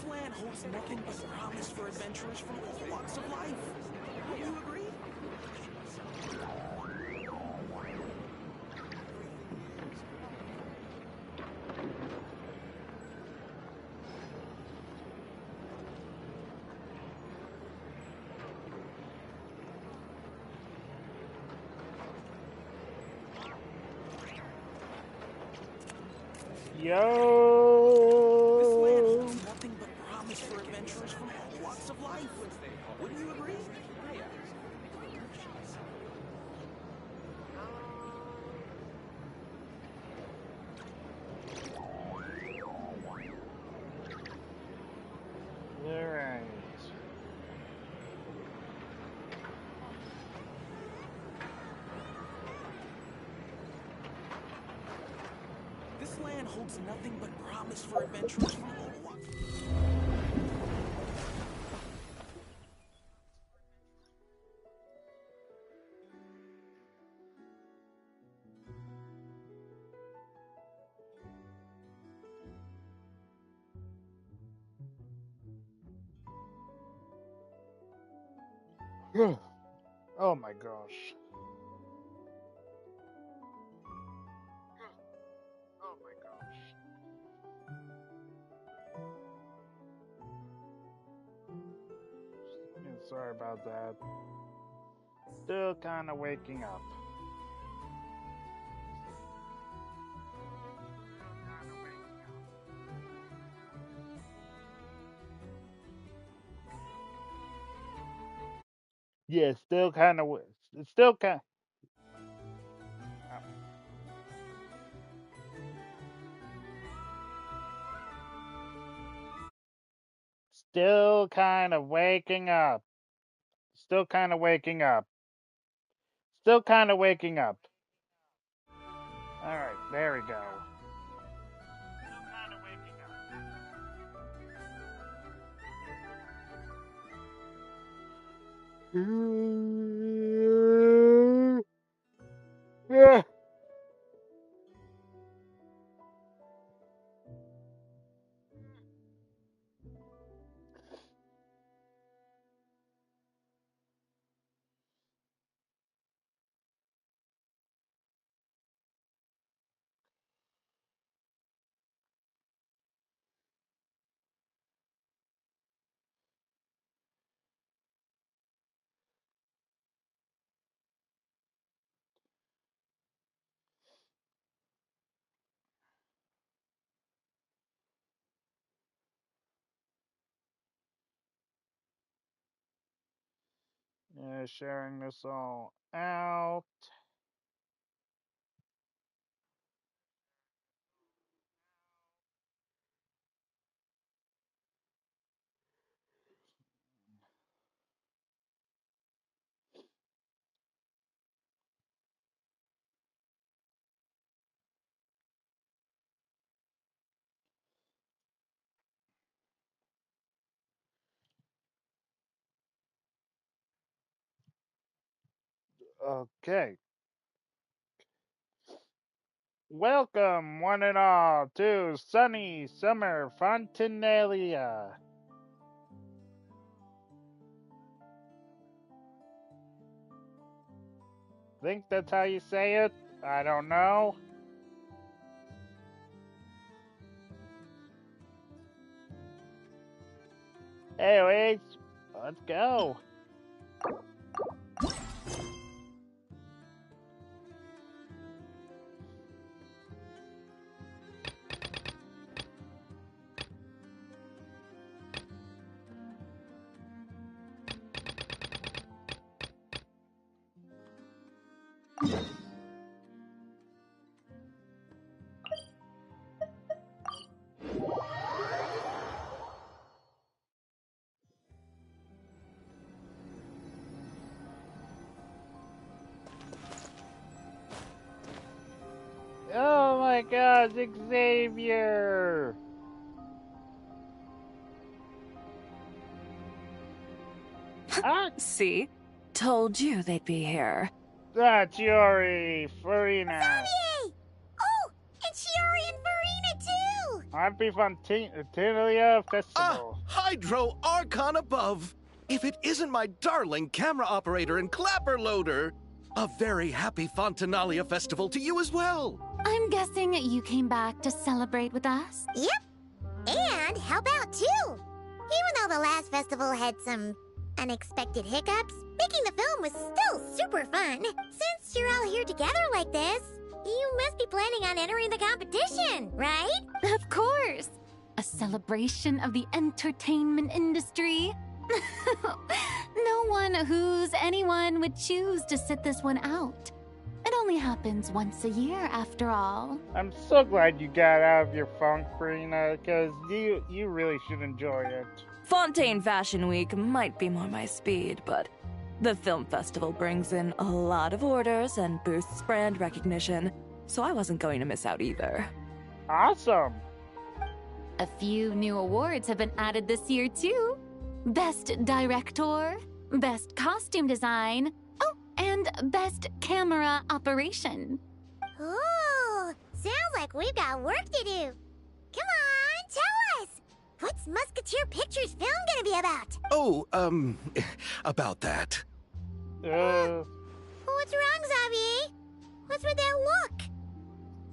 This land holds nothing but promise for adventurers from all walks of life. Would you agree? Yo! This land holds nothing but promise for adventurers from all walks of life. Wouldn't you agree? Alright. This land holds nothing but promise for adventurers from all walks. Oh my gosh. Oh my gosh. Yeah, sorry about that. Still kind of waking up. Yeah, still kind of. It's still kind. Still kind of waking up. Still kind of waking up. Still kind of waking up. Alright, there we go. Still kind of waking up. Yeah. Sharing this all out. Okay. Welcome, one and all, to sunny summer Fontinalia. Think that's how you say it? I don't know. Anyways, let's go. Oh my god, Xavier! Ah, See? Told you they'd be here. that's Yuri, Farina. Xavier! Oh, it's Yuri and Farina too! Happy Fontinalia Festival. Hydro Archon above! If it isn't my darling camera operator and clapper loader! A very happy Fontinalia festival to you as well! I'm guessing you came back to celebrate with us? Yep. And help out too! Even though the last festival had some unexpected hiccups, making the film was still super fun. Since you're all here together like this, you must be planning on entering the competition, right? Of course! A celebration of the entertainment industry. No one who's anyone would choose to sit this one out. It only happens once a year, after all. I'm so glad you got out of your funk, Farina, because you really should enjoy it. Fontaine Fashion Week might be more my speed, but the film festival brings in a lot of orders and boosts brand recognition, so I wasn't going to miss out either. Awesome! A few new awards have been added this year, too. Best Director, Best Costume Design, oh, and Best Camera Operation. Ooh, sounds like we've got work to do. Come on, tell us! What's Musketeer Pictures film gonna be about? Oh, about that. What's wrong, Xavier? What's with that look?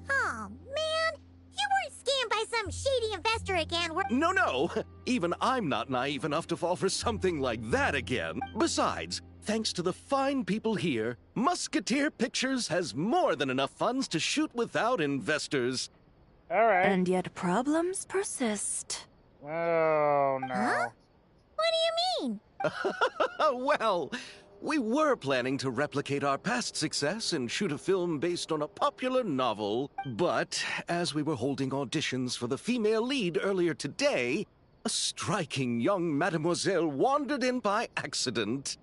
Oh, man. You weren't scammed by some shady investor again, were— No. Even I'm not naive enough to fall for something like that again. Besides, thanks to the fine people here, Musketeer Pictures has more than enough funds to shoot without investors. Alright. And yet problems persist. Oh, no. Huh? What do you mean? Well, we were planning to replicate our past success and shoot a film based on a popular novel, but as we were holding auditions for the female lead earlier today, a striking young mademoiselle wandered in by accident.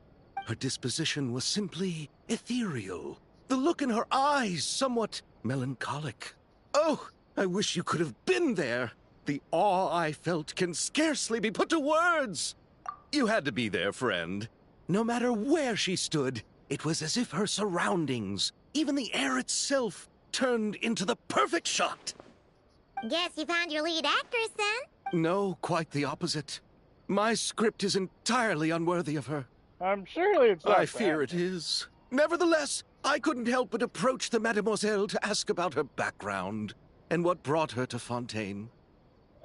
Her disposition was simply ethereal, the look in her eyes somewhat melancholic. Oh, I wish you could have been there. The awe I felt can scarcely be put to words. You had to be there, friend. No matter where she stood, it was as if her surroundings, even the air itself, turned into the perfect shot. Guess you found your lead actress, then? No, quite the opposite. My script is entirely unworthy of her. Surely it's not I fear it is. Nevertheless, I couldn't help but approach the mademoiselle to ask about her background and what brought her to Fontaine.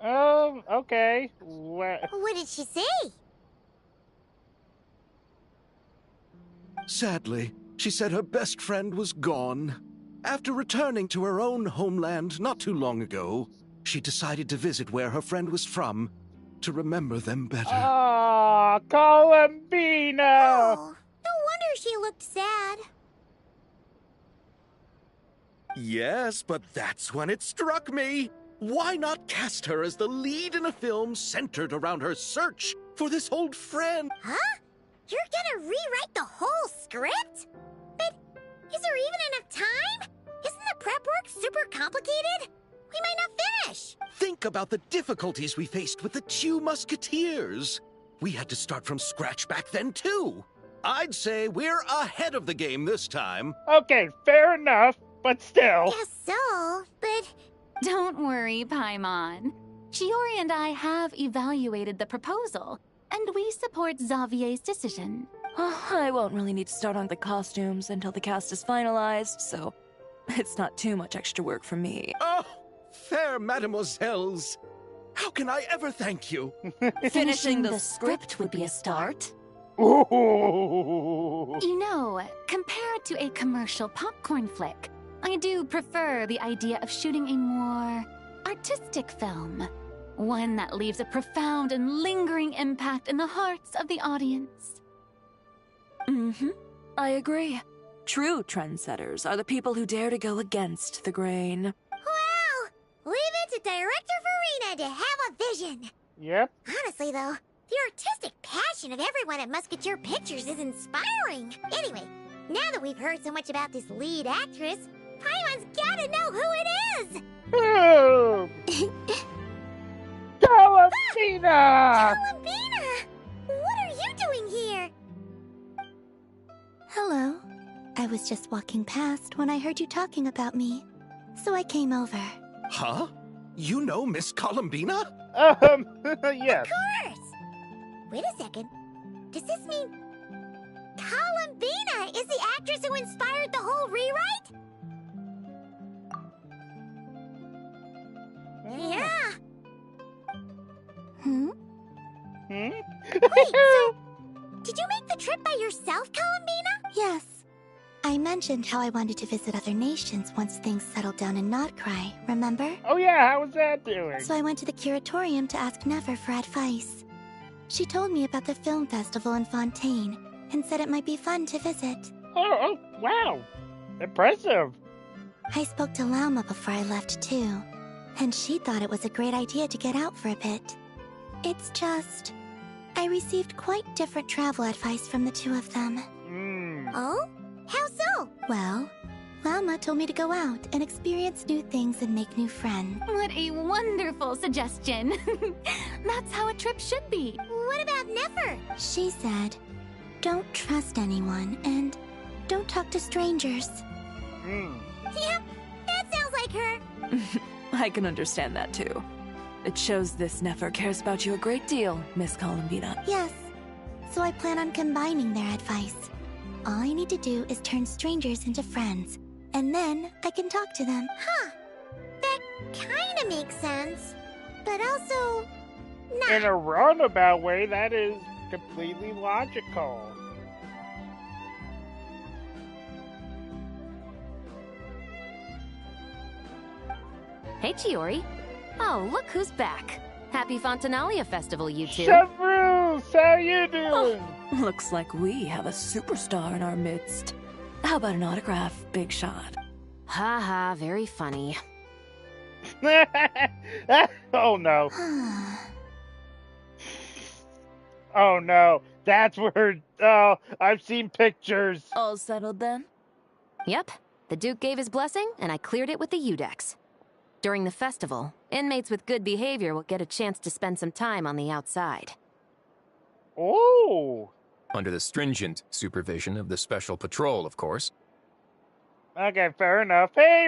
Okay. What did she say? Sadly, she said her best friend was gone. After returning to her own homeland not too long ago, she decided to visit where her friend was from to remember them better. Oh, Columbina! Oh, no wonder she looked sad. Yes, but that's when it struck me. Why not cast her as the lead in a film centered around her search for this old friend? Huh? You're gonna rewrite the whole script? But is there even enough time? Isn't the prep work super complicated? We might not finish. Think about the difficulties we faced with the two Musketeers. We had to start from scratch back then, too. I'd say we're ahead of the game this time. Okay, fair enough, but still. Guess so, but Don't worry, Paimon. Shiori and I have evaluated the proposal, and we support Xavier's decision. I won't really need to start on the costumes until the cast is finalized, so it's not too much extra work for me. Oh, fair mademoiselles. How can I ever thank you? Finishing the script would be a start. Ooh. You know, compared to a commercial popcorn flick, I do prefer the idea of shooting a more artistic film. One that leaves a profound and lingering impact in the hearts of the audience. I agree. True trendsetters are the people who dare to go against the grain. wow! Leave it to Director Farina to have a vision. Yep. Honestly, though, the artistic passion of everyone at Musketeer Pictures is inspiring. Anyway, now that we've heard so much about this lead actress, Paimon's gotta know who it is! Ooh. Columbina! Columbina! What are you doing here? Hello. I was just walking past when I heard you talking about me, so I came over. Huh? You know Miss Columbina? Yes. Of course! Wait a second. Does this mean Columbina is the actress who inspired the whole rewrite? Yeah. Hmm? Wait, so did you make the trip by yourself, Columbina? Yes. I mentioned how I wanted to visit other nations once things settled down in Notcry, remember? Oh yeah, how was that doing? So I went to the curatorium to ask Never for advice. She told me about the film festival in Fontaine and said it might be fun to visit. Oh, wow. Impressive. I spoke to Lauma before I left too, and she thought it was a great idea to get out for a bit. It's just, I received quite different travel advice from the two of them. Oh? How so? Well, Lauma told me to go out and experience new things and make new friends. What a wonderful suggestion. That's how a trip should be. What about Nefer? She said, don't trust anyone and don't talk to strangers. Yep, that sounds like her. I can understand that too. It shows this Nefer cares about you a great deal, Miss Columbina. Yes, so I plan on combining their advice. All I need to do is turn strangers into friends, and then I can talk to them. Huh. That kinda makes sense. But also, not. In a roundabout way, that is completely logical. Hey, Chiori. Oh, look who's back. Happy Fontinalia Festival, you two. Chevroos, how you doing? Looks like we have a superstar in our midst. How about an autograph, Big Shot? Ha ha, very funny. Oh no. Oh no. That's where. Oh, I've seen pictures. All settled then? Yep, the Duke gave his blessing, and I cleared it with the Udex. During the festival, inmates with good behavior will get a chance to spend some time on the outside. Oh. Under the stringent supervision of the Special Patrol, of course. Okay, fair enough. Hey,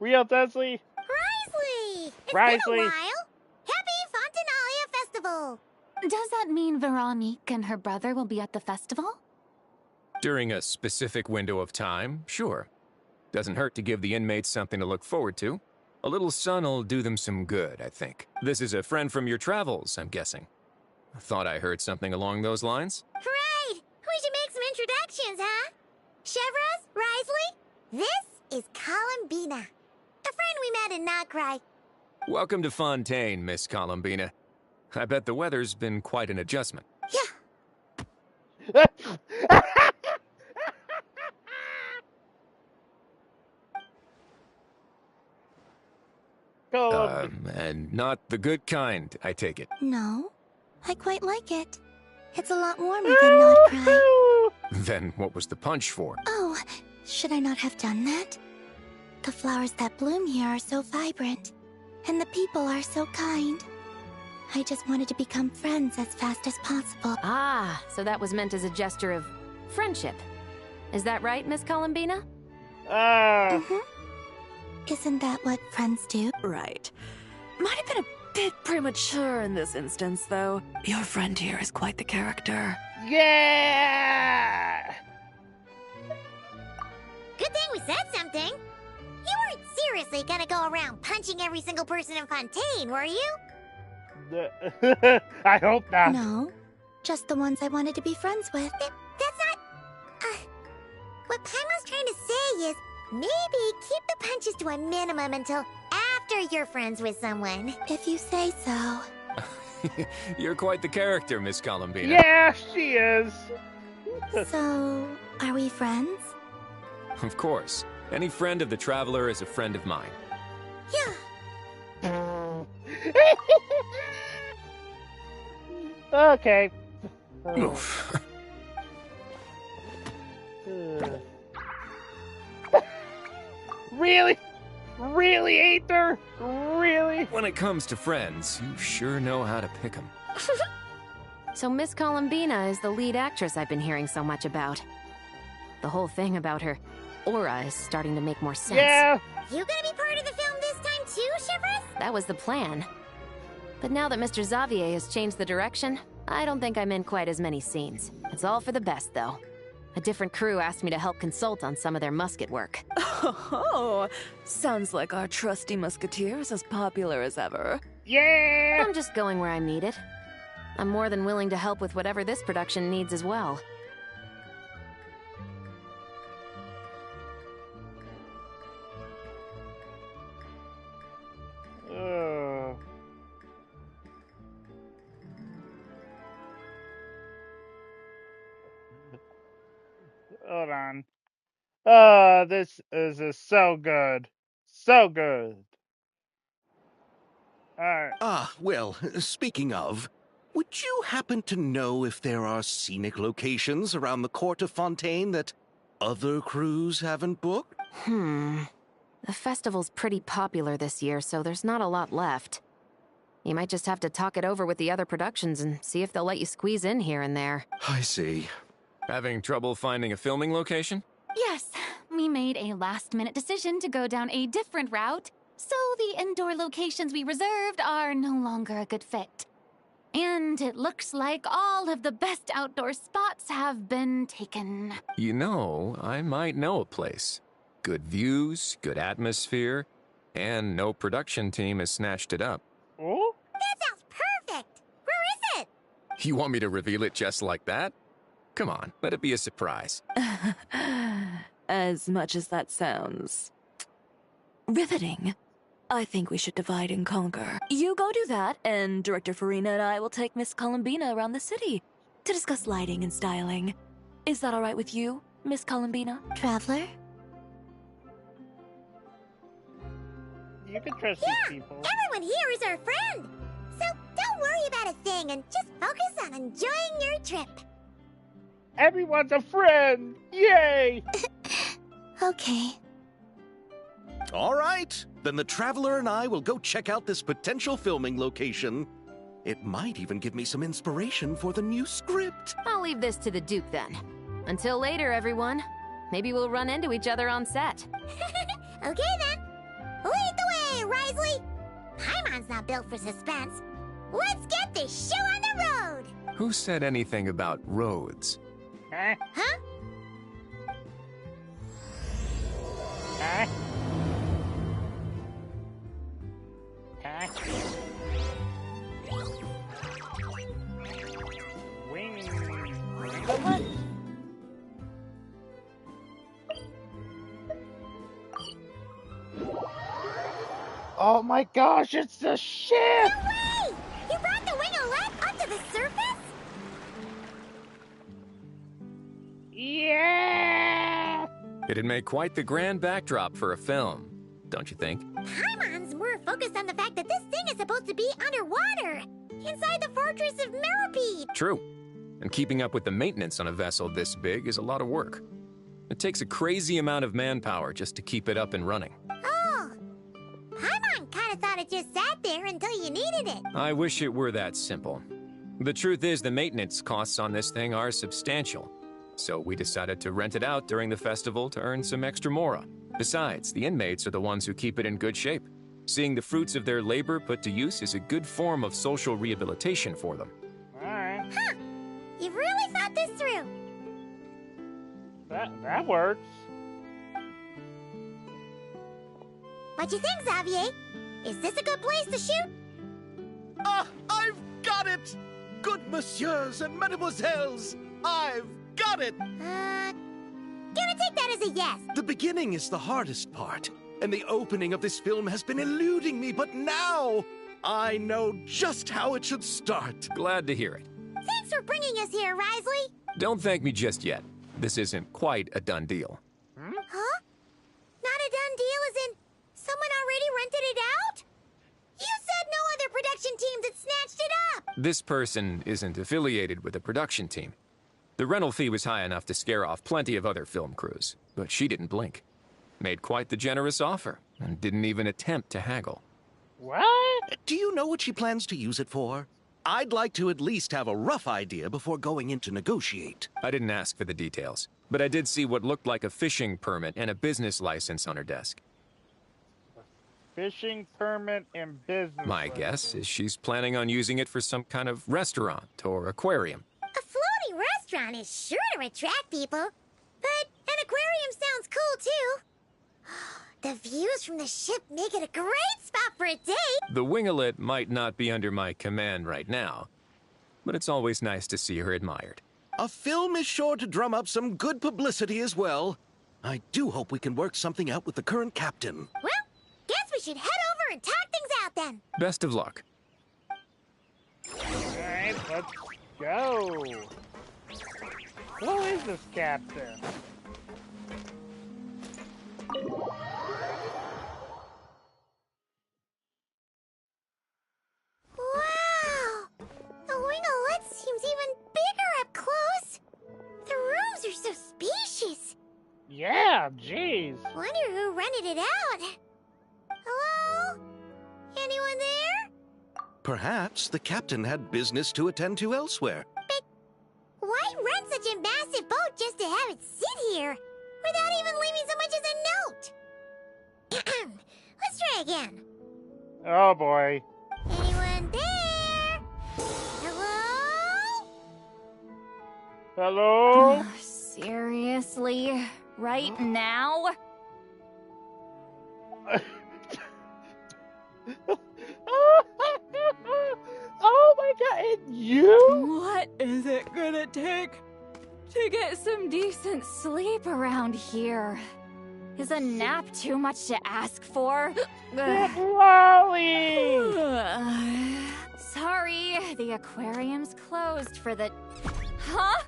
Real Tesley. Risley! It's been a Risley. while. Happy Fontinalia Festival! Does that mean Veronique and her brother will be at the festival? During a specific window of time, sure. Doesn't hurt to give the inmates something to look forward to. A little sun'll do them some good, I think. This is a friend from your travels, I'm guessing. Thought I heard something along those lines? Right! We should make some introductions, huh? Chevros, Risley, this is Columbina. A friend we met in Notcry. Welcome to Fontaine, Miss Columbina. I bet the weather's been quite an adjustment. Yeah. And not the good kind, I take it. No, I quite like it. It's a lot warmer than Notcry. Then what was the punch for? Oh, should I not have done that? The flowers that bloom here are so vibrant, and the people are so kind. I just wanted to become friends as fast as possible. Ah, so that was meant as a gesture of friendship. Is that right, Miss Columbina? Isn't that what friends do? Right. Might have been a bit premature in this instance, though. Your friend here is quite the character. Yeah! Good thing we said something. You weren't seriously gonna go around punching every single person in Fontaine, were you? I hope not. No, just the ones I wanted to be friends with. That's not... what Paimon's trying to say is, maybe keep the punches to a minimum until after you're friends with someone. If you say so. You're quite the character, Miss Columbina. Yeah, she is. So, are we friends? Of course. Any friend of the Traveler is a friend of mine. Yeah. Okay. Oof. Really? Really, Aether? Really? When it comes to friends, you sure know how to pick 'em. So Miss Columbina is the lead actress I've been hearing so much about. The whole thing about her aura is starting to make more sense. Yeah. You gonna be part of the film this time too, Shivers? That was the plan. But now that Mr. Xavier has changed the direction, I don't think I'm in quite as many scenes. It's all for the best, though. A different crew asked me to help consult on some of their musket work. Oh, sounds like our trusty musketeer is as popular as ever. Yeah! I'm just going where I'm needed. I'm more than willing to help with whatever this production needs as well. Hold on. Oh, this is so good. So good. Alright. Ah, well, speaking of, would you happen to know if there are scenic locations around the court of Fontaine that other crews haven't booked? The festival's pretty popular this year, so there's not a lot left. You might just have to talk it over with the other productions and see if they'll let you squeeze in here and there. I see. Having trouble finding a filming location? Yes, we made a last-minute decision to go down a different route, so the indoor locations we reserved are no longer a good fit. And it looks like all of the best outdoor spots have been taken. You know, I might know a place. Good views, good atmosphere, and no production team has snatched it up. Oh? That sounds perfect! Where is it? You want me to reveal it just like that? Come on, let it be a surprise. As much as that sounds riveting, I think we should divide and conquer. You go do that, and Director Farina and I will take Miss Columbina around the city to discuss lighting and styling. Is that all right with you, Miss Columbina? Traveler? You can trust these people. Everyone here is our friend! So don't worry about a thing and just focus on enjoying your trip. Everyone's a friend! Yay! Okay. All right, then the Traveler and I will go check out this potential filming location. It might even give me some inspiration for the new script. I'll leave this to the Duke then. Until later, everyone. Maybe we'll run into each other on set. Okay then. Lead the way, Risley! Paimon's not built for suspense. Let's get this show on the road! Who said anything about roads? Huh? Huh? Huh? Huh? Wing. What? Oh my gosh, it's the ship! No way! You brought the winglet up to the surface? Yeah! It'd make quite the grand backdrop for a film, don't you think? Paimon's more focused on the fact that this thing is supposed to be underwater, inside the fortress of Millipede. True. And keeping up with the maintenance on a vessel this big is a lot of work. It takes a crazy amount of manpower just to keep it up and running. Oh, Paimon kind of thought it just sat there until you needed it. I wish it were that simple. The truth is the maintenance costs on this thing are substantial. So we decided to rent it out during the festival to earn some extra mora. Besides, the inmates are the ones who keep it in good shape. Seeing the fruits of their labor put to use is a good form of social rehabilitation for them. Alright. Huh. You've really thought this through. That works. What you think, Xavier? Is this a good place to shoot? Ah, I've got it! Good messieurs and mesdemoiselles, I've got it! Gonna take that as a yes. The beginning is the hardest part, and the opening of this film has been eluding me, but now I know just how it should start. Glad to hear it. Thanks for bringing us here, Risley. Don't thank me just yet. This isn't quite a done deal. Huh? Not a done deal as in someone already rented it out? You said no other production teams had snatched it up. This person isn't affiliated with a production team. The rental fee was high enough to scare off plenty of other film crews, but she didn't blink. Made quite the generous offer, and didn't even attempt to haggle. What? Do you know what she plans to use it for? I'd like to at least have a rough idea before going in to negotiate. I didn't ask for the details, but I did see what looked like a fishing permit and a business license on her desk. Fishing permit and business My license. guess is she's planning on using it for some kind of restaurant or aquarium. A floating restaurant is sure to attract people. But an aquarium sounds cool, too. The views from the ship make it a great spot for a date. The winglet might not be under my command right now, but it's always nice to see her admired. A film is sure to drum up some good publicity as well. I do hope we can work something out with the current captain. Well, guess we should head over and talk things out then. Best of luck. Alright, let's go. Who is this captain? Wow! The winglet seems even bigger up close. The rooms are so spacious. Yeah, jeez. Wonder who rented it out. Hello? Anyone there? Perhaps the captain had business to attend to elsewhere. But why rent such a massive boat just to have it sit here? Without even leaving so much as a note. Let's try again. Oh boy. Anyone there? Hello? Hello? Seriously? Right now? Oh my god, it's you? What is it gonna take to get some decent Sleep around here. Is a nap too much to ask for? Lolly! Sorry, the aquarium's closed for the... Huh?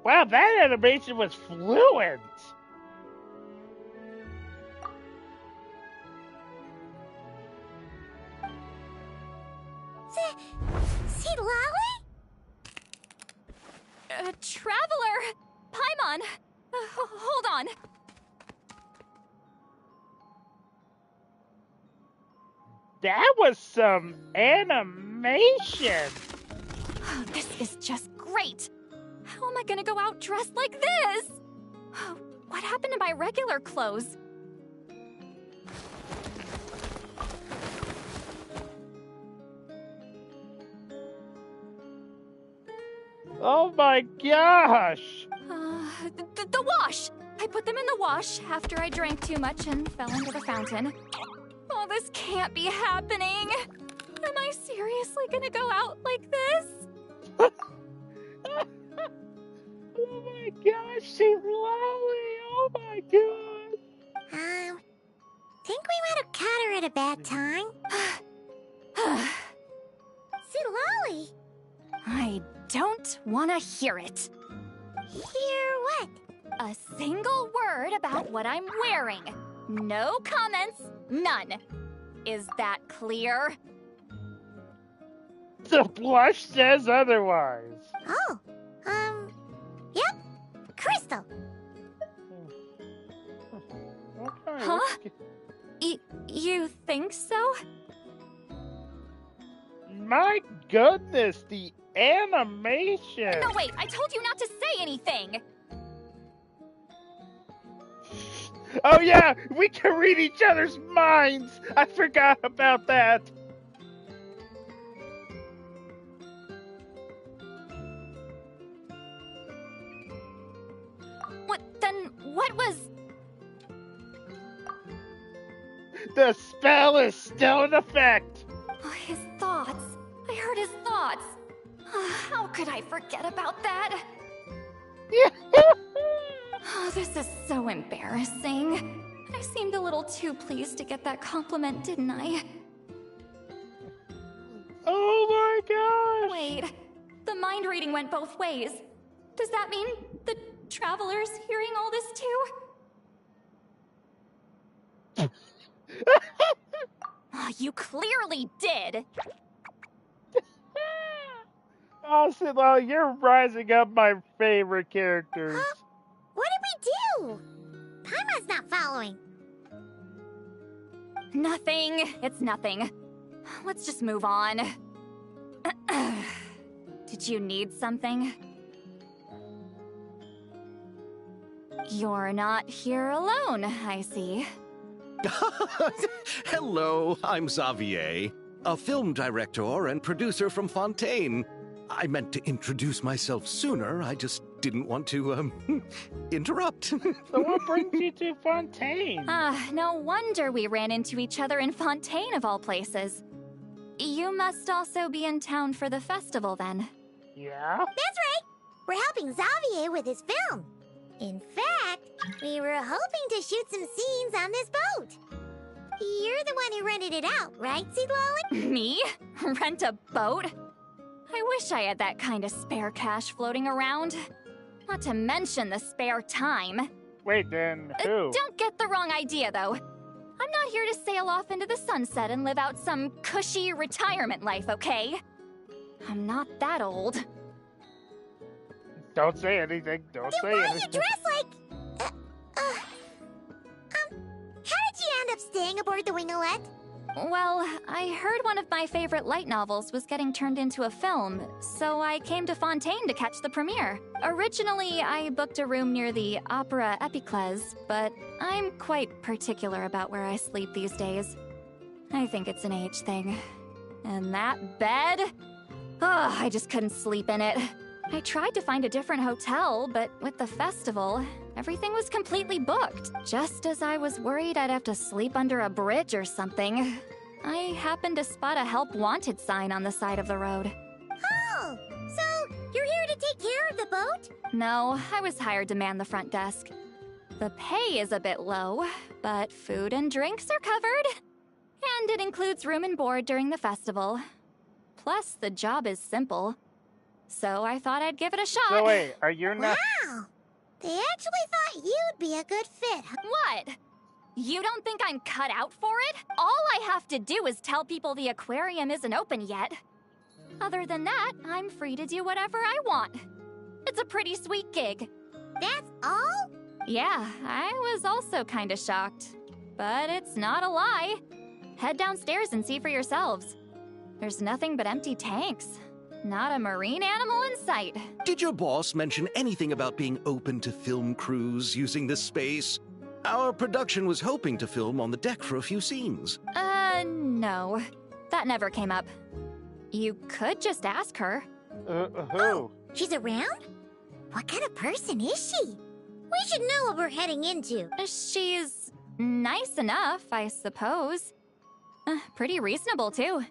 Wow, that animation was fluent. See Lolly? Traveler! Paimon! Hold on. That was some animation. This is just great. How am I gonna go out dressed like this? What happened to my regular clothes? Oh my gosh! The wash! I put them in the wash after I drank too much and fell into the fountain. Oh, this can't be happening. Am I seriously gonna go out like this? Oh my gosh, she's Lolly! Oh my god! Think we might have caught her at a bad time. See Lolly? I don't want to hear it. Hear what? A single word about what I'm wearing. No comments, none. Is that clear? The blush says otherwise. Oh, yep. Crystal. Okay, Huh? let's get- You think so? My goodness, the animation! No, wait, I told you not to say anything. Oh yeah, we can read each other's minds! I forgot about that! What was... The spell is still in effect! Oh, his thoughts. I heard his thoughts. How could I forget about that? Oh, this is so embarrassing. I seemed a little too pleased to get that compliment, didn't I? Oh my gosh! Wait, the mind reading went both ways. Does that mean the traveler's hearing all this too? Oh, you clearly did. Oh, Silo, you're rising up my favorite characters. Huh? What did we do? Paimon's not following. Nothing. It's nothing. Let's just move on. Did you need something? You're not here alone, I see. Hello, I'm Xavier, a film director and producer from Fontaine. I meant to introduce myself sooner, I just didn't want to, interrupt. So what brings you to Fontaine? No wonder we ran into each other in Fontaine of all places. You must also be in town for the festival then. Yeah? That's right. We're helping Xavier with his film. In fact, we were hoping to shoot some scenes on this boat. You're the one who rented it out, right, Seed Lolly? Me? Rent a boat? I wish I had that kind of spare cash floating around. Not to mention the spare time. Wait, then who? Don't get the wrong idea, though. I'm not here to sail off into the sunset and live out some cushy retirement life, okay? I'm not that old. Don't say anything. Don't say Why anything. you dress like... how did you end up staying aboard the Wingolette? Well, I heard one of my favorite light novels was getting turned into a film, so I came to Fontaine to catch the premiere. Originally, I booked a room near the Opera Epiclese, but I'm quite particular about where I sleep these days. I think it's an age thing. And that bed? Oh, I just couldn't sleep in it. I tried to find a different hotel, but with the festival, everything was completely booked. Just as I was worried I'd have to sleep under a bridge or something, I happened to spot a help wanted sign on the side of the road. Oh, so you're here to take care of the boat? No, I was hired to man the front desk. The pay is a bit low, but food and drinks are covered. And it includes room and board during the festival. Plus, the job is simple. So I thought I'd give it a shot. So wait, are you not... Wow! They actually thought you'd be a good fit. What? You don't think I'm cut out for it? All I have to do is tell people the aquarium isn't open yet. Other than that, I'm free to do whatever I want. It's a pretty sweet gig. That's all? Yeah, I was also kinda shocked. But it's not a lie. Head downstairs and see for yourselves. There's nothing but empty tanks. Not a marine animal in sight. Did your boss mention anything about being open to film crews using this space? Our production was hoping to film on the deck for a few scenes. No. That never came up. You could just ask her. Who? She's around? What kind of person is she? We should know what we're heading into. She's nice enough, I suppose. Pretty reasonable, too.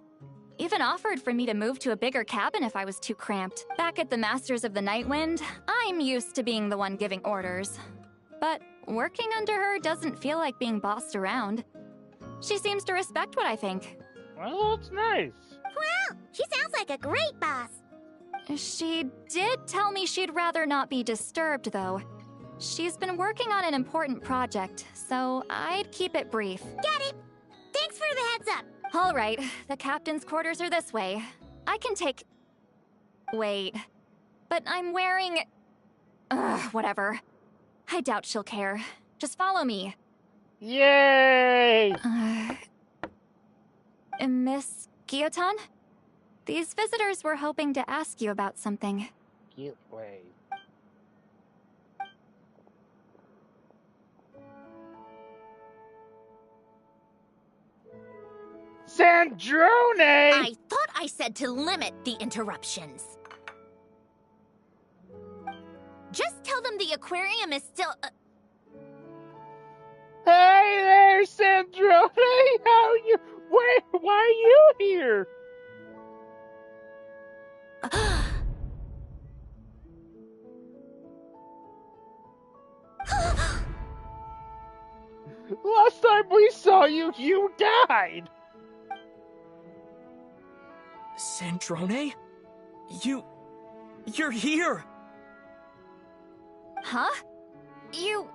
Even offered for me to move to a bigger cabin if I was too cramped. Back at the Masters of the Night Wind, I'm used to being the one giving orders. But working under her doesn't feel like being bossed around. She seems to respect what I think. Well, that's nice. Wow, she sounds like a great boss. She did tell me she'd rather not be disturbed, though. She's been working on an important project, so I'd keep it brief. Got it. Thanks for the heads up. All right, the captain's quarters are this way. I can take... Wait. But I'm wearing... whatever. I doubt she'll care. Just follow me. Yay! Miss Guillotin? These visitors were hoping to ask you about something. Wait. Sandrone! I thought I said to limit the interruptions. Just tell them the aquarium is still... Hey there, Sandrone! How you... Why are you here? Last time we saw you, you died! Sandrone? You're here! Huh? You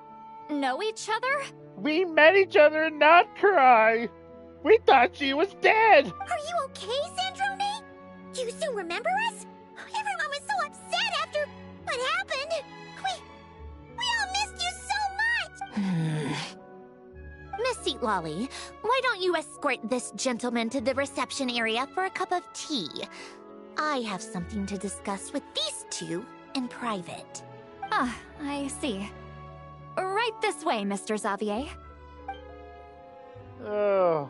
know each other? We met each other in Not Cry! We thought she was dead! Are you okay, Sandrone? Do you still remember us? Everyone was so upset after what happened. We all missed you so much! Miss Seat Lolly, why don't you escort this gentleman to the reception area for a cup of tea? I have something to discuss with these two in private. I see. Right this way, Mr. Xavier. Oh.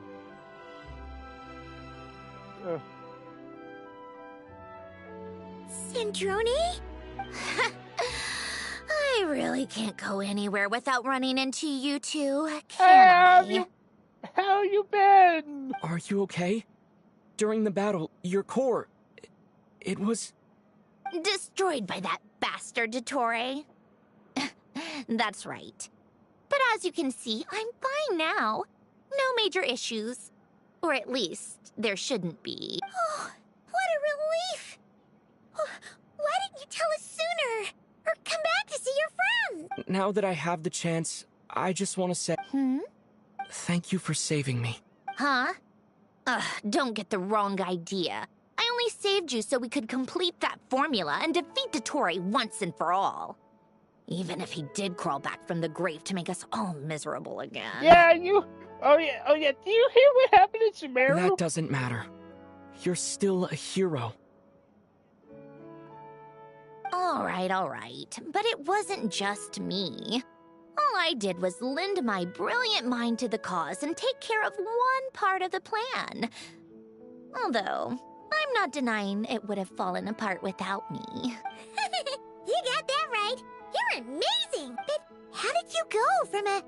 Centrone? I really can't go anywhere without running into you two, can I? How you been? Are you okay? During the battle, your core... It was... Destroyed by that bastard, Dottore. That's right. But as you can see, I'm fine now. No major issues. Or at least, there shouldn't be. Oh, what a relief! Why didn't you tell us sooner? Or come back to see your friends? Now that I have the chance, I just want to say... Thank you for saving me. Huh? Ugh, don't get the wrong idea. I only saved you so we could complete that formula and defeat Dottore once and for all. Even if he did crawl back from the grave to make us all miserable again. Yeah, you... Oh yeah, do you hear what happened to Sumeru? That doesn't matter. You're still a hero. All right. But it wasn't just me. All I did was lend my brilliant mind to the cause and take care of one part of the plan. Although, I'm not denying it would have fallen apart without me. You got that right. You're amazing. But how did you go from a...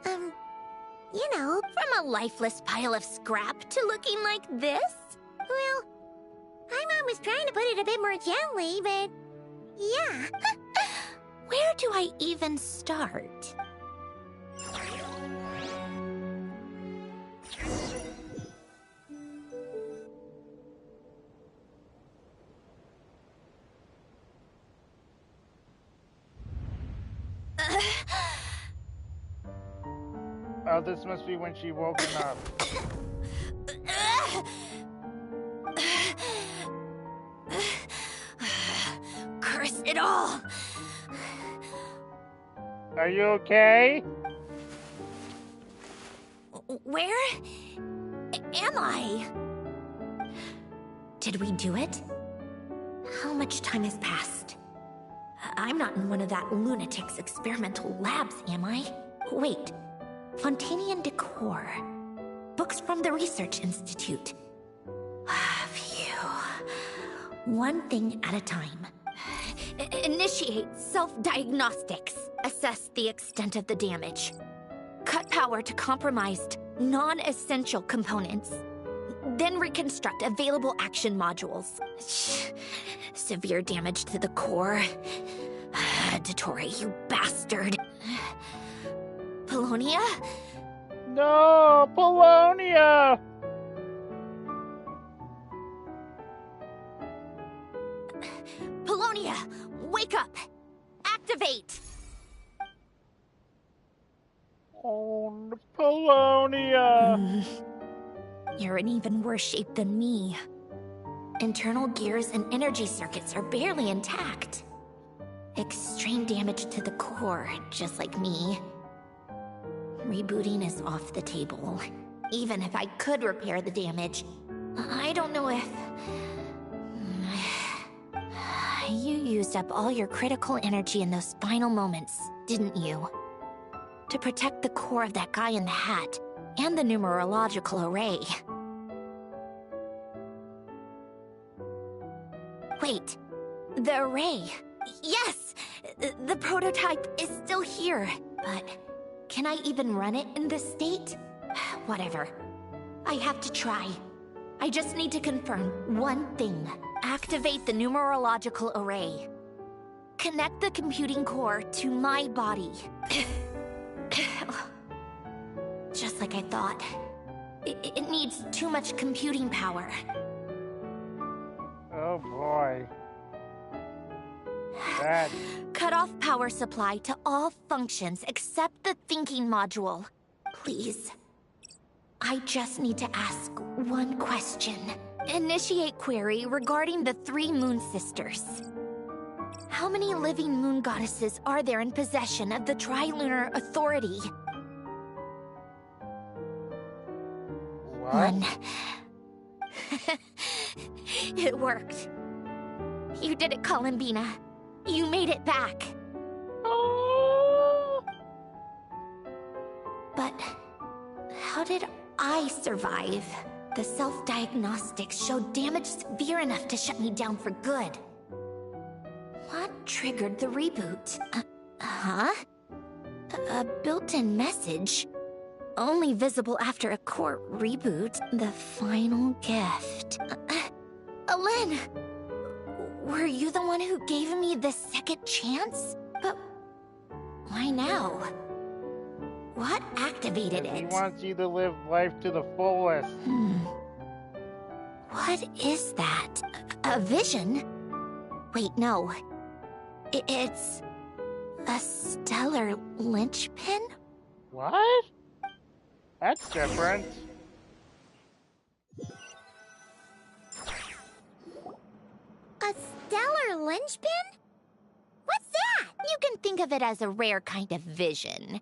From a lifeless pile of scrap to looking like this? Well, my mom was trying to put it a bit more gently, but... yeah. Where do I even start? Oh, this must be when she woken up. Curse it all! Are you okay? Where am I? Did we do it? How much time has passed? I'm not in one of that lunatic's experimental labs, am I? Wait, Fontanian decor. Books from the Research Institute. Phew. One thing at a time. Initiate self-diagnostics. Assess the extent of the damage. Cut power to compromised, non-essential components. Then reconstruct available action modules. Severe damage to the core. Dottore, you bastard. Polonia? No, Polonia! Polonia, wake up! Activate! Oh, Polonia! You're in even worse shape than me. Internal gears and energy circuits are barely intact. Extreme damage to the core, just like me. Rebooting is off the table. Even if I could repair the damage, I don't know if... You used up all your critical energy in those final moments, didn't you? To protect the core of that guy in the hat, and the numerological array. Wait, the array. Yes! The prototype is still here, but can I even run it in this state? Whatever. I have to try. I just need to confirm one thing. Activate the numerological array. Connect the computing core to my body. Just like I thought. It needs too much computing power. Oh boy. That... Cut off power supply to all functions except the thinking module. Please. I just need to ask one question. Initiate query regarding the 3 Moon Sisters. How many living moon goddesses are there in possession of the Trilunar Authority? What? 1. It worked. You did it, Columbina. You made it back. Oh. But how did I survive, the self-diagnostics showed damage severe enough to shut me down for good. What triggered the reboot? A built-in message. Only visible after a core reboot. The final gift. Alen! Were you the one who gave me the second chance? But why now? What activated it? He wants you to live life to the fullest. What is that? A vision? Wait, no. It's a stellar linchpin? What? That's different. A stellar linchpin? What's that? You can think of it as a rare kind of vision.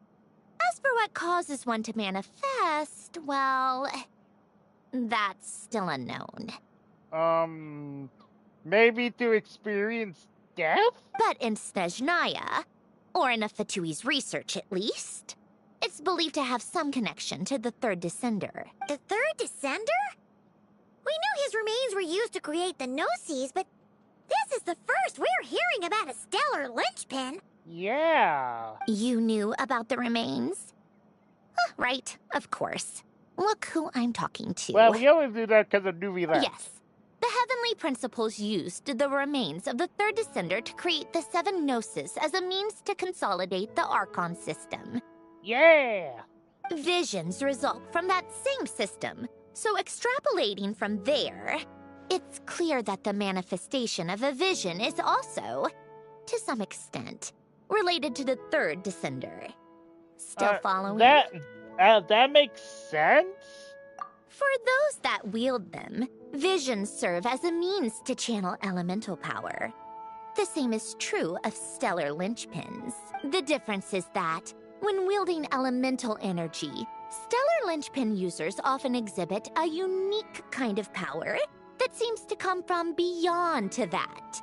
As for what causes one to manifest, well, that's still unknown. Maybe to experience death? But in Snezhnaya, or in a Fatui's research at least, it's believed to have some connection to the third descender. The third descender? We knew his remains were used to create the Gnosis, but this is the first we're hearing about a stellar linchpin. Yeah. You knew about the remains? Right, of course. Look who I'm talking to. Well, we always do that because of Nuvi left. Yes. The Heavenly Principles used the remains of the third descender to create the 7 Gnosis as a means to consolidate the Archon system. Yeah! Visions result from that same system, so extrapolating from there, it's clear that the manifestation of a vision is also, to some extent, related to the third descender. Still following? That makes sense? For those that wield them, visions serve as a means to channel elemental power. The same is true of stellar linchpins. The difference is that, when wielding elemental energy, stellar linchpin users often exhibit a unique kind of power that seems to come from beyond to that.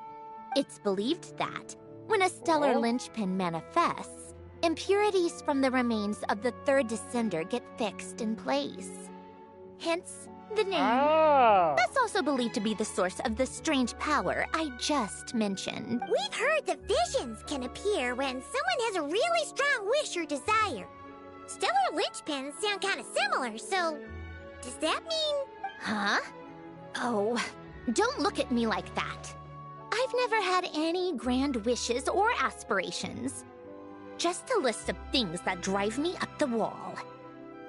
It's believed that, when a stellar linchpin manifests, impurities from the remains of the third descender get fixed in place. Hence, the name. That's also believed to be the source of the strange power I just mentioned. We've heard that visions can appear when someone has a really strong wish or desire. Stellar linchpins sound kind of similar, so does that mean... Huh? Oh, don't look at me like that. I've never had any grand wishes or aspirations. Just a list of things that drive me up the wall.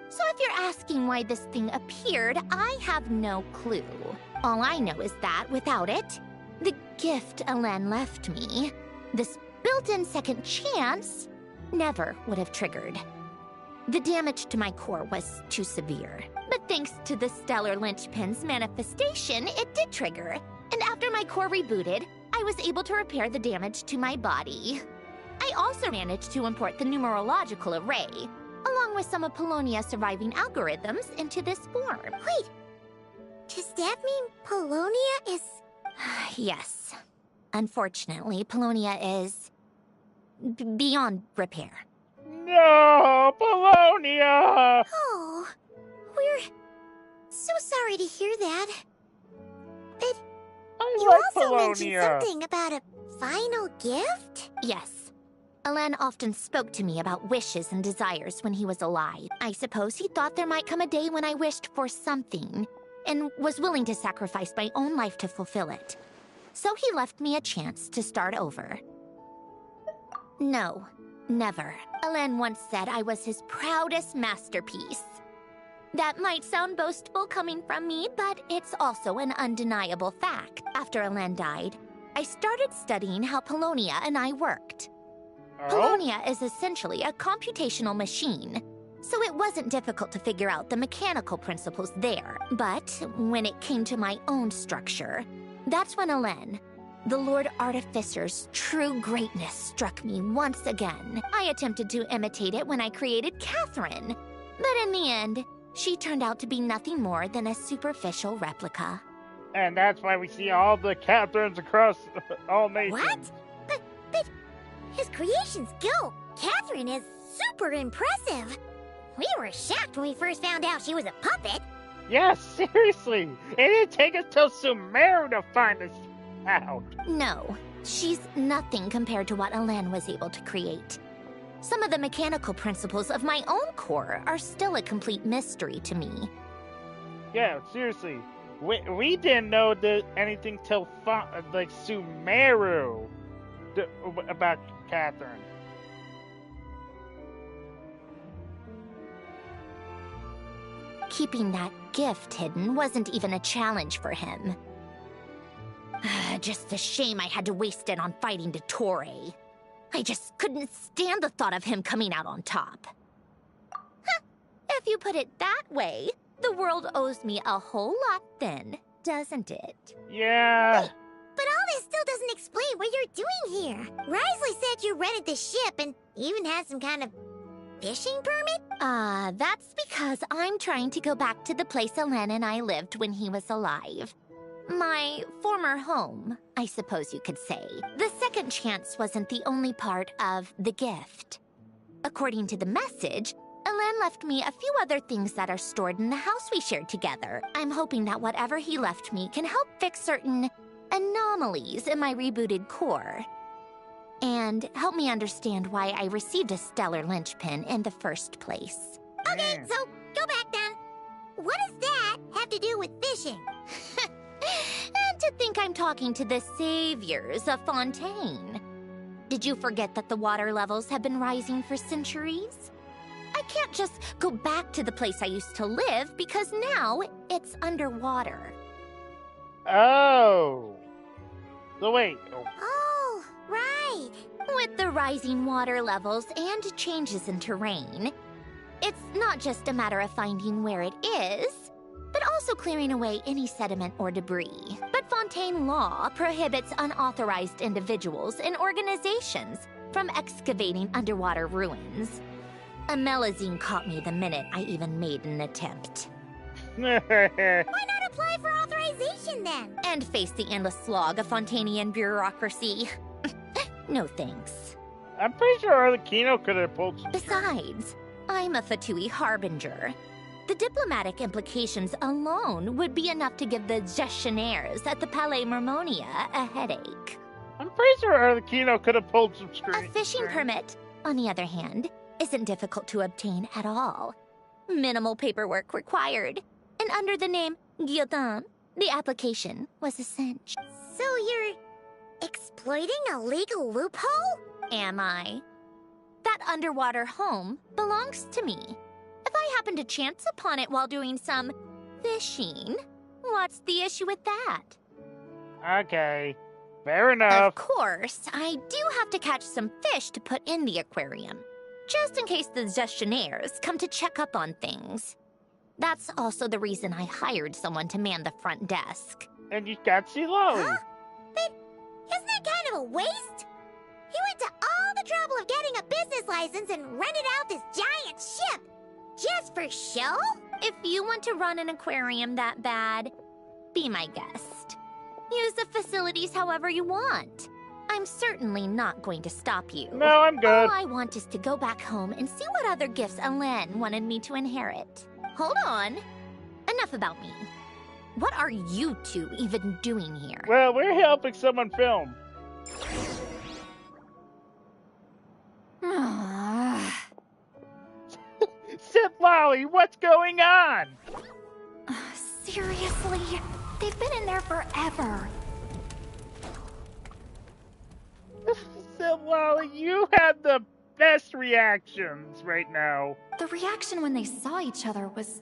So if you're asking why this thing appeared, I have no clue. All I know is that without it, the gift Alen left me, this built-in second chance, never would have triggered. The damage to my core was too severe. But thanks to the stellar linchpin's manifestation, it did trigger. And after my core rebooted, I was able to repair the damage to my body. I also managed to import the numerological array, along with some of Polonia's surviving algorithms, into this form. Wait, does that mean Polonia is... Yes. Unfortunately, Polonia is... beyond repair. No, Polonia! Oh, we're so sorry to hear that. But you also mentioned something about a final gift? Yes. Alen often spoke to me about wishes and desires when he was alive. I suppose he thought there might come a day when I wished for something, and was willing to sacrifice my own life to fulfill it. So he left me a chance to start over. No, never. Alen once said I was his proudest masterpiece. That might sound boastful coming from me, but it's also an undeniable fact. After Alen died, I started studying how Polonia and I worked. Polonia is essentially a computational machine, so it wasn't difficult to figure out the mechanical principles there. But when it came to my own structure, that's when Alen, the Lord Artificer's true greatness, struck me once again. I attempted to imitate it when I created Catherine, but in the end, she turned out to be nothing more than a superficial replica. And that's why we see all the Catherines across all nations. What? But his creation skill, Catherine, is super impressive. We were shocked when we first found out she was a puppet. Yeah, seriously. It didn't take us till Sumeru to find this out. No, she's nothing compared to what Elen was able to create. Some of the mechanical principles of my own core are still a complete mystery to me. Yeah, seriously. We didn't know anything till Sumeru about Catherine. Keeping that gift hidden wasn't even a challenge for him. Just a shame I had to waste it on fighting Dottore. I just couldn't stand the thought of him coming out on top. Huh, if you put it that way, the world owes me a whole lot then, doesn't it? Yeah. Wait, but all this still doesn't explain what you're doing here. Risley said you rented the ship and even had some kind of fishing permit? That's because I'm trying to go back to the place Elen and I lived when he was alive. My former home, I suppose you could say. The second chance wasn't the only part of the gift. According to the message, Elen left me a few other things that are stored in the house we shared together. I'm hoping that whatever he left me can help fix certain anomalies in my rebooted core. And help me understand why I received a stellar linchpin in the first place. Okay, so go back then. What does that have to do with fishing? And to think I'm talking to the saviors of Fontaine. Did you forget that the water levels have been rising for centuries? I can't just go back to the place I used to live because now it's underwater. Oh. So wait. Oh, right. With the rising water levels and changes in terrain, it's not just a matter of finding where it is, but also clearing away any sediment or debris. But Fontaine law prohibits unauthorized individuals and organizations from excavating underwater ruins. A Melazine caught me the minute I even made an attempt. Why not apply for authorization then? And face the endless slog of Fontanian bureaucracy. No thanks. I'm pretty sure Arlecchino could have pulled some Besides, I'm a Fatui harbinger. The diplomatic implications alone would be enough to give the gestionnaires at the Palais Mermonia a headache. I'm pretty sure Arlecchino could have pulled some A fishing permit, on the other hand, isn't difficult to obtain at all. Minimal paperwork required. And under the name Guillotin, the application was a cinch. So you're exploiting a legal loophole? Am I? That underwater home belongs to me. If I happen to chance upon it while doing some fishing, what's the issue with that? Okay, fair enough. Of course, I do have to catch some fish to put in the aquarium, just in case the gestionnaires come to check up on things. That's also the reason I hired someone to man the front desk. And you got Siloe. Huh? But isn't that kind of a waste? He went to all the trouble of getting a business license and rented out this giant ship. Just for show? If you want to run an aquarium that bad, be my guest. Use the facilities however you want. I'm certainly not going to stop you. No, I'm good. All I want is to go back home and see what other gifts Elen wanted me to inherit. Hold on. Enough about me. What are you two even doing here? Well, we're helping someone film. Sit, Lolly, what's going on? Seriously? They've been in there forever. Sit, Lolly, you had the best reactions right now. The reaction when they saw each other was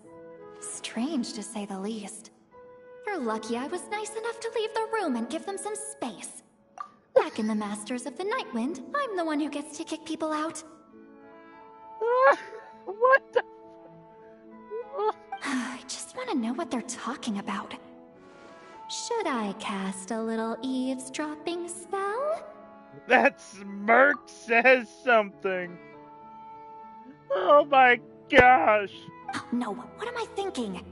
strange, to say the least. You're lucky I was nice enough to leave the room and give them some space. Back in the Masters of the Nightwind, I'm the one who gets to kick people out. What the... I just want to know what they're talking about. Should I cast a little eavesdropping spell? That smirk says something. Oh my gosh. No, what am I thinking?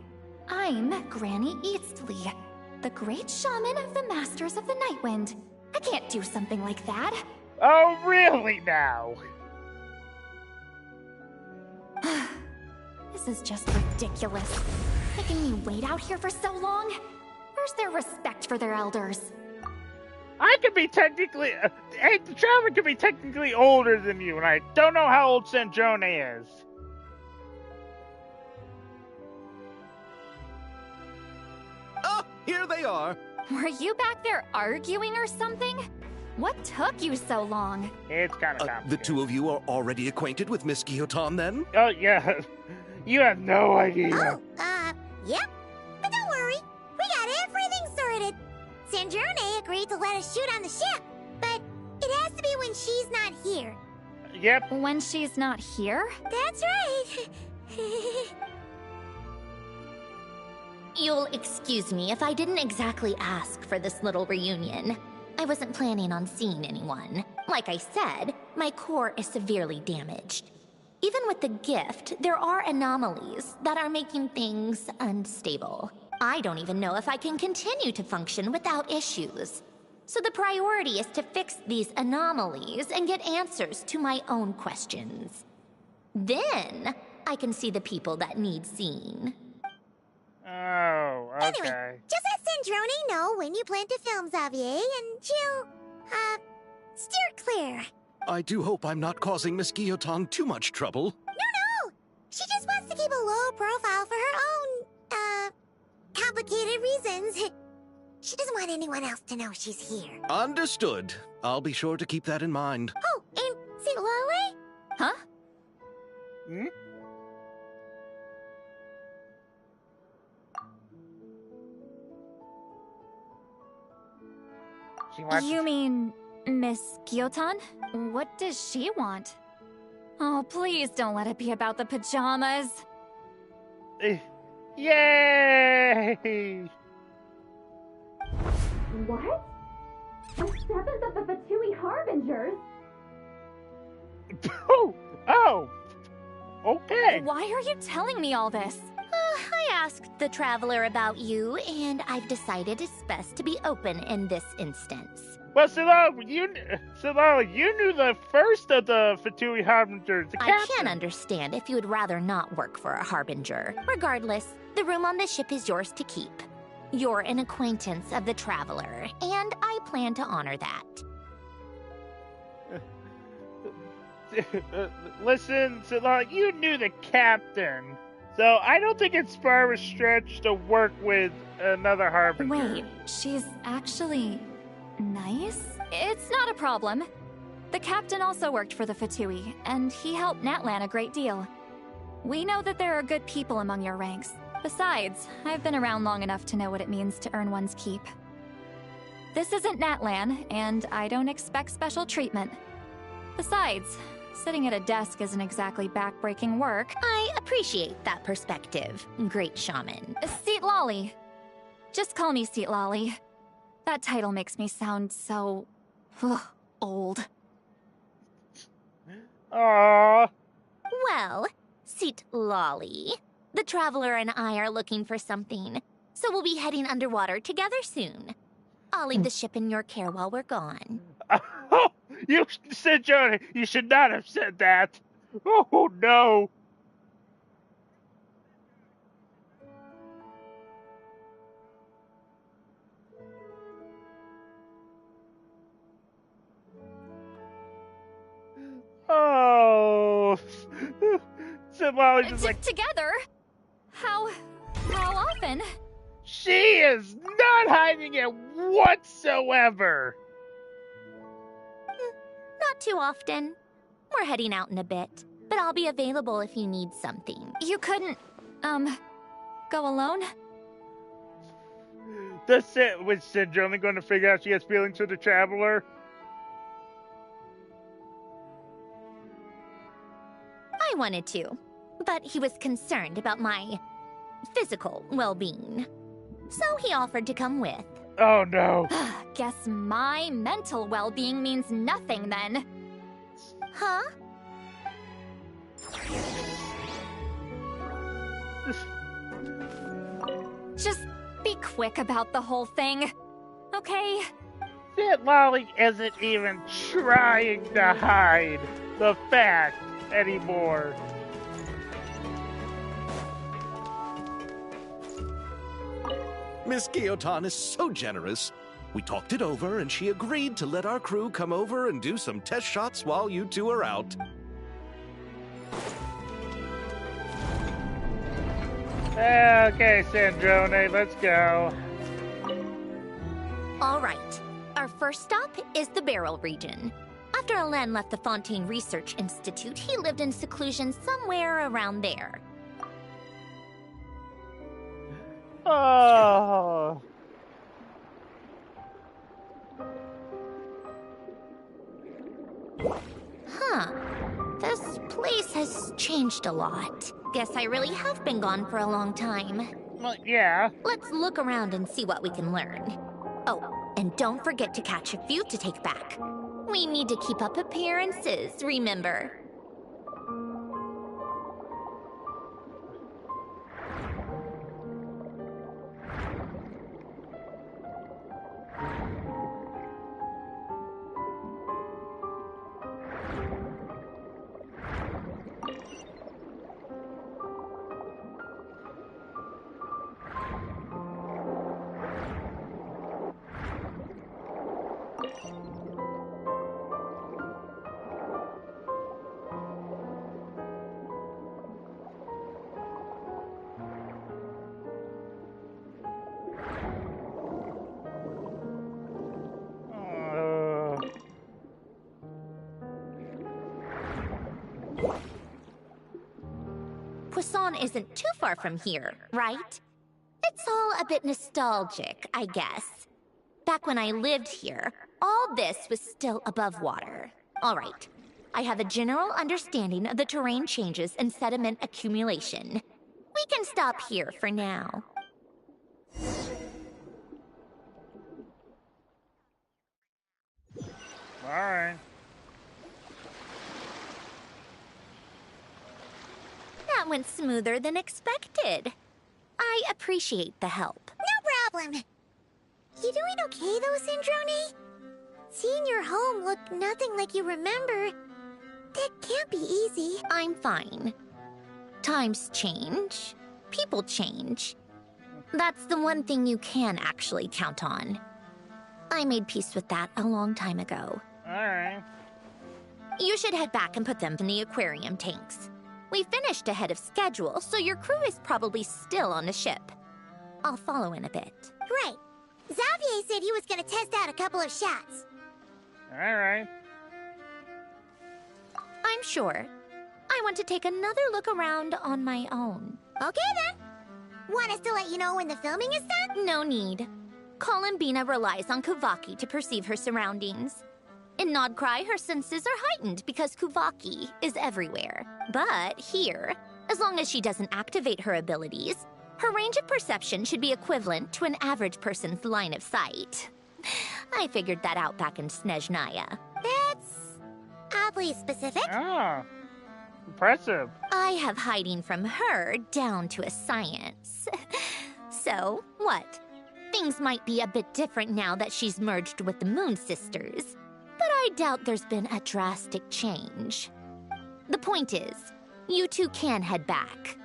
I'm Granny Eastley, the great shaman of the Masters of the Nightwind. I can't do something like that. Oh, really now? This is just ridiculous. Making me wait out here for so long? Where's their respect for their elders? I could be technically... hey, the Traveler could be technically older than you, and I don't know how old Sandrone is. Oh, here they are. Were you back there arguing or something? What took you so long? It's kind of complicated. The two of you are already acquainted with Miss Guillotin, then? Oh, yeah. You have no idea. Oh, yep. But don't worry. We got everything sorted. Sandrone agreed to let us shoot on the ship, but it has to be when she's not here. Yep. When she's not here? That's right. You'll excuse me if I didn't exactly ask for this little reunion. I wasn't planning on seeing anyone. Like I said, my core is severely damaged. Even with the gift, there are anomalies that are making things unstable. I don't even know if I can continue to function without issues. So the priority is to fix these anomalies and get answers to my own questions. Then, I can see the people that need seeing. Oh, okay. Anyway, just let Sandrone know when you plan to film Xavier, and she'll, steer clear. I do hope I'm not causing Miss Guillotin too much trouble. No! She just wants to keep a low profile for her own, complicated reasons. She doesn't want anyone else to know she's here. Understood. I'll be sure to keep that in mind. Oh, and St. Lale? Huh? Hmm? You mean Miss Guillotin? What does she want? Oh, please don't let it be about the pajamas. Yay! What? The 7th of the Fatui Harbingers? Oh! Okay. Why are you telling me all this? I asked the Traveler about you, and I've decided it's best to be open in this instance. Well, Silala, you knew the first of the Fatui Harbingers, the captain. I can understand if you would rather not work for a Harbinger. Regardless, the room on the ship is yours to keep. You're an acquaintance of the Traveler, and I plan to honor that. Listen, Silala, you knew the captain. So I don't think it's far of a stretch to work with another Harbinger. Wait, she's actually nice? It's not a problem. The captain also worked for the Fatui, and he helped Natlan a great deal. We know that there are good people among your ranks. Besides, I've been around long enough to know what it means to earn one's keep. This isn't Natlan, and I don't expect special treatment. Besides, sitting at a desk isn't exactly back-breaking work. I appreciate that perspective, great shaman. Seat Lolly. Just call me Seat Lolly. That title makes me sound so... old. Aww. Well, Seat Lolly, the Traveler and I are looking for something, so we'll be heading underwater together soon. I'll leave the ship in your care while we're gone. Oh, you said, Johnny, you should not have said that. Oh, no. Oh. So Molly's just like... Together? How often? She is not hiding it whatsoever. Not too often. We're heading out in a bit, but I'll be available if you need something. You couldn't, go alone? That's it. Was Syndrome going to figure out she has feelings for the Traveler? I wanted to, but he was concerned about my physical well-being. So he offered to come with. Oh, no. Guess my mental well-being means nothing, then. Huh? Just be quick about the whole thing, okay? That Lolly isn't even trying to hide the fact anymore. Miss Guillotin is so generous. We talked it over, and she agreed to let our crew come over and do some test shots while you two are out. Okay, Sandrone, let's go. All right. Our first stop is the Beryl region. After Alain left the Fontaine Research Institute, he lived in seclusion somewhere around there. Oh. Huh. This place has changed a lot. Guess I really have been gone for a long time. Well, yeah. Let's look around and see what we can learn. Oh, and don't forget to catch a few to take back. We need to keep up appearances, remember? Poisson isn't too far from here, right? It's all a bit nostalgic, I guess. Back when I lived here, all this was still above water. All right, I have a general understanding of the terrain changes and sediment accumulation. We can stop here for now. All right. That went smoother than expected. I appreciate the help. No problem. You doing okay though, Sandrone? Seeing your home look nothing like you remember, that can't be easy. I'm fine. Times change. People change. That's the one thing you can actually count on. I made peace with that a long time ago. Alright. You should head back and put them in the aquarium tanks. We finished ahead of schedule, so your crew is probably still on the ship. I'll follow in a bit. Right. Xavier said he was gonna test out a couple of shots. Alright. I'm sure. I want to take another look around on my own. Okay then. Want us to let you know when the filming is done? No need. Columbina relies on Kuvaki to perceive her surroundings. In Nodcry, her senses are heightened because Kuvaki is everywhere. But here, as long as she doesn't activate her abilities, her range of perception should be equivalent to an average person's line of sight. I figured that out back in Snezhnaya. That's oddly specific. Oh. Impressive. I have hiding from her down to a science. So, what? Things might be a bit different now that she's merged with the Moon Sisters. But I doubt there's been a drastic change. The point is, you two can head back.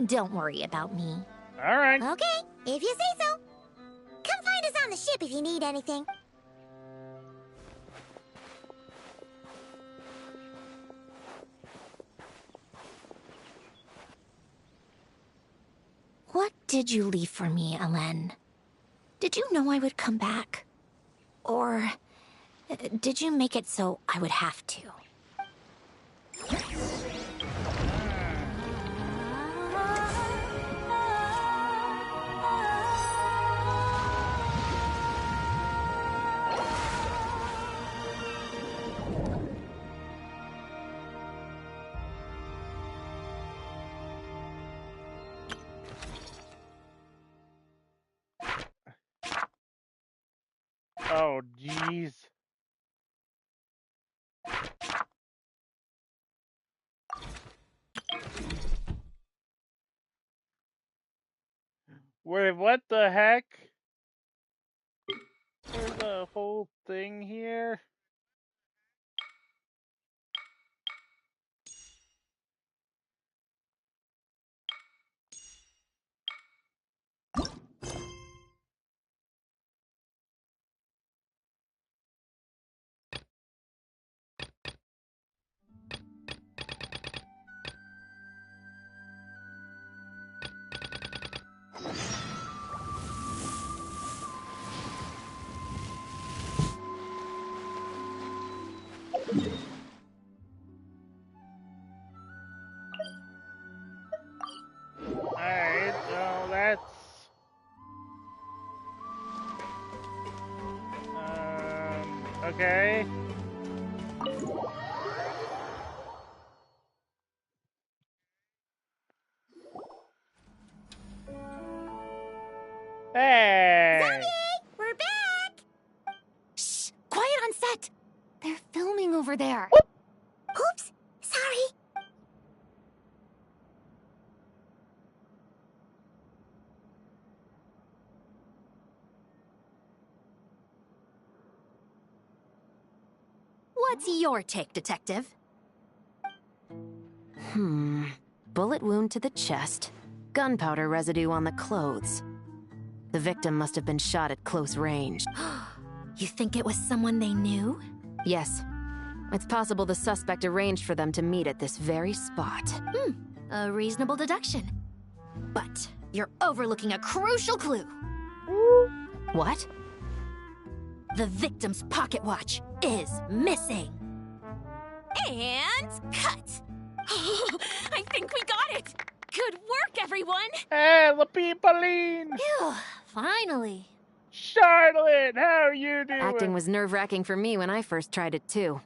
Don't worry about me. Alright. Okay, if you say so. Come find us on the ship if you need anything. What did you leave for me, Alain? Did you know I would come back? Or did you make it so I would have to? Oh, jeez. Wait, what the heck? There's the whole thing here? Okay. Hey! Zombie! We're back! Shh! Quiet on set! They're filming over there. Oops! Sorry. What's your take, Detective? Bullet wound to the chest. Gunpowder residue on the clothes. The victim must have been shot at close range. You think it was someone they knew? Yes. It's possible the suspect arranged for them to meet at this very spot. A reasonable deduction. But you're overlooking a crucial clue. What? The victim's pocket watch is missing. And cut! I think we got it! Good work, everyone! Hey, La Pipoline! Phew, finally. Charlotte, how are you doing? Acting was nerve-wracking for me when I first tried it too.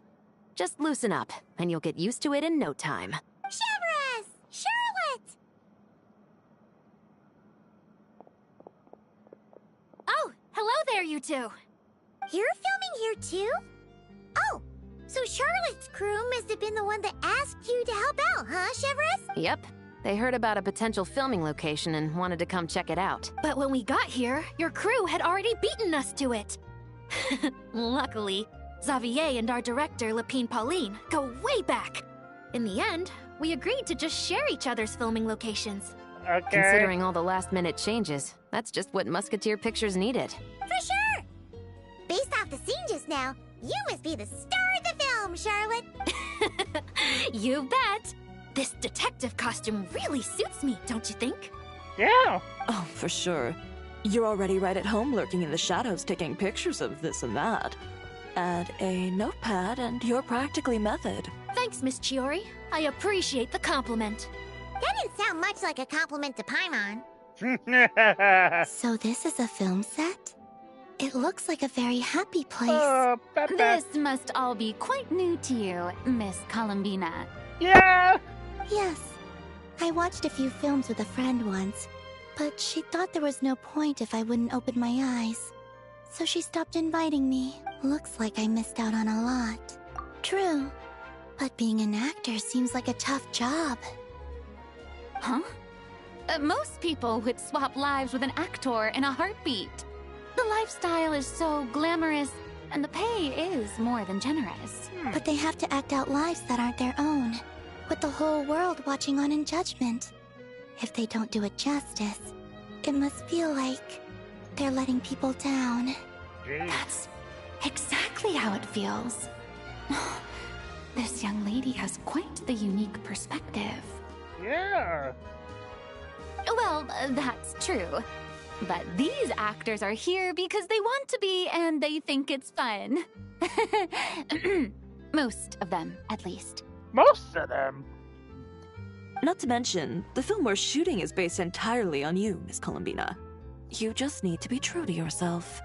Just loosen up, and you'll get used to it in no time. Severus! Charlotte! Oh, hello there, you two. You're filming here too? Oh, so Charlotte's crew must have been the one that asked you to help out, huh, Severus? Yep. They heard about a potential filming location and wanted to come check it out. But when we got here, your crew had already beaten us to it. Luckily, Xavier and our director, Lapine Pauline, go way back. In the end, we agreed to just share each other's filming locations. Okay. Considering all the last-minute changes, that's just what Musketeer Pictures needed. For sure! Based off the scene just now, you must be the star of the film, Charlotte! You bet! This detective costume really suits me, don't you think? Yeah. Oh, for sure. You're already right at home lurking in the shadows taking pictures of this and that. Add a notepad and you're practically method. Thanks, Miss Chiori. I appreciate the compliment. That didn't sound much like a compliment to Paimon. So this is a film set? It looks like a very happy place. Oh, Pepe. This must all be quite new to you, Miss Columbina. Yeah! Yes. I watched a few films with a friend once, but she thought there was no point if I wouldn't open my eyes. So she stopped inviting me. Looks like I missed out on a lot. True. But being an actor seems like a tough job. Huh? Most people would swap lives with an actor in a heartbeat. The lifestyle is so glamorous, and the pay is more than generous. But they have to act out lives that aren't their own, with the whole world watching on in judgment. If they don't do it justice, it must feel like they're letting people down. Jeez. That's exactly how it feels. This young lady has quite the unique perspective. Yeah. Well, that's true. But these actors are here because they want to be and they think it's fun. Most of them, at least. Most of them. Not to mention, the film we're shooting is based entirely on you, Miss Columbina. You just need to be true to yourself.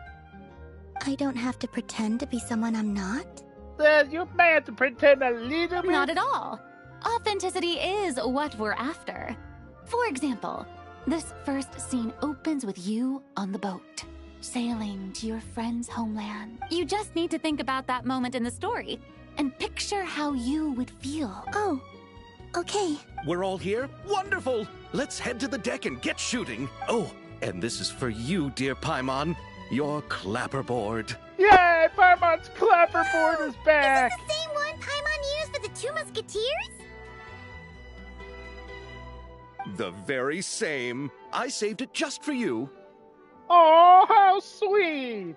I don't have to pretend to be someone I'm not? You may have to pretend a little bit. Not at all. Authenticity is what we're after. For example, this first scene opens with you on the boat, sailing to your friend's homeland. You just need to think about that moment in the story and picture how you would feel. Oh, okay. We're all here? Wonderful! Let's head to the deck and get shooting. Oh, and this is for you, dear Paimon. Your clapperboard. Yay! Paimon's clapperboard is back! Is this the same one Paimon used for the Two Musketeers? The very same. I saved it just for you. Oh, how sweet!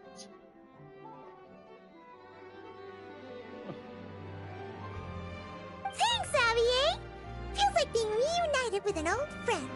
Thanks, Xavier! Feels like being reunited with an old friend.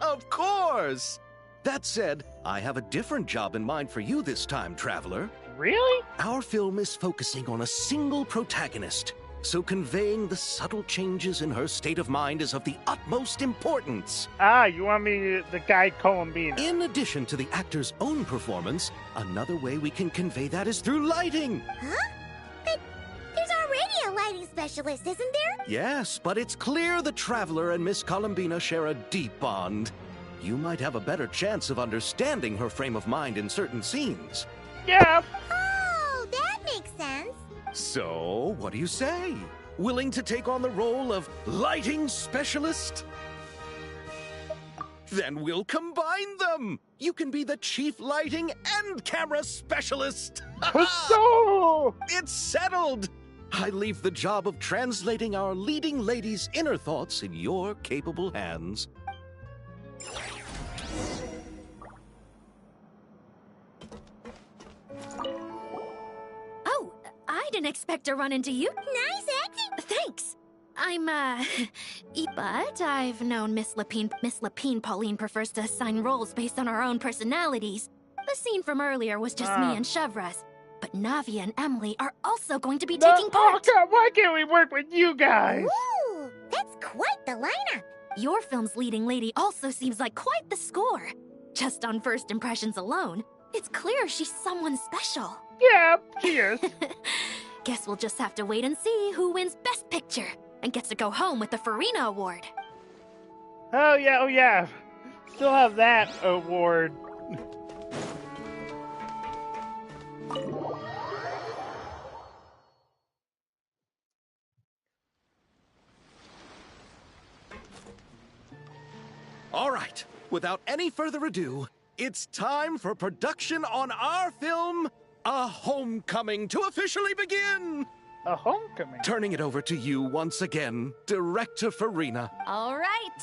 Of course! That said, I have a different job in mind for you this time, Traveler. Really? Our film is focusing on a single protagonist. so conveying the subtle changes in her state of mind is of the utmost importance. Ah, you want me the guy Columbine? In addition to the actor's own performance, another way we can convey that is through lighting. Huh? But there's already a lighting specialist, isn't there? Yes, but it's clear the Traveler and Miss Columbina share a deep bond. You might have a better chance of understanding her frame of mind in certain scenes. Yeah. Oh, that makes sense. So, what do you say? Willing to take on the role of lighting specialist? Then we'll combine them! You can be the chief lighting and camera specialist! So It's settled! I leave the job of translating our leading lady's inner thoughts in your capable hands. Oh, I didn't expect to run into you. Nice acting. Thanks. But I've known Miss Lapine. Miss Lapine Pauline prefers to assign roles based on our own personalities. The scene from earlier was just me and Chevras. But Navia and Emily are also going to be taking part. Oh, God, why can't we work with you guys? Ooh, that's quite the lineup. Your film's leading lady also seems like quite the score. Just on first impressions alone, it's clear she's someone special. Yeah, she is. Guess we'll just have to wait and see who wins Best Picture and gets to go home with the Farina Award. Oh yeah. Still have that award. All right, without any further ado, it's time for production on our film, A Homecoming, to officially begin! A homecoming? Turning it over to you once again, Director Farina. All right.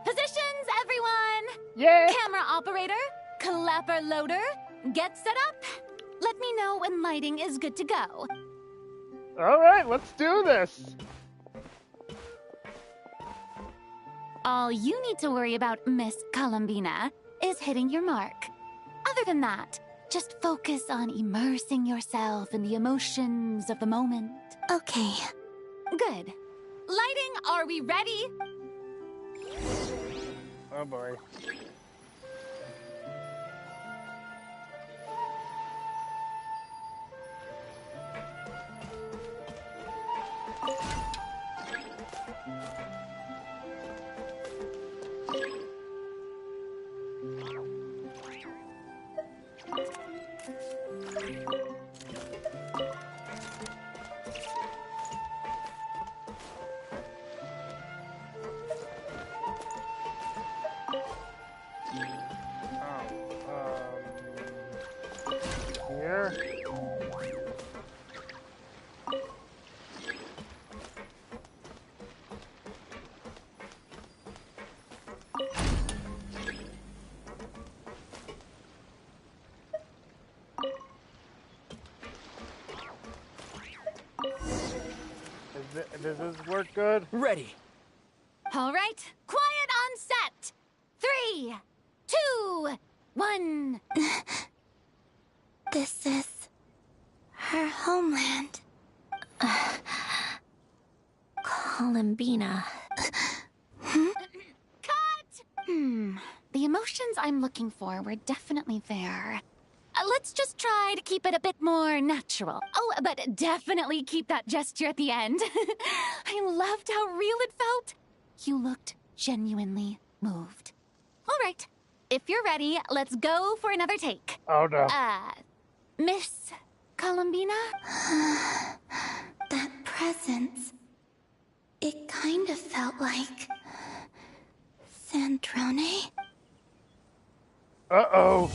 Positions, everyone. Yeah. Camera operator, clapper loader, get set up. Let me know when lighting is good to go. All right, let's do this. All you need to worry about, Miss Columbina, is hitting your mark. Other than that, just focus on immersing yourself in the emotions of the moment. Okay. Good. Lighting, are we ready? Oh boy. Here. Does this work good? Ready. All right. Quiet on set. 3, 2, 1. This is her homeland. Columbina. Cut! The emotions I'm looking for were definitely there. Let's just try to keep it a bit more natural. Oh, but definitely keep that gesture at the end. I loved how real it felt. You looked genuinely moved. All right. If you're ready, let's go for another take. Oh no. Miss Columbina? That presence. It kind of felt like Sandrone. Uh-oh.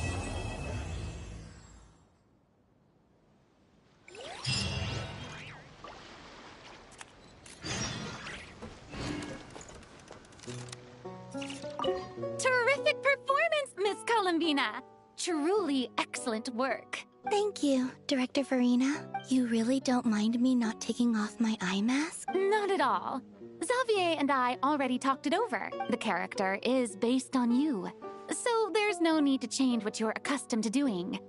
Terrific performance, Miss Columbina. Truly excellent work. Thank you, Director Farina. You really don't mind me not taking off my eye mask? Not at all. Xavier and I already talked it over. The character is based on you. So there's no need to change what you're accustomed to doing.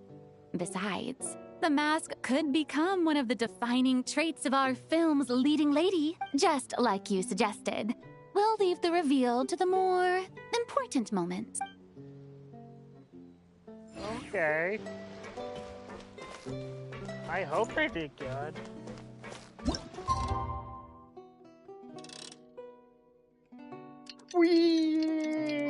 Besides, The mask could become one of the defining traits of our film's leading lady, just like you suggested. We'll leave the reveal to the more important moments. Okay. I hope they did good. Whee!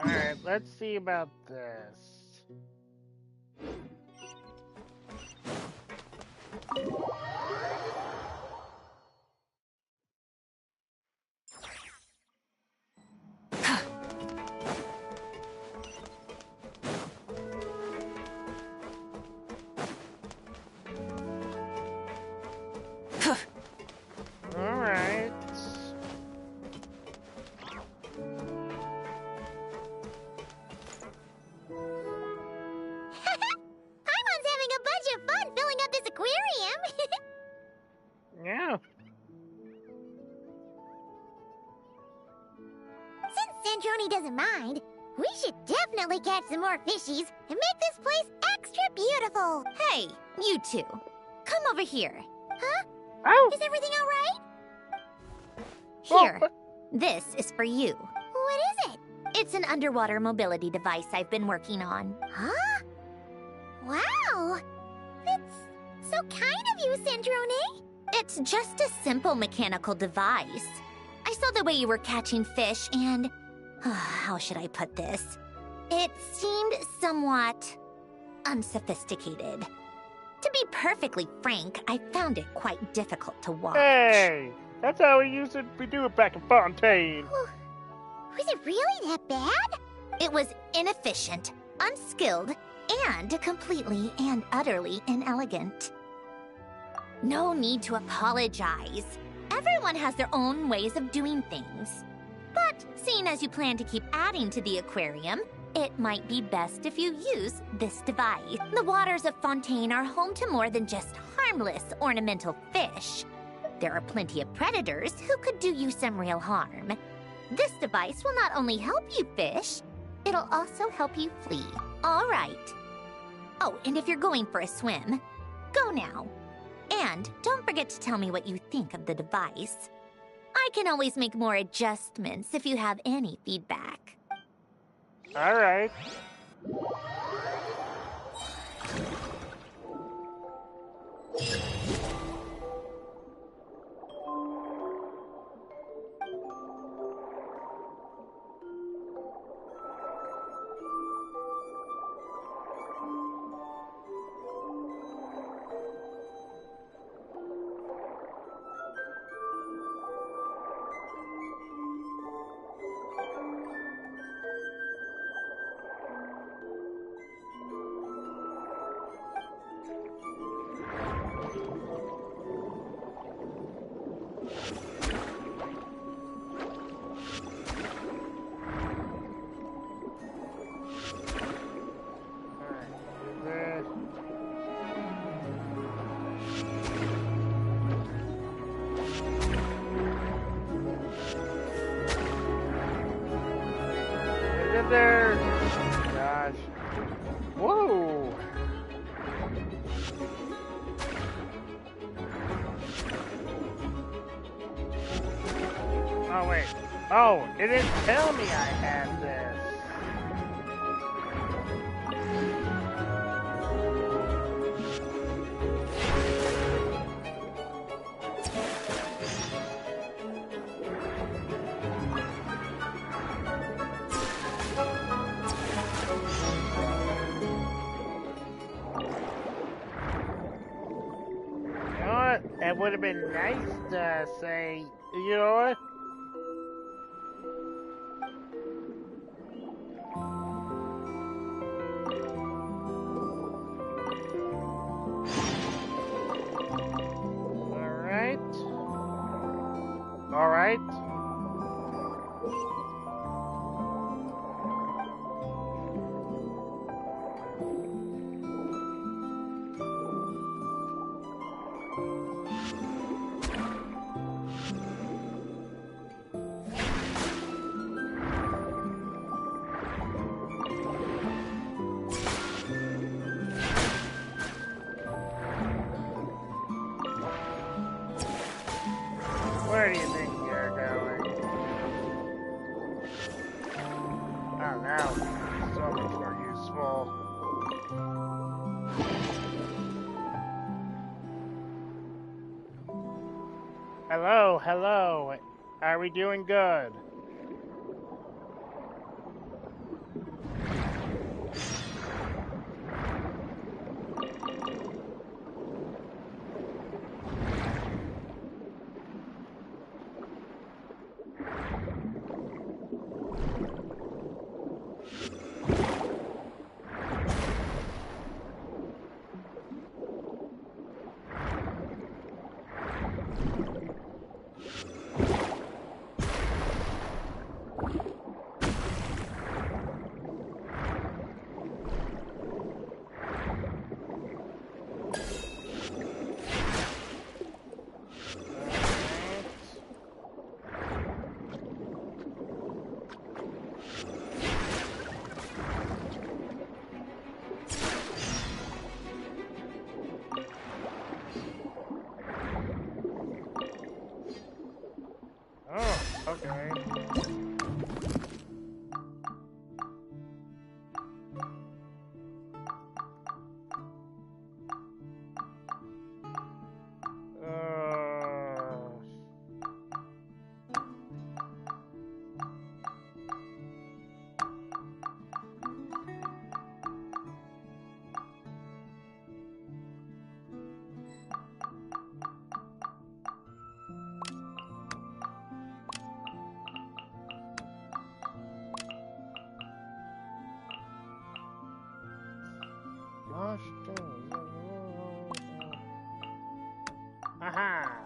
Alright, let's see about this. Alright. Paimon's having a bunch of fun filling up this aquarium. Yeah. Since Sandrone doesn't mind, we should definitely catch some more fishies and make this place extra beautiful. Hey, you two. Come over here. Huh? Oh! Is everything all right? Here. Oh. This is for you. What is it? It's an underwater mobility device I've been working on. Huh? Wow! That's so kind of you, Sandrone. It's just a simple mechanical device. I saw the way you were catching fish and... how should I put this? It seemed somewhat... unsophisticated. To be perfectly frank, I found it quite difficult to watch. Hey! That's how we do it back in Fontaine. Was it really that bad? It was inefficient, unskilled, and completely and utterly inelegant. No need to apologize. Everyone has their own ways of doing things. But seeing as you plan to keep adding to the aquarium, it might be best if you use this device. The waters of Fontaine are home to more than just harmless ornamental fish. There are plenty of predators who could do you some real harm. This device will not only help you fish, it'll also help you flee. All right. Oh, and if you're going for a swim, go now. And don't forget to tell me what you think of the device. I can always make more adjustments if you have any feedback. All right. There. Gosh. Whoa. Oh, wait. Oh, it didn't tell me I had this. It would have been nice to say, you know what? right? Where do you think you're going? Oh, now so much more useful. Hello, hello. Are we doing good? Oh, okay. Gosh dang. Aha!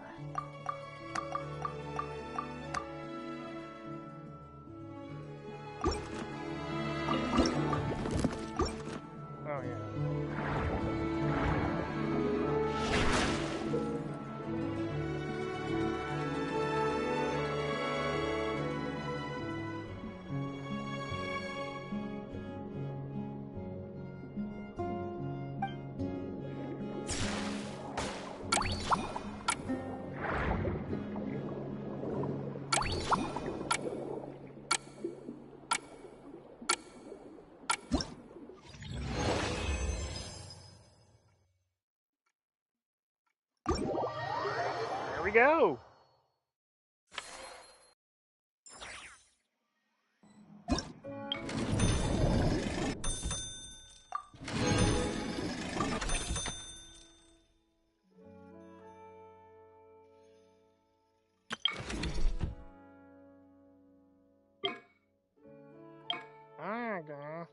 Oh yeah. There we go. There we go.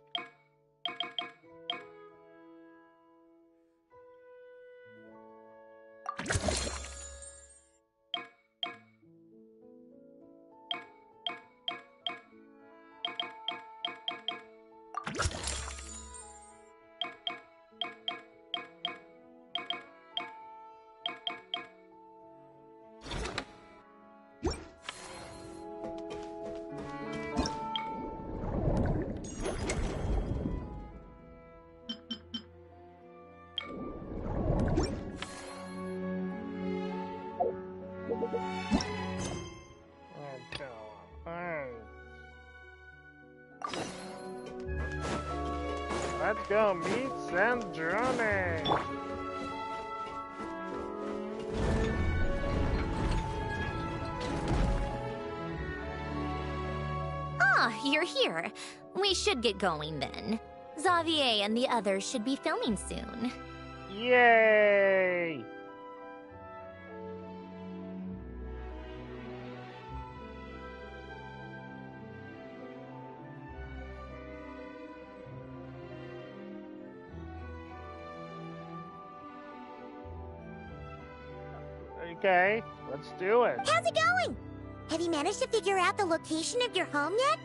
Let's go meet Sandrone. Ah, you're here. We should get going then. Xavier and the others should be filming soon. Yay! Okay, let's do it. How's it going? Have you managed to figure out the location of your home yet?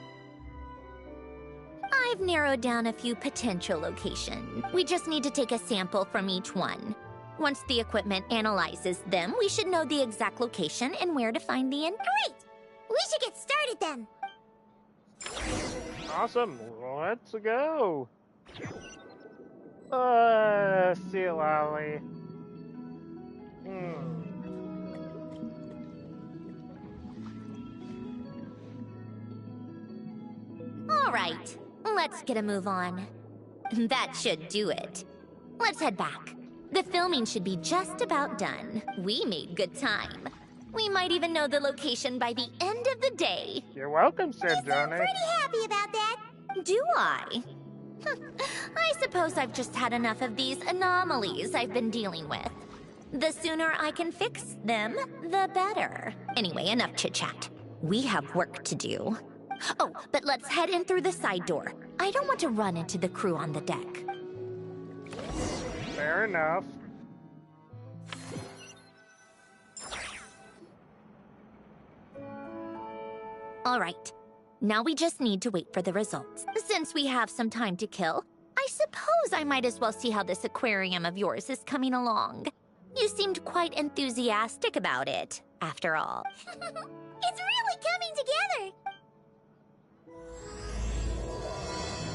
I've narrowed down a few potential locations. We just need to take a sample from each one. Once the equipment analyzes them, we should know the exact location and where to find the Great! We should get started then. Awesome. Let's go. See, Lolly. All right, let's get a move on. That should do it. Let's head back. The filming should be just about done. We made good time. We might even know the location by the end of the day. You're welcome, Sir I'm Johnny. pretty happy about that. Do I? I suppose I've just had enough of these anomalies I've been dealing with. The sooner I can fix them, the better. Anyway, enough chit-chat. We have work to do. Oh, but let's head in through the side door. I don't want to run into the crew on the deck. Fair enough. All right. Now we just need to wait for the results. Since we have some time to kill, I suppose I might as well see how this aquarium of yours is coming along. You seemed quite enthusiastic about it, after all. It's really coming together.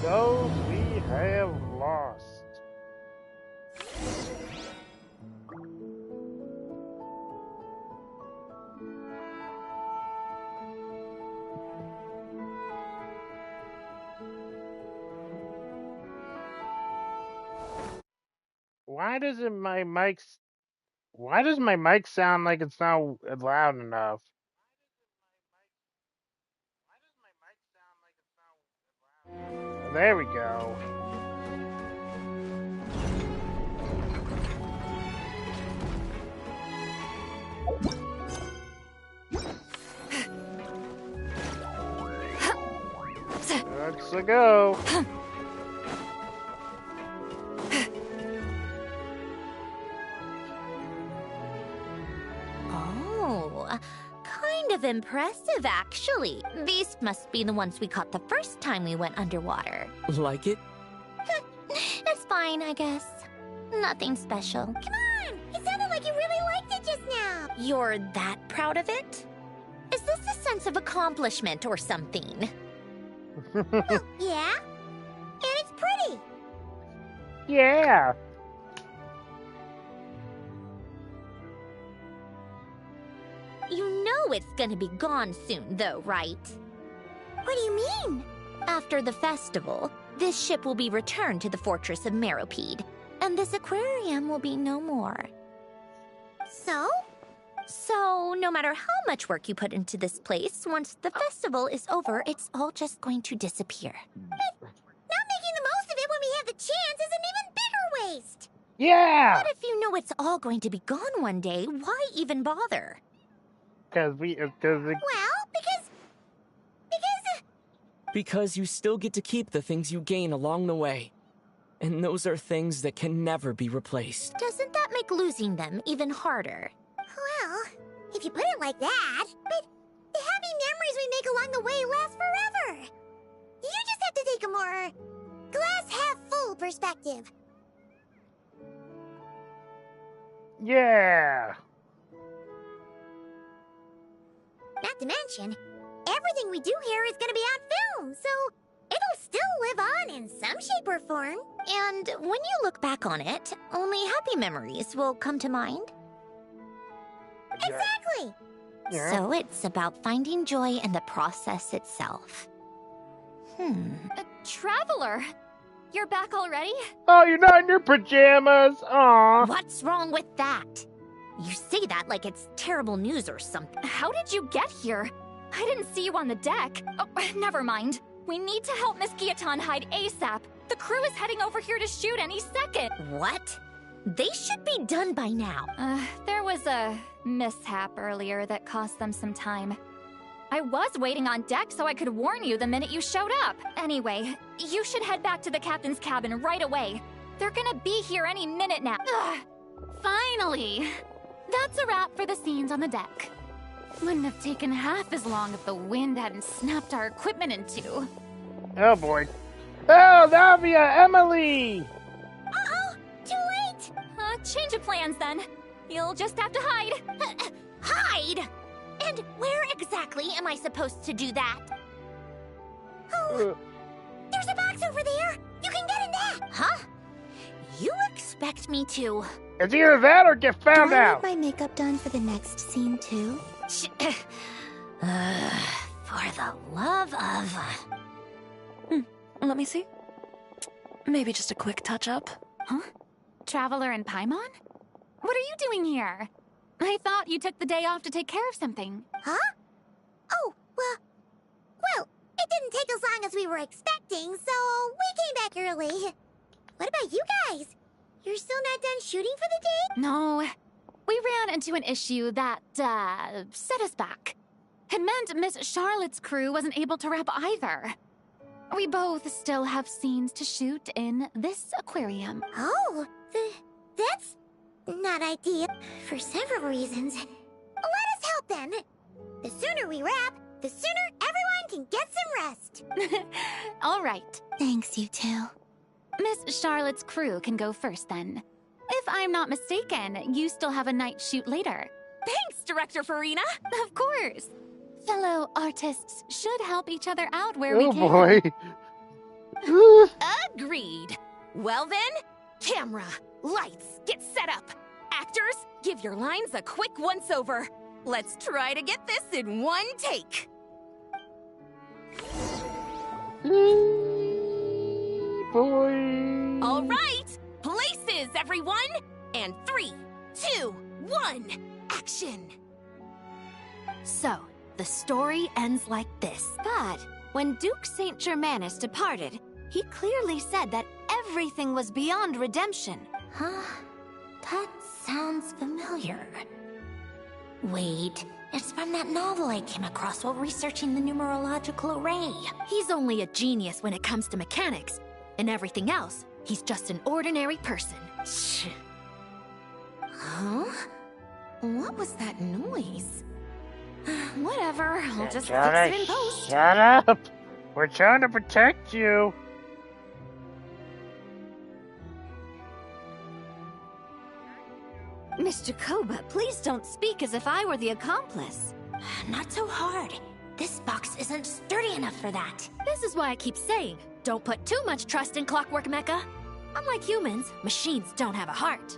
Those we have lost. Why does my mic sound like it's not loud enough? There we go. Let's go. Oh, kind of impressive, actually. These must be the ones we caught the first time we went underwater. Like it? It's fine, I guess. Nothing special. Come on! It sounded like you really liked it just now. You're that proud of it? Is this a sense of accomplishment or something? Well, yeah. And it's pretty. Yeah. You know it's gonna be gone soon, though, right? What do you mean? After the festival, this ship will be returned to the fortress of Meropide, and this aquarium will be no more. So? So, no matter how much work you put into this place, once the festival is over, it's all just going to disappear. But not making the most of it when we have the chance is an even bigger waste. Yeah! But if you know it's all going to be gone one day, why even bother? Well, because Because you still get to keep the things you gain along the way. And those are things that can never be replaced. Doesn't that make losing them even harder? Well, if you put it like that, but the happy memories we make along the way last forever. You just have to take a more glass-half-full perspective. Yeah. Not to mention, everything we do here is going to be on film, so it'll still live on in some shape or form. And when you look back on it, only happy memories will come to mind. Exactly. Yeah. So it's about finding joy in the process itself. Traveler, you're back already? Oh, you're not in your pajamas. Aw. What's wrong with that? You say that like it's terrible news or something. How did you get here? I didn't see you on the deck. Oh, never mind. We need to help Miss Guillotin hide ASAP. The crew is heading over here to shoot any second. What? They should be done by now. There was a mishap earlier that cost them some time. I was waiting on deck so I could warn you the minute you showed up. Anyway, you should head back to the captain's cabin right away. They're gonna be here any minute now. Ugh, finally! That's a wrap for the scenes on the deck. Wouldn't have taken half as long if the wind hadn't snapped our equipment in two. Oh boy. Oh, Zavia, Emily! Uh-oh! Too late! Change of plans then. You'll just have to hide. Hide? And where exactly am I supposed to do that? Oh, there's a box over there. You can get in that. Huh? You expect me to? It's either that or get found Do I out. need my makeup done for the next scene too? For the love of... Let me see. Maybe just a quick touch-up. Huh? Traveler and Paimon? What are you doing here? I thought you took the day off to take care of something. Huh? Oh, well, it didn't take as long as we were expecting, so we came back early. What about you guys? You're still not done shooting for the day? No. We ran into an issue that, set us back. It meant Miss Charlotte's crew wasn't able to wrap either. We both still have scenes to shoot in this aquarium. Oh, that's not ideal. For several reasons. Let us help then. The sooner we wrap, the sooner everyone can get some rest. All right. Thanks, you two. Miss Charlotte's crew can go first then. If I'm not mistaken, you still have a night shoot later. Thanks, Director Farina. Of course. Fellow artists should help each other out where we Oh can. boy. Agreed. Well then, camera, lights, get set up. Actors, give your lines a quick once-over. Let's try to get this in one take. Boy. All right, places, everyone. And 3, 2, 1, action. So, the story ends like this. But when Duke Saint Germanus departed, he clearly said that everything was beyond redemption. Huh? That sounds familiar. Wait, it's from that novel I came across while researching the numerological array. He's only a genius when it comes to mechanics. In everything else, he's just an ordinary person. Huh? What was that noise? Whatever, I'll just Johnny, fix it in post. shut up. We're trying to protect you. Mr. Koba, please don't speak as if I were the accomplice. Not so hard. This box isn't sturdy enough for that. This is why I keep saying, don't put too much trust in Clockwork Mecha. Unlike humans, machines don't have a heart.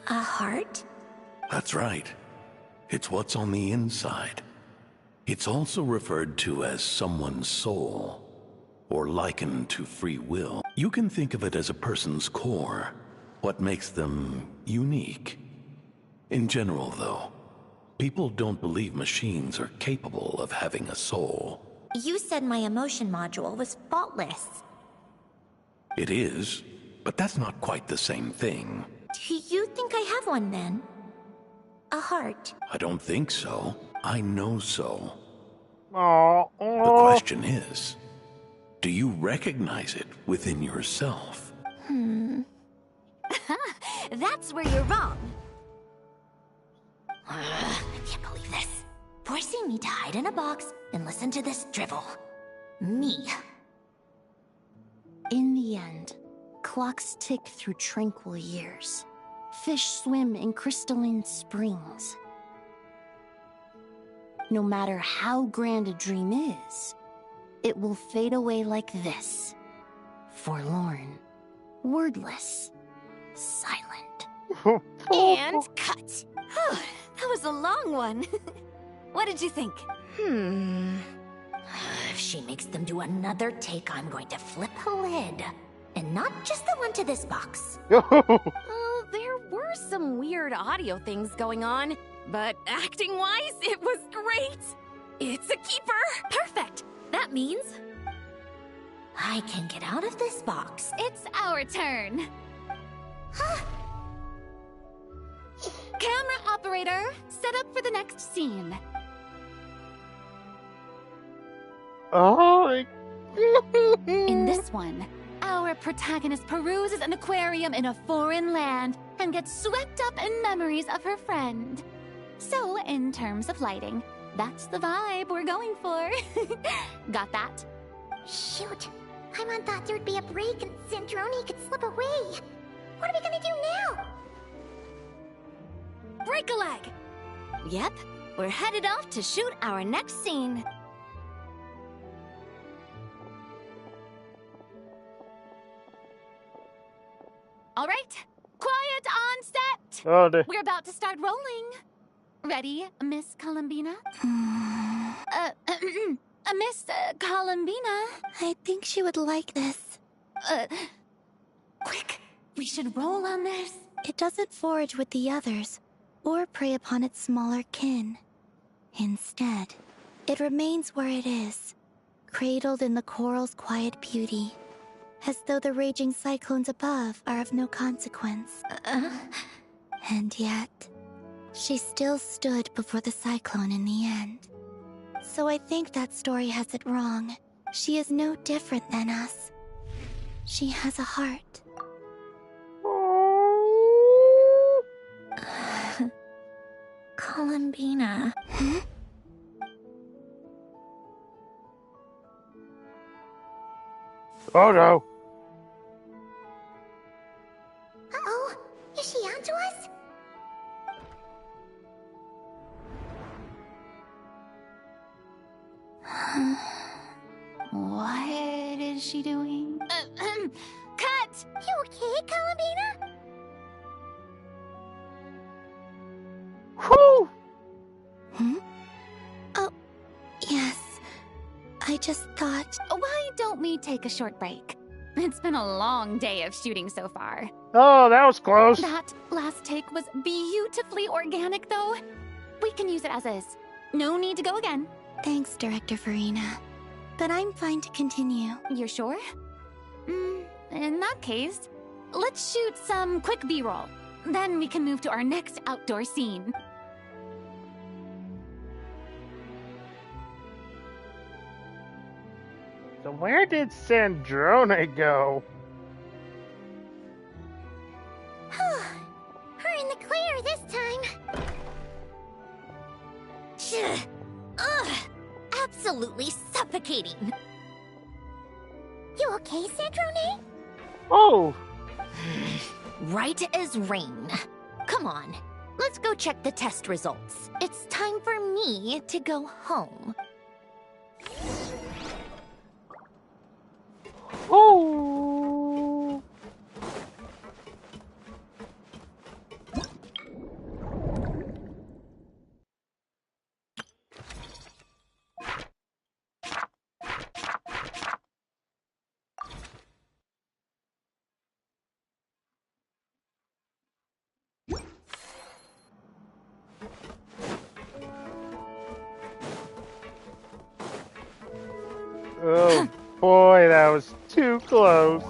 A heart? That's right. It's what's on the inside. It's also referred to as someone's soul, or likened to free will. You can think of it as a person's core, what makes them unique. In general, though, people don't believe machines are capable of having a soul. You said my emotion module was faultless. It is, but that's not quite the same thing. Do you think I have one then? A heart? I don't think so. I know so. Oh. The question is, do you recognize it within yourself? That's where you're wrong. I can't believe this. Forcing me to hide in a box and listen to this drivel. Me. In the end, clocks tick through tranquil years. Fish swim in crystalline springs. No matter how grand a dream is, it will fade away like this. Forlorn, wordless, silent. And cut. That was a long one. What did you think? If she makes them do another take, I'm going to flip the lid. And not just the one to this box. Oh, there were some weird audio things going on, but acting-wise, it was great. It's a keeper. Perfect. That means I can get out of this box. It's our turn. Camera operator, set up for the next scene. Oh. In this one, our protagonist peruses an aquarium in a foreign land and gets swept up in memories of her friend. So, in terms of lighting, that's the vibe we're going for. Got that? Shoot. Paimon thought there'd be a break and Sandrone could slip away. What are we gonna do now? Break a leg! Yep, we're headed off to shoot our next scene. All right, quiet on set. Oh, We're about to start rolling. Ready, Miss Columbina? Miss Columbina? I think she would like this. Quick, we should roll on this. It doesn't forage with the others, or prey upon its smaller kin. Instead, it remains where it is, cradled in the coral's quiet beauty, as though the raging cyclones above are of no consequence. And yet, she still stood before the cyclone in the end. So I think that story has it wrong. She is no different than us. She has a heart. Columbina. Oh no. Uh-oh. Is she onto us? What is she doing? Cut! You okay, Columbina? Whew! Oh, yes. I just thought... Why don't we take a short break? It's been a long day of shooting so far. Oh, that was close. That last take was beautifully organic, though. We can use it as is. No need to go again. Thanks, Director Farina. But I'm fine to continue. You're sure? In that case, let's shoot some quick B-roll. Then we can move to our next outdoor scene. So where did Sandrone go? We're in the clear this time. Ugh! Absolutely suffocating. You okay, Sandrone? Oh! Right as rain. Come on, let's go check the test results. It's time for me to go home. Oh! Oh boy, that was too close.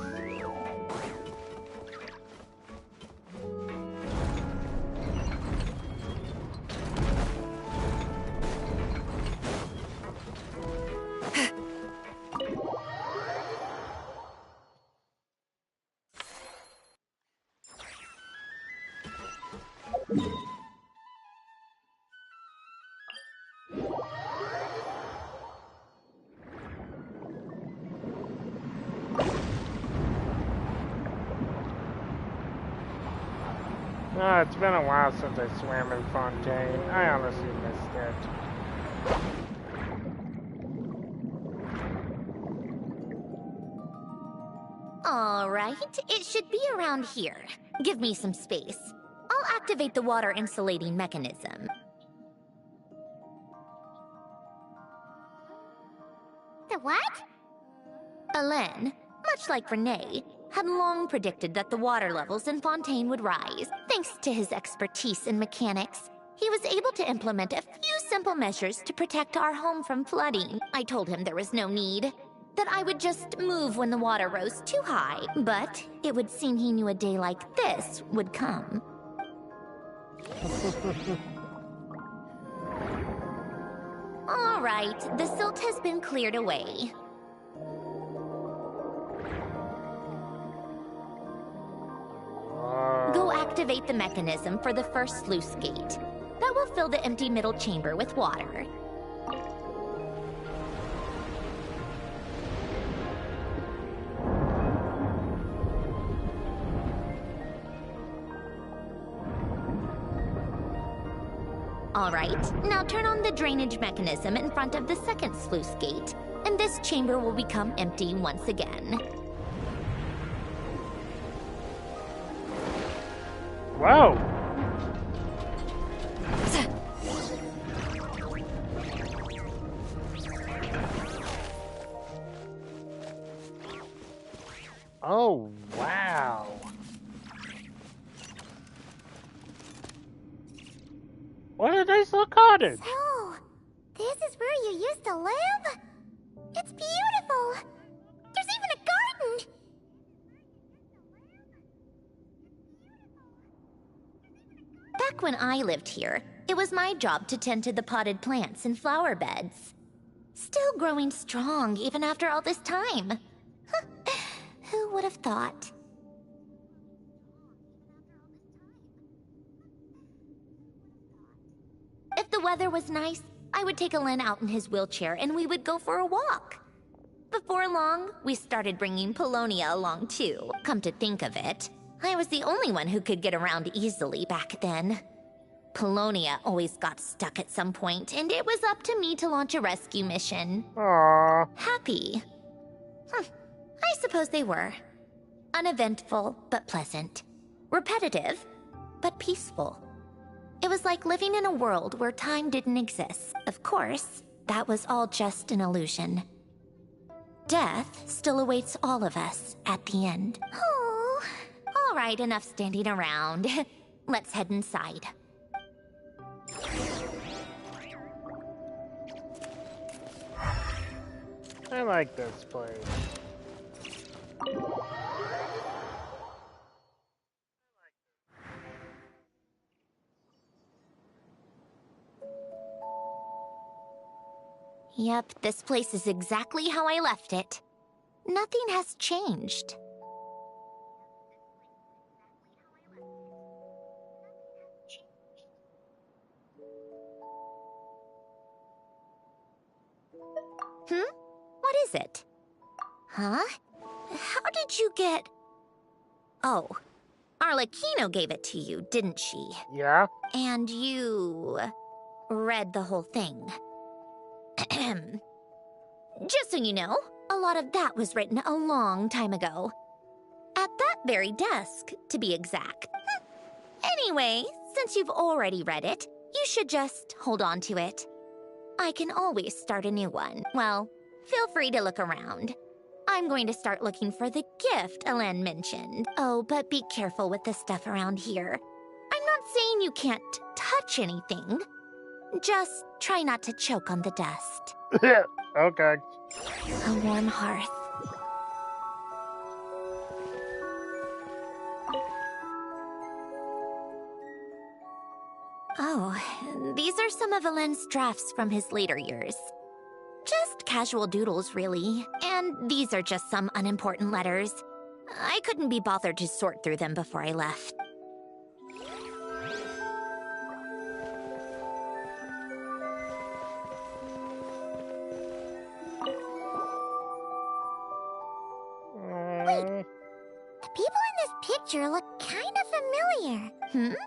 Oh, it's been a while since I swam in Fontaine. I honestly missed it. All right, it should be around here. Give me some space. I'll activate the water insulating mechanism. The what? Alain, much like Renee, had long predicted that the water levels in Fontaine would rise. Thanks to his expertise in mechanics, he was able to implement a few simple measures to protect our home from flooding. I told him there was no need, that I would just move when the water rose too high. But it would seem he knew a day like this would come. All right, the silt has been cleared away. Go activate the mechanism for the first sluice gate. That will fill the empty middle chamber with water. All right, now turn on the drainage mechanism in front of the second sluice gate, and this chamber will become empty once again. Whoa! Oh, wow. What a nice little cottage. So, this is where you used to live? It's beautiful. There's even a garden. Back when I lived here, it was my job to tend to the potted plants and flower beds. Still growing strong even after all this time. Who would have thought? If the weather was nice, I would take Alen out in his wheelchair and we would go for a walk. Before long, we started bringing Polonia along too. Come to think of it, I was the only one who could get around easily back then. Polonia always got stuck at some point, and it was up to me to launch a rescue mission. Aww. Happy. I suppose they were. Uneventful, but pleasant. Repetitive, but peaceful. It was like living in a world where time didn't exist. Of course, that was all just an illusion. Death still awaits all of us at the end. Oh, all right, enough standing around. Let's head inside. I like this place. Yep, this place is exactly how I left it. Nothing has changed. What is it? Huh? How did you get... Oh, Arlecchino gave it to you, didn't she? Yeah? And you... read the whole thing. Just so you know, a lot of that was written a long time ago. At that very desk, to be exact. Anyway, since you've already read it, you should just hold on to it. I can always start a new one. Well, feel free to look around. I'm going to start looking for the gift Alen mentioned. Oh, but be careful with the stuff around here. I'm not saying you can't touch anything. Just try not to choke on the dust. Okay. A warm hearth. Oh, these are some of Alen's drafts from his later years. Just casual doodles, really. And these are just some unimportant letters. I couldn't be bothered to sort through them before I left. Wait, the people in this picture look kind of familiar.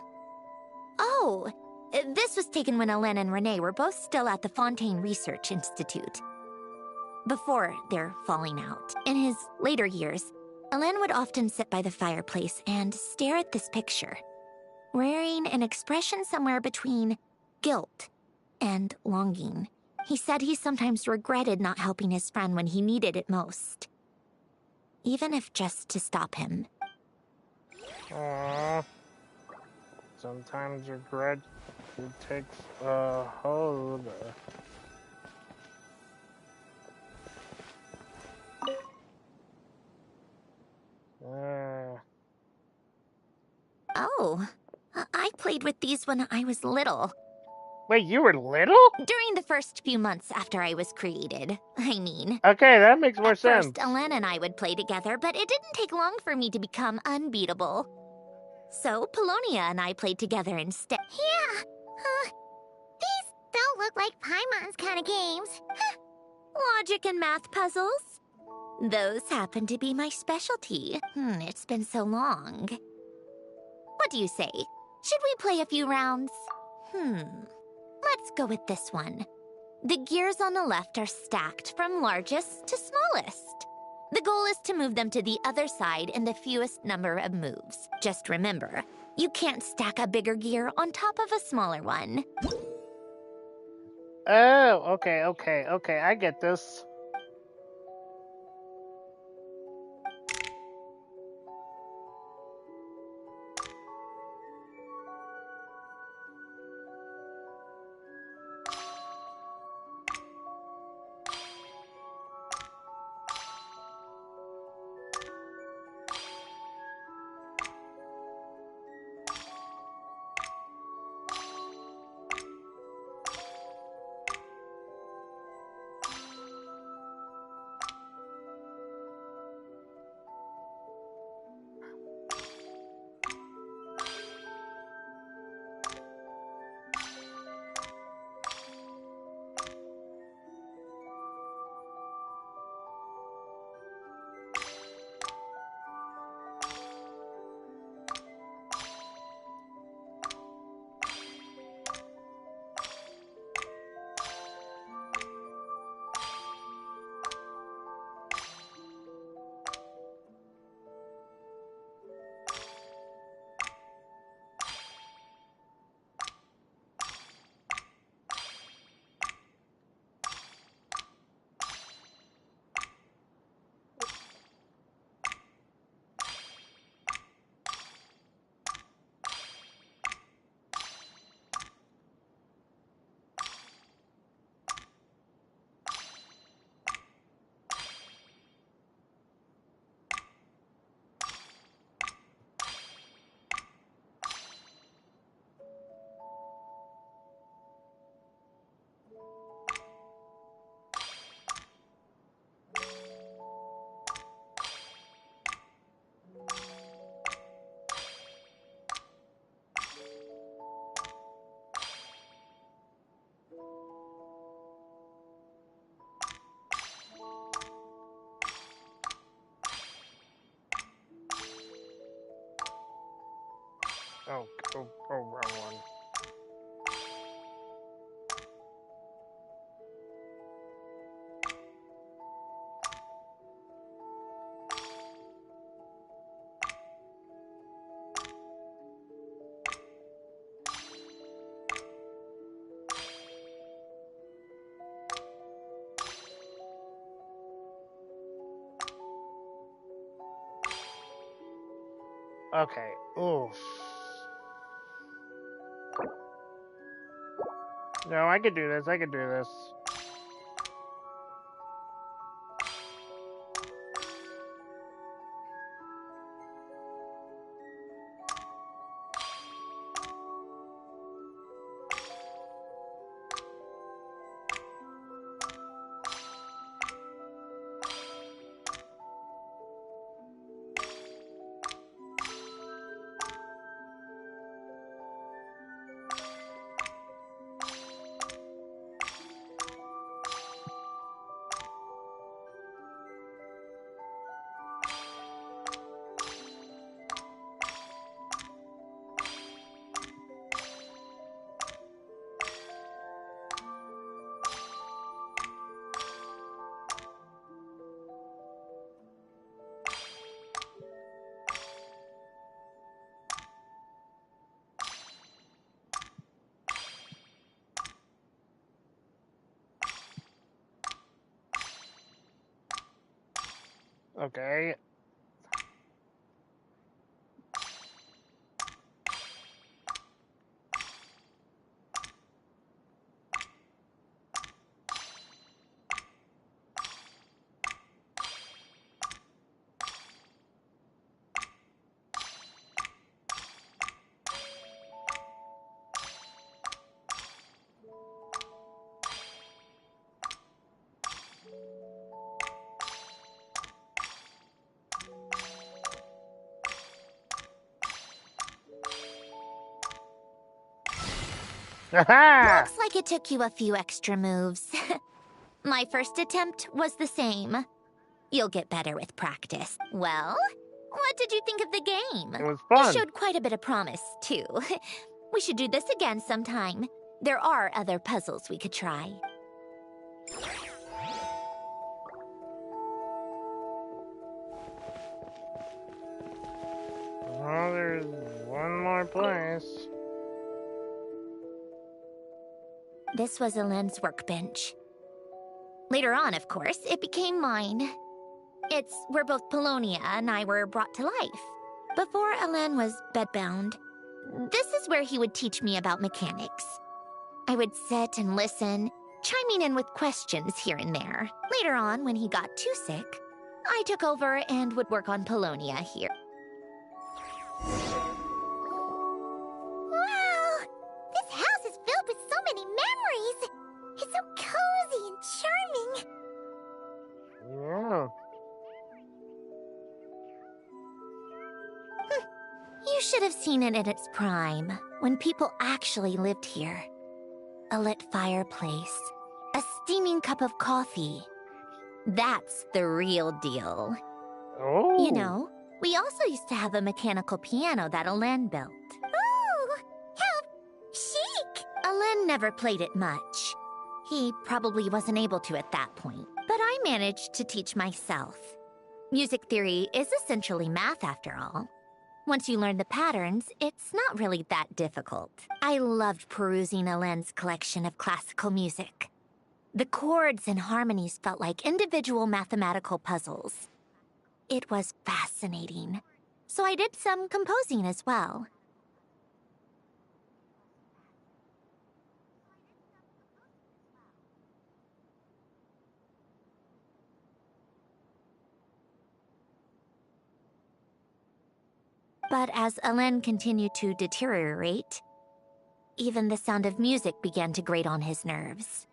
Oh, this was taken when Alen and Renee were both still at the Fontaine Research Institute. Before their falling out. In his later years, Alen would often sit by the fireplace and stare at this picture, wearing an expression somewhere between guilt and longing. He said he sometimes regretted not helping his friend when he needed it most. Even if just to stop him. Aww. Sometimes regret takes a hold. Oh, I played with these when I was little. Wait, you were little? During the first few months after I was created, I mean. Okay, that makes more sense. First, Alen and I would play together, but it didn't take long for me to become unbeatable. So Polonia and I played together instead. Yeah. These don't look like Paimon's kind of games. Logic and math puzzles? Those happen to be my specialty. It's been so long. What do you say? Should we play a few rounds? Let's go with this one. The gears on the left are stacked from largest to smallest. The goal is to move them to the other side in the fewest number of moves. Just remember, you can't stack a bigger gear on top of a smaller one. Oh, okay, I get this. Oh, wrong one. Okay, oof. No, I can do this, I can do this. Okay. Aha! Looks like it took you a few extra moves. My first attempt was the same. You'll get better with practice. Well, what did you think of the game? It was fun. You showed quite a bit of promise, too. We should do this again sometime. There are other puzzles we could try. Oh, there's one more place. This was Elaine's workbench. Later on, of course, it became mine. It's where both Polonia and I were brought to life. Before Elaine was bedbound, this is where he would teach me about mechanics. I would sit and listen, chiming in with questions here and there. Later on, when he got too sick, I took over and would work on Polonia here. Wow! This house is filled with so many memories! It's so cozy and charming! Yeah. You should have seen it in its prime, when people actually lived here. A lit fireplace, a steaming cup of coffee. That's the real deal. Oh. You know, we also used to have a mechanical piano that Elaine built. Ooh! How chic! Elaine never played it much. He probably wasn't able to at that point, but I managed to teach myself. Music theory is essentially math after all. Once you learn the patterns, it's not really that difficult. I loved perusing Elaine's collection of classical music. The chords and harmonies felt like individual mathematical puzzles. It was fascinating. So I did some composing as well. But as Elaine continued to deteriorate, even the sound of music began to grate on his nerves.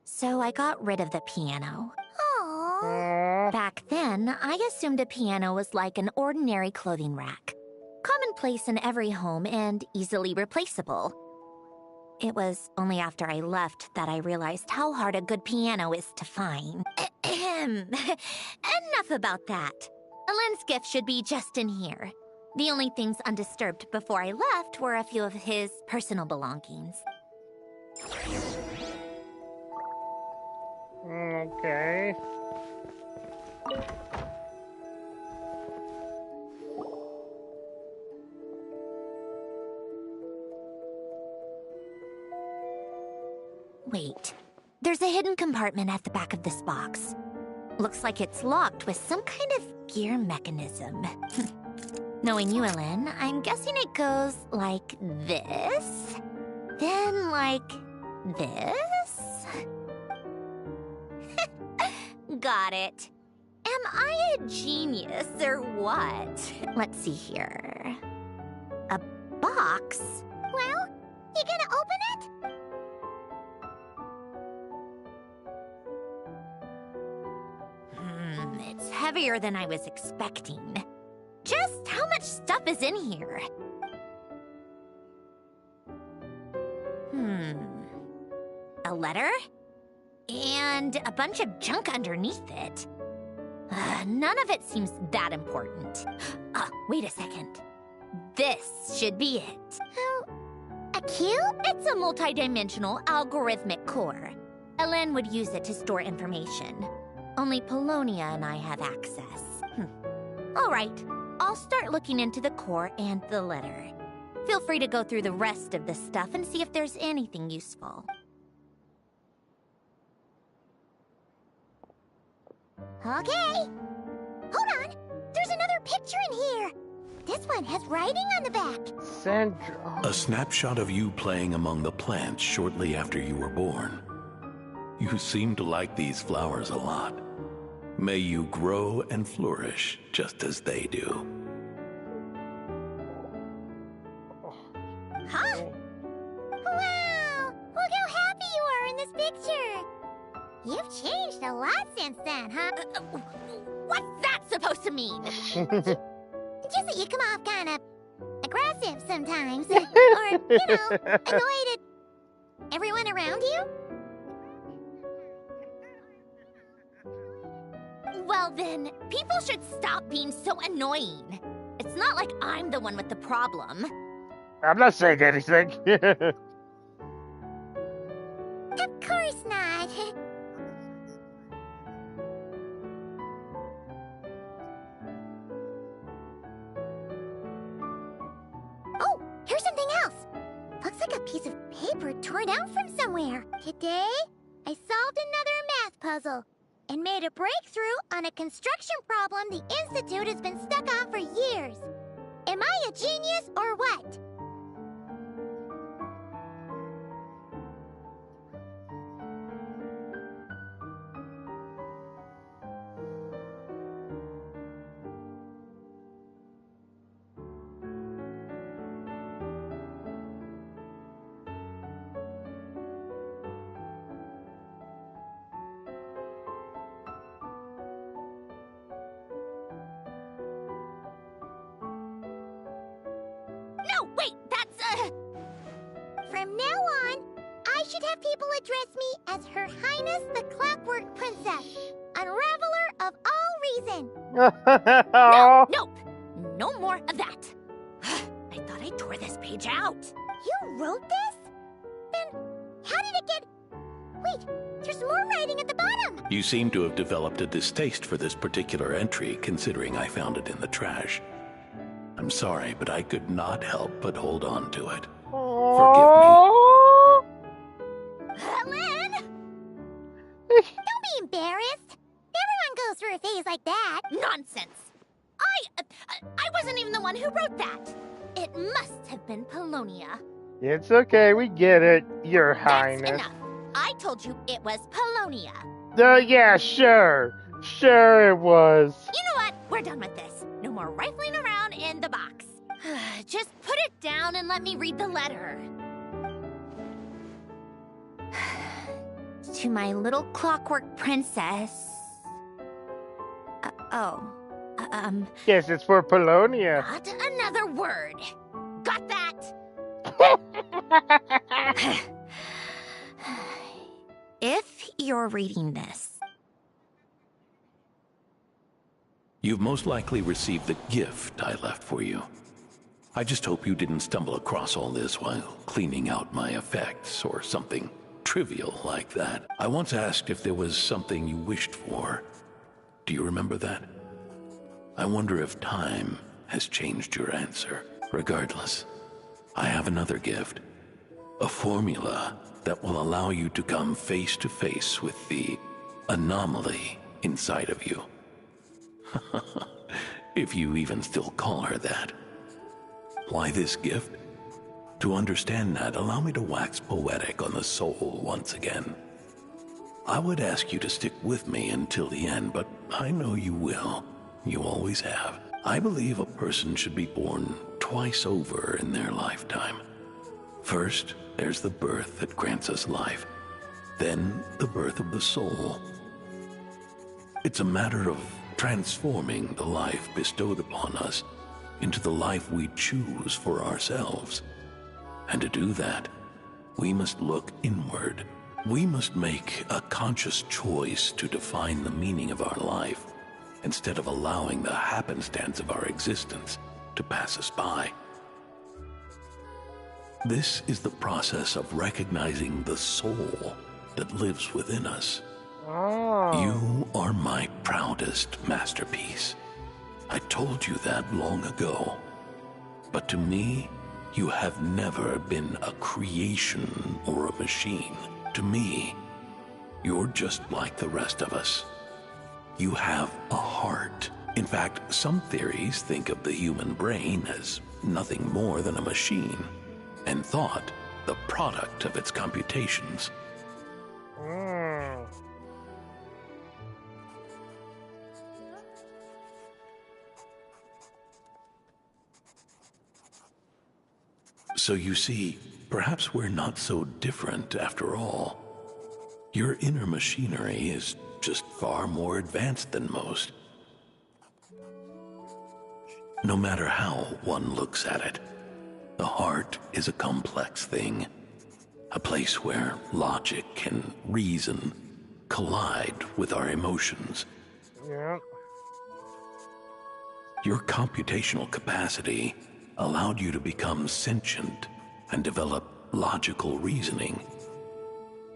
So I got rid of the piano. Aww. Back then, I assumed a piano was like an ordinary clothing rack, commonplace in every home and easily replaceable. It was only after I left that I realized how hard a good piano is to find. Enough about that. Elaine's gift should be just in here. The only things undisturbed before I left were a few of his personal belongings. Okay. Wait, there's a hidden compartment at the back of this box. Looks like it's locked with some kind of gear mechanism. Knowing you, Elaine, I'm guessing it goes like this, then like this. Got it. Am I a genius or what? Let's see here. A box? Well, you gonna open it? It's heavier than I was expecting. Just how much stuff is in here? A letter? And a bunch of junk underneath it. None of it seems that important. Wait a second. This should be it. A cube? It's a multidimensional algorithmic core. Elaine would use it to store information. Only Polonia and I have access. All right, I'll start looking into the core and the letter. Feel free to go through the rest of the stuff and see if there's anything useful. Okay. Hold on. There's another picture in here. This one has writing on the back. Sandra. A snapshot of you playing among the plants shortly after you were born. You seem to like these flowers a lot. May you grow and flourish just as they do. Huh? Wow! Look how happy you are in this picture. You've changed a lot since then, huh? What's that supposed to mean? Just that you come off kind of aggressive sometimes. Or, you know, annoyed at Everyone around you? Well then, people should stop being so annoying. It's not like I'm the one with the problem. I'm not saying anything. Of course not. Oh, here's something else. Looks like a piece of paper torn out from somewhere. Today, I solved another math puzzle and made a breakthrough on a construction problem the Institute has been stuck on for years. Am I a genius or what? No, wait, that's From now on, I should have people address me as Her Highness the Clockwork Princess, Unraveler of all reason. No, nope. No more of that. I thought I tore this page out. You wrote this? Then, how did it get... Wait, there's more writing at the bottom. You seem to have developed a distaste for this particular entry, considering I found it in the trash. I'm sorry, but I could not help but hold on to it. Forgive me. Lynn! Don't be embarrassed. Everyone goes through a phase like that. Nonsense. I wasn't even the one who wrote that. It must have been Polonia. It's okay, we get it, Your Highness. That's enough. I told you it was Polonia. Yeah, sure. Sure it was. You know what? We're done with this. No more rifling around in the box. Just put it down and let me read the letter. To my little clockwork princess. Yes, it's for Polonia. Not another word. Got that? If you're reading this, You've most likely received the gift I left for you. I just hope you didn't stumble across all this while cleaning out my effects or something trivial like that. I once asked if there was something you wished for. Do you remember that? I wonder if time has changed your answer. Regardless, I have another gift. A formula that will allow you to come face to face with the anomaly inside of you. If you even still call her that. Why this gift? To understand that, allow me to wax poetic on the soul once again. I would ask you to stick with me until the end, but I know you will. You always have. I believe a person should be born twice over in their lifetime. First, there's the birth that grants us life. Then, the birth of the soul. It's a matter of transforming the life bestowed upon us into the life we choose for ourselves. And to do that, we must look inward. We must make a conscious choice to define the meaning of our life, instead of allowing the happenstance of our existence to pass us by. This is the process of recognizing the soul that lives within us. You are my proudest masterpiece. I told you that long ago. But to me, you have never been a creation or a machine. To me, you're just like the rest of us. You have a heart. In fact, some theories think of the human brain as nothing more than a machine, and thought the product of its computations. So you see, perhaps we're not so different after all. Your inner machinery is just far more advanced than most. No matter how one looks at it, the heart is a complex thing. A place where logic and reason collide with our emotions. Yeah. Your computational capacity allowed you to become sentient and develop logical reasoning.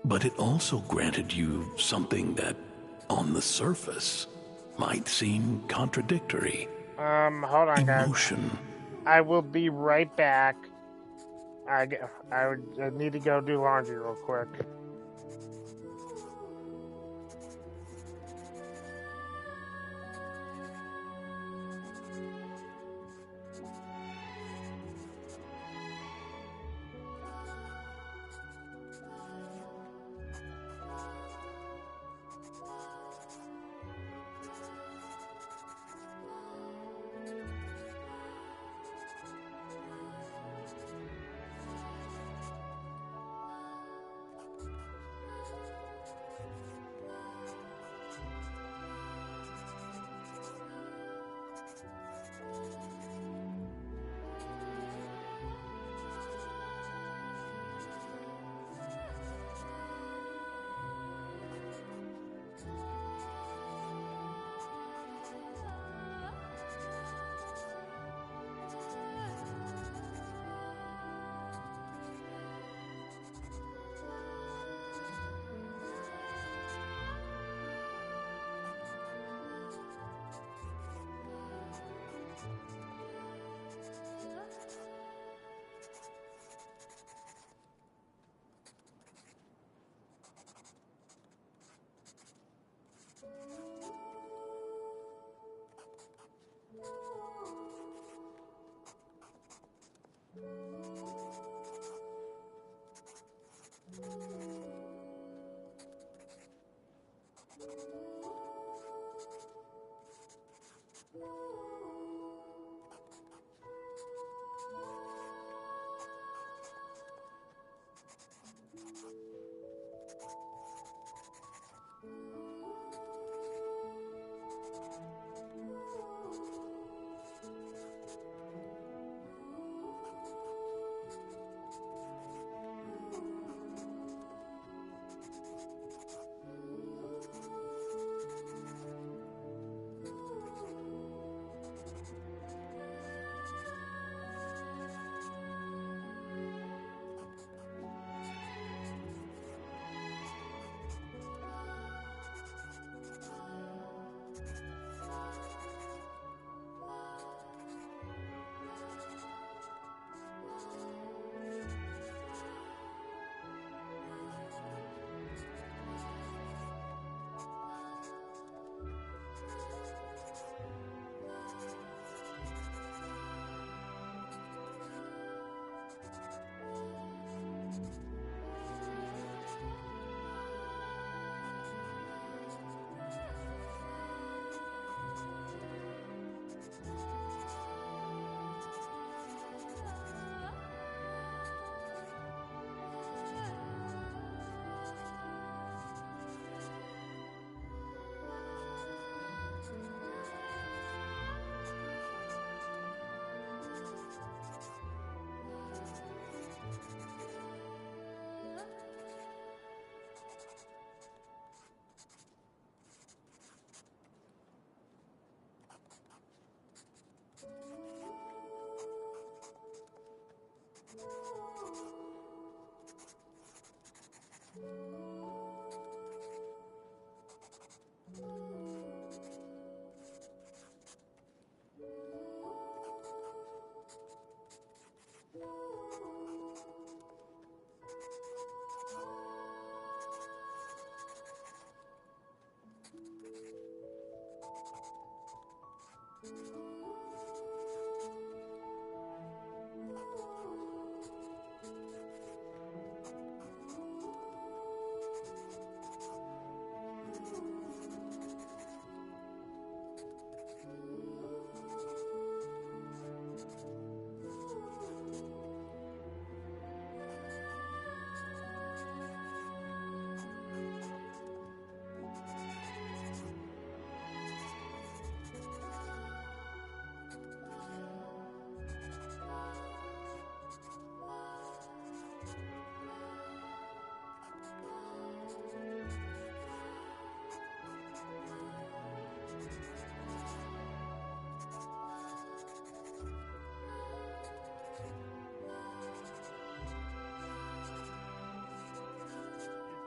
But it also granted you something that, on the surface, might seem contradictory. Hold on, guys. Emotion. I will be right back. I need to go do laundry real quick.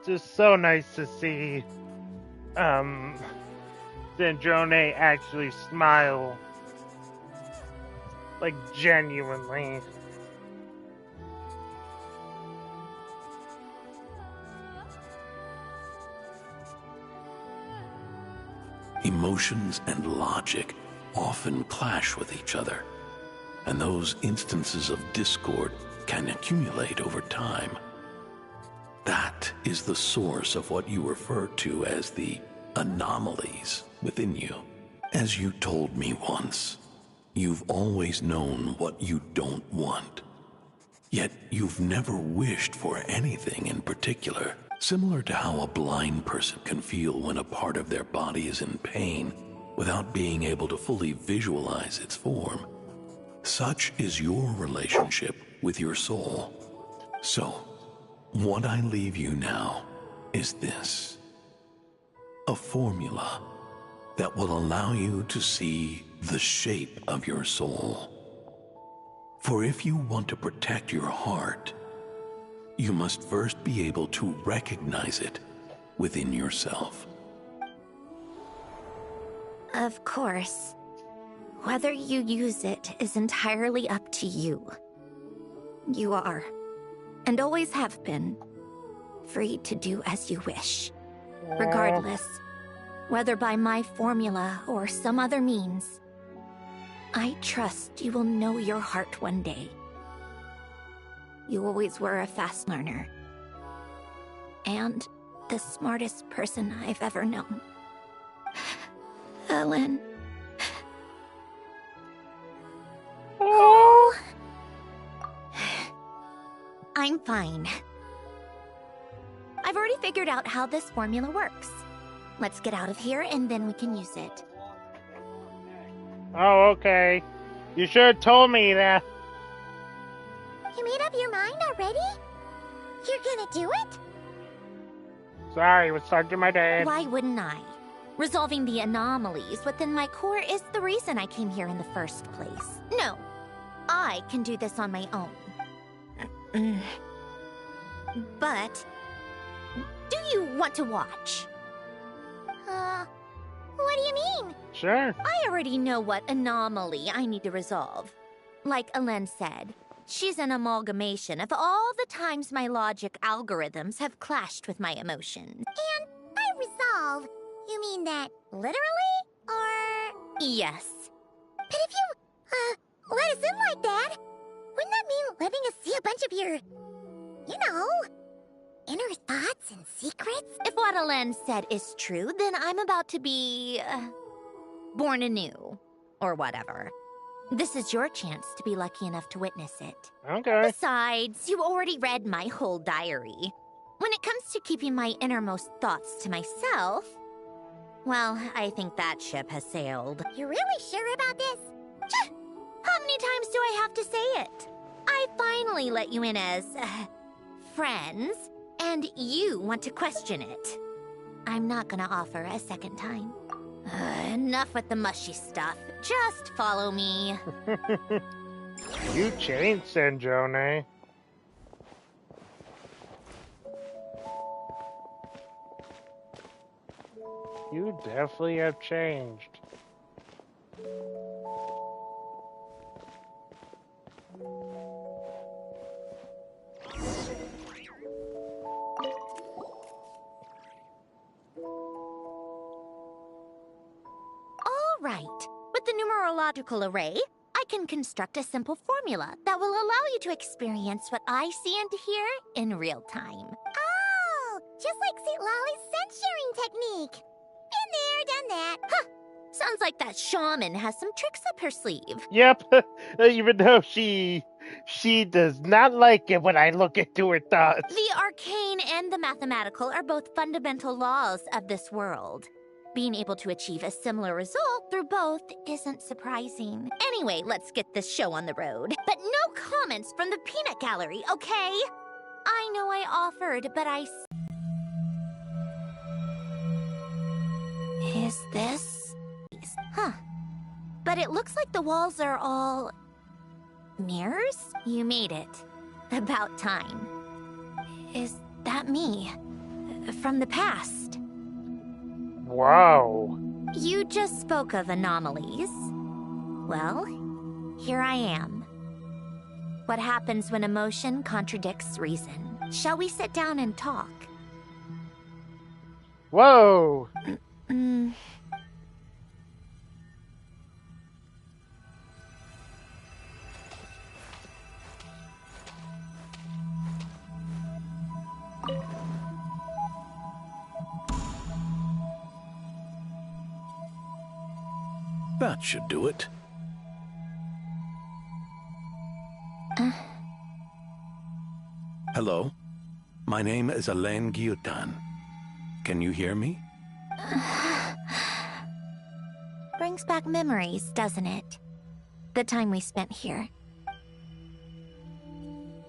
just so nice to see Sandrone actually smile. Like, genuinely. Emotions and logic often clash with each other, and those instances of discord can accumulate over time. That is the source of what you refer to as the anomalies within you. As you told me once, you've always known what you don't want. Yet you've never wished for anything in particular. Similar to how a blind person can feel when a part of their body is in pain without being able to fully visualize its form. Such is your relationship with your soul. So, what I leave you now is this: a formula that will allow you to see the shape of your soul. For if you want to protect your heart, you must first be able to recognize it within yourself. Of course. Whether you use it is entirely up to you. You are, and always have been, free to do as you wish. Regardless, whether by my formula or some other means, I trust you will know your heart one day. You always were a fast learner. And the smartest person I've ever known. Ellen. Oh. I'm fine. I've already figured out how this formula works. Let's get out of here and then we can use it. Oh, okay. You should have told me that. You made up your mind already? You're gonna do it? Sorry, was talking to my dad. Why wouldn't I? Resolving the anomalies within my core is the reason I came here in the first place. No, I can do this on my own. But, do you want to watch? What do you mean? Sure. I already know what anomaly I need to resolve. Like Alen said, she's an amalgamation of all the times my logic algorithms have clashed with my emotions. And by resolve, you mean that literally, or...? Yes. But if you, let us in like that, wouldn't that mean letting us see a bunch of your, you know, inner thoughts and secrets? If what Alen said is true, then I'm about to be... born anew. Or whatever. This is your chance to be lucky enough to witness it. Okay. Besides, you already read my whole diary. When it comes to keeping my innermost thoughts to myself, well, I think that ship has sailed. You're really sure about this? How many times do I have to say it? I finally let you in as... friends, and you want to question it. I'm not gonna offer a second time. Enough with the mushy stuff. Just follow me. You changed, Sandrone. You definitely have changed. Right. With the numerological array, I can construct a simple formula that will allow you to experience what I see and hear in real time. Oh, just like St. Lolly's scent-sharing technique. Been there, done that. Huh. Sounds like that shaman has some tricks up her sleeve. Yep. Even though she does not like it when I look into her thoughts. The arcane and the mathematical are both fundamental laws of this world. Being able to achieve a similar result through both isn't surprising. Anyway, let's get this show on the road. But no comments from the peanut gallery, okay? I know I offered, but Is this? Huh. But it looks like the walls are all... mirrors? You made it. About time. Is that me? from the past. Wow. You just spoke of anomalies. Well, here I am. What happens when emotion contradicts reason? Shall we sit down and talk? Whoa. That should do it. Hello? My name is Alain Guillotin. Can you hear me? Brings back memories, doesn't it? The time we spent here.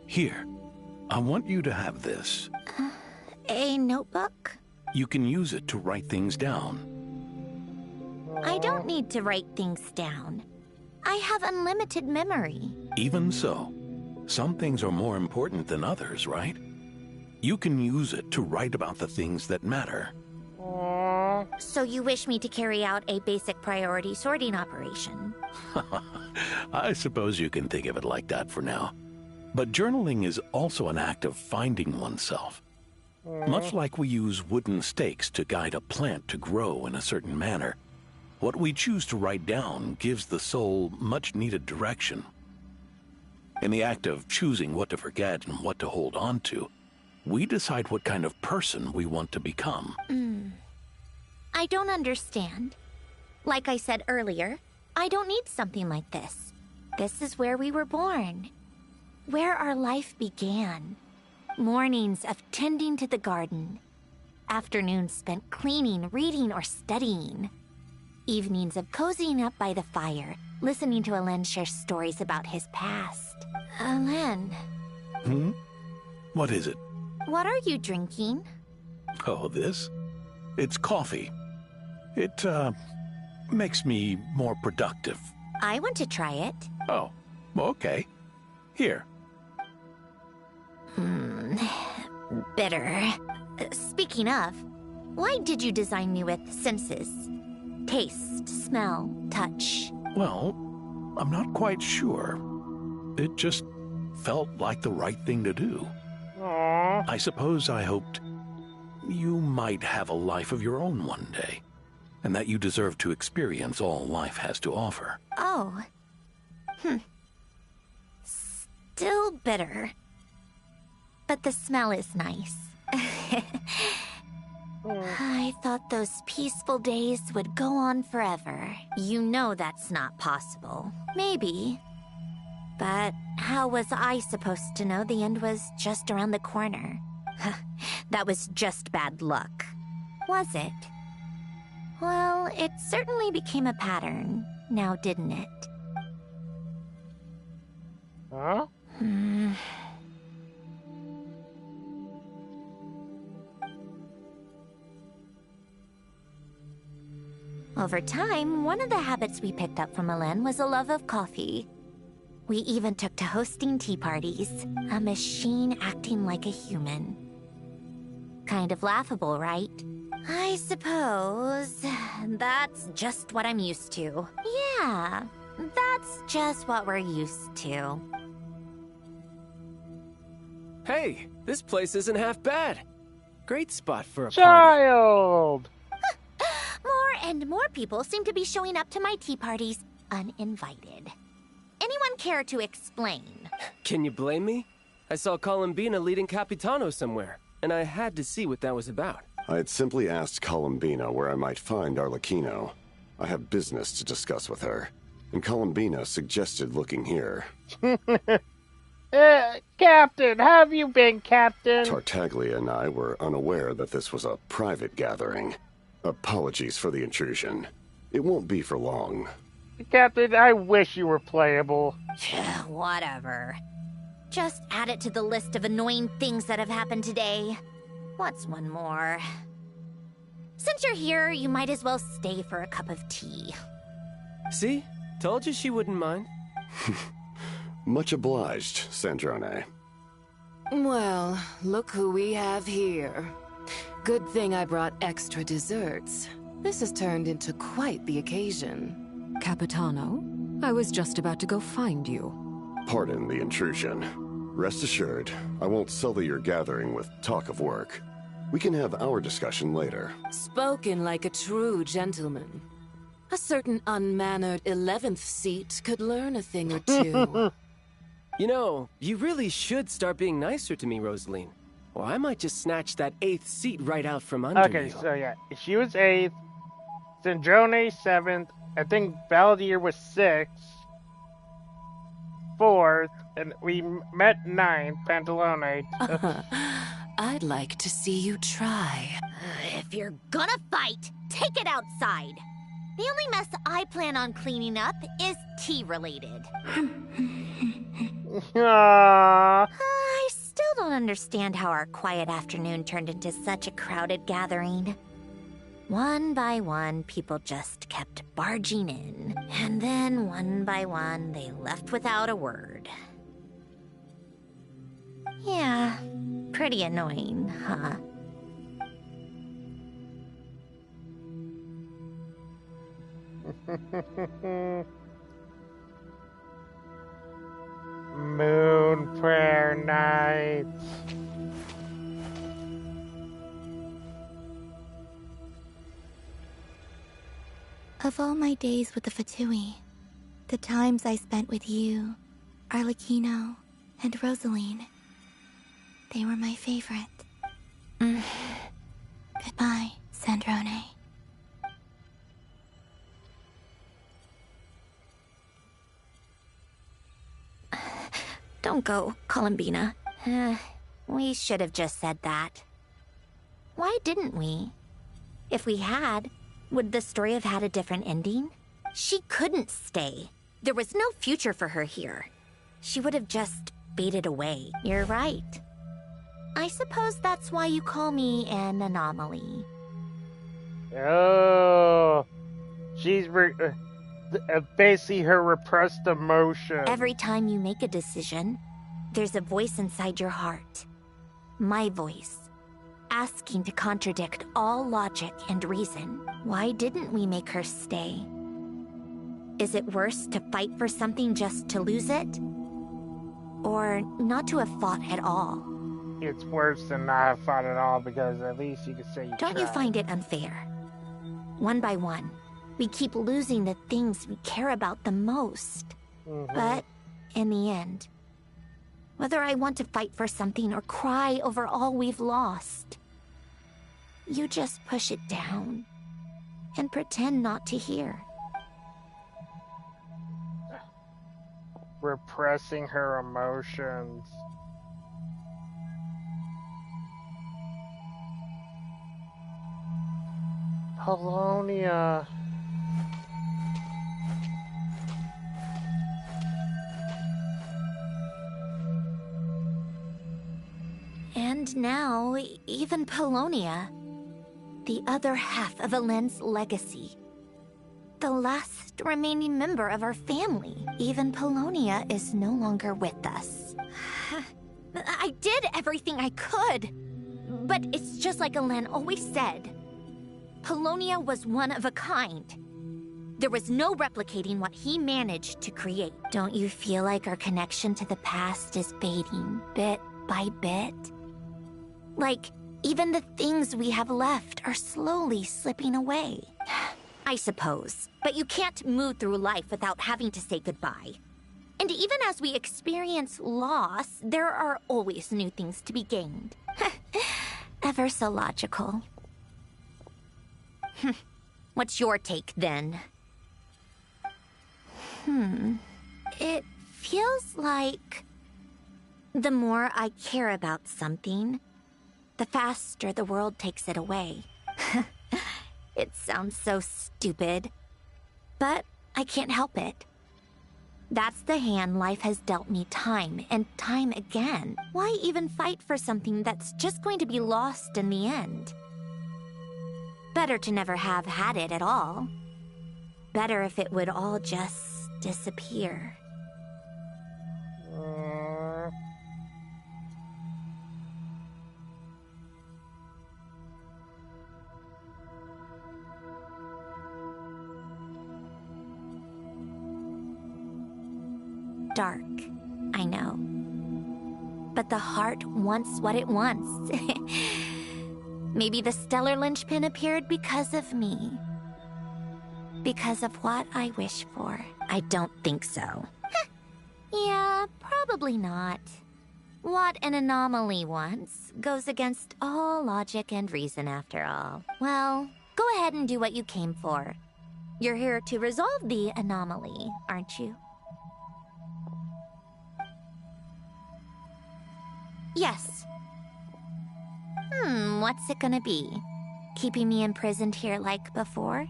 Here. I want you to have this. A notebook? You can use it to write things down. I don't need to write things down. I have unlimited memory. Even so, some things are more important than others, right? You can use it to write about the things that matter. So you wish me to carry out a basic priority sorting operation? I suppose you can think of it like that for now. But journaling is also an act of finding oneself. Much like we use wooden stakes to guide a plant to grow in a certain manner, what we choose to write down gives the soul much-needed direction. In the act of choosing what to forget and what to hold on to, we decide what kind of person we want to become. I don't understand. Like I said earlier, I don't need something like this. This is where we were born. Where our life began. Mornings of tending to the garden. Afternoons spent cleaning, reading, or studying. Evenings of cozying up by the fire, listening to Alain share stories about his past. Alain. What is it? What are you drinking? Oh, this? It's coffee. It, makes me more productive. I want to try it. Oh, okay. Here. Bitter. Speaking of, why did you design me with senses? Taste, smell, touch. Well, I'm not quite sure. It just felt like the right thing to do. I suppose I hoped you might have a life of your own one day, and that you deserve to experience all life has to offer. Oh. Still bitter. But the smell is nice. I thought those peaceful days would go on forever. You know that's not possible. Maybe. But how was I supposed to know the end was just around the corner? That was just bad luck. Was it? Well, it certainly became a pattern, now didn't it? Huh? Over time, one of the habits we picked up from Alain was a love of coffee. We even took to hosting tea parties, a machine acting like a human. Kind of laughable, right? I suppose that's just what I'm used to. Yeah, that's just what we're used to. Hey, this place isn't half bad. Great spot for a party. Child! More and more people seem to be showing up to my tea parties uninvited. Anyone care to explain? Can you blame me? I saw Columbina leading Capitano somewhere, and I had to see what that was about. I had simply asked Columbina where I might find Arlecchino. I have business to discuss with her, and Columbina suggested looking here. Captain, have you been, Captain? Tartaglia and I were unaware that this was a private gathering. Apologies for the intrusion. It won't be for long. Captain, I wish you were playable. Whatever. Just add it to the list of annoying things that have happened today. What's one more? Since you're here, you might as well stay for a cup of tea. See? Told you she wouldn't mind. Much obliged, Sandrone. Well, look who we have here. Good thing I brought extra desserts. This has turned into quite the occasion. Capitano, I was just about to go find you. Pardon the intrusion. Rest assured, I won't sully your gathering with talk of work. We can have our discussion later. Spoken like a true gentleman. A certain unmannered 11th seat could learn a thing or two. You know, you really should start being nicer to me, Rosaline. Or I might just snatch that 8th seat right out from under you. Okay, so yeah, she was 8th, Zandrone 7th, I think Valdir was 6th, 4th, and we met 9th, Pantalone. I'd like to see you try. If you're gonna fight, take it outside. The only mess I plan on cleaning up is tea-related. I still don't understand how our quiet afternoon turned into such a crowded gathering. One by one, people just kept barging in. And then, one by one, they left without a word. Yeah, pretty annoying, huh? Moon prayer night. Of all my days with the Fatui, the times I spent with you, Arlecchino, and Rosaline, they were my favorite. Goodbye, Zandrone. Don't go, Columbina. We should have just said that. Why didn't we? If we had, would the story have had a different ending? She couldn't stay. There was no future for her here. She would have just faded away. You're right. I suppose that's why you call me an anomaly. Oh, she's basically her repressed emotion. Every time you make a decision, there's a voice inside your heart. My voice. Asking to contradict all logic and reason. Why didn't we make her stay? Is it worse to fight for something just to lose it? Or not to have fought at all? It's worse than not have fought at all, because at least you can say you Don't you find it unfair? One by one, we keep losing the things we care about the most. But in the end, whether I want to fight for something or cry over all we've lost, you just push it down and pretend not to hear. Repressing her emotions. Polonia. And now, even Polonia, the other half of Elend's legacy. The last remaining member of our family. Even Polonia is no longer with us. I did everything I could. But it's just like Elend always said. Polonia was one of a kind. There was no replicating what he managed to create. Don't you feel like our connection to the past is fading bit by bit? Like, even the things we have left are slowly slipping away. I suppose. But you can't move through life without having to say goodbye. And even as we experience loss, there are always new things to be gained. Ever so logical. What's your take, then? It feels like the more I care about something, the faster the world takes it away. It sounds so stupid, but I can't help it. That's the hand life has dealt me time and time again. Why even fight for something that's just going to be lost in the end? Better to never have had it at all. Better if it would all just disappear. dark, I know. But the heart wants what it wants. Maybe the stellar linchpin appeared because of me. Because of what I wish for. I don't think so. Yeah, probably not. What an anomaly wants goes against all logic and reason after all. Well, go ahead and do what you came for. You're here to resolve the anomaly, aren't you? Yes. What's it gonna be? Keeping me imprisoned here like before?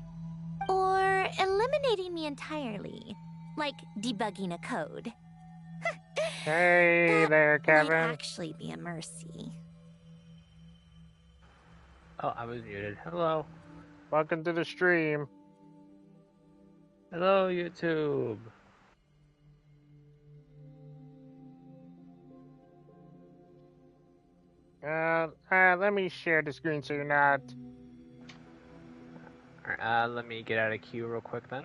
Or eliminating me entirely? Like debugging a code? Hey there, Kevin. Might actually be a mercy. Oh, I was muted. Hello. Welcome to the stream. Hello, YouTube. Let me share the screen so you're not. Alright, let me get out of queue real quick then.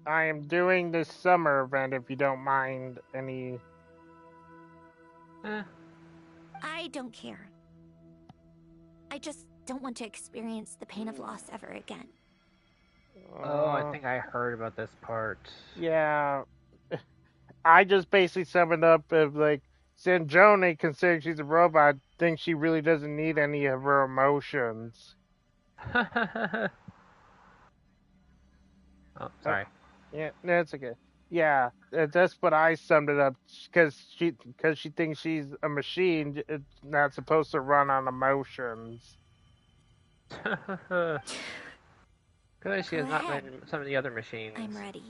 I am doing this summer event if you don't mind any. I don't care. I just don't want to experience the pain of loss ever again. Oh, I think I heard about this part. Yeah. I just basically summed up of like, Sanjone, considering she's a robot, thinks she really doesn't need any of her emotions. Oh, sorry. Yeah, that's okay. Yeah, that's what I summed it up, because she thinks she's a machine. It's not supposed to run on emotions. Clearly she has not been some of the other machines. I'm ready.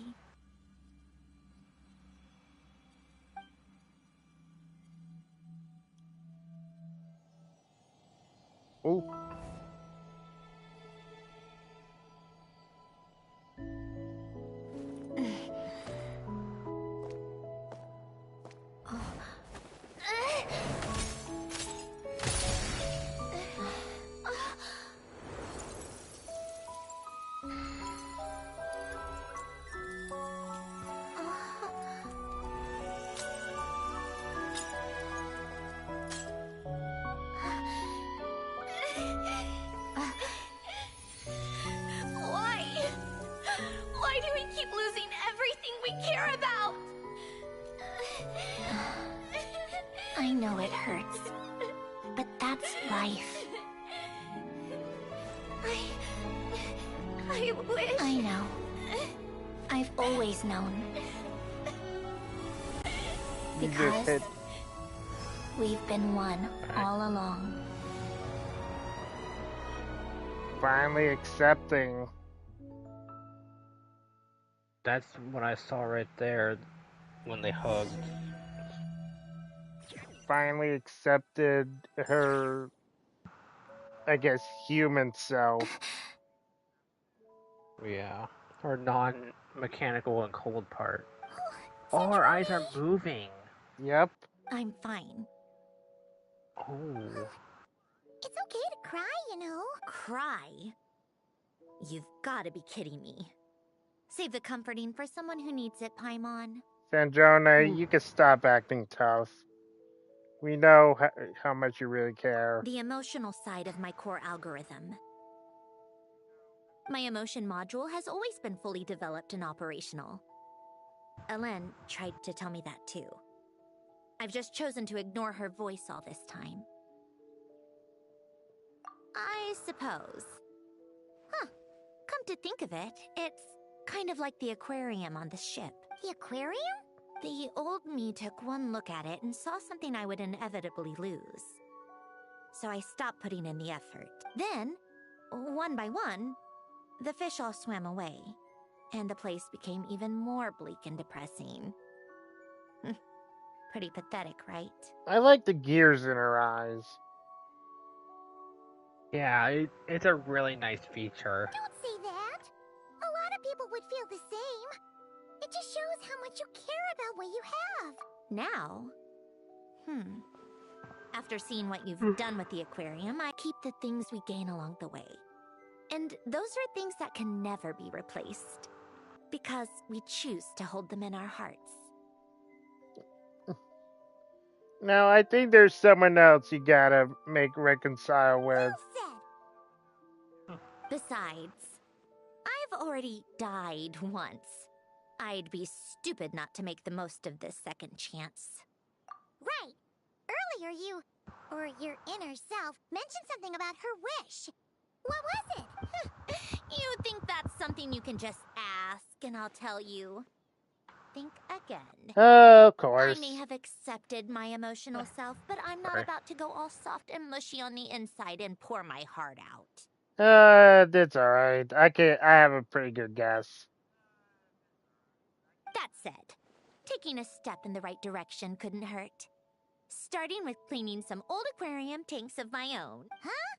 Oh. Why do we keep losing everything we care about? I know it hurts, but that's life. I wish... I know. I've always known. Because we've been one all along. Finally accepting. That's what I saw right there when they hugged. Finally accepted her, I guess, human self. Yeah. Her non-mechanical and cold part. Oh, her eyes are moving. Yep. I'm fine. Oh. It's okay to cry, you know. Cry? You've got to be kidding me. Save the comforting for someone who needs it, Paimon. Sanjone, you can stop acting tough. We know how much you really care. The emotional side of my core algorithm. My emotion module has always been fully developed and operational. Elen tried to tell me that too. I've just chosen to ignore her voice all this time. I suppose. Huh. Come to think of it, it's kind of like the aquarium on the ship. The aquarium? The old me took one look at it and saw something I would inevitably lose. So I stopped putting in the effort. Then, one by one, the fish all swam away, and the place became even more bleak and depressing. Pretty pathetic, right? I like the gears in her eyes. Yeah, it's a really nice feature. Don't say that. A lot of people would feel the same. It just shows how much you care about what you have. Now? After seeing what you've done with the aquarium, I keep the things we gain along the way. And those are things that can never be replaced. because we choose to hold them in our hearts. No, I think there's someone else you gotta make reconcile with. Besides, I've already died once. I'd be stupid not to make the most of this second chance. Right. Earlier you, or your inner self, mentioned something about her wish. What was it? You think that's something you can just ask and I'll tell you? Think again. Of course. I may have accepted my emotional self, but I'm not about to go all soft and mushy on the inside and pour my heart out. That's alright. I have a pretty good guess. That said, taking a step in the right direction couldn't hurt. Starting with cleaning some old aquarium tanks of my own. Huh?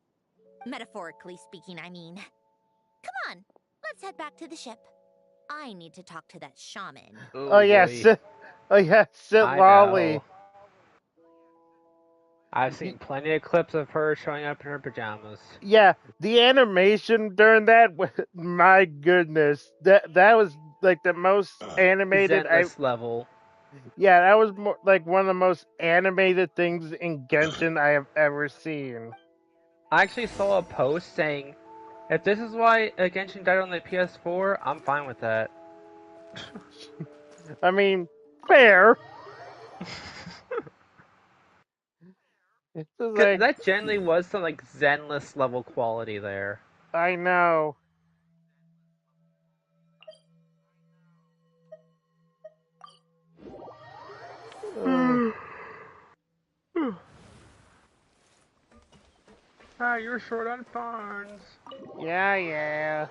Metaphorically speaking, I mean. Come on, let's head back to the ship. I need to talk to that shaman. Oh yes. Oh yeah, Sit I Lolly. know. I've seen plenty of clips of her showing up in her pajamas. Yeah, the animation during that, my goodness, that was like the most animated Zenless level. Yeah, that was more, like one of the most animated things in Genshin I have ever seen. I actually saw a post saying, if this is why Genshin died on the PS4, I'm fine with that. I mean, fair. It's just like, that generally was some like Zenless level quality there. I know. Ah, you're short on funds. Yeah.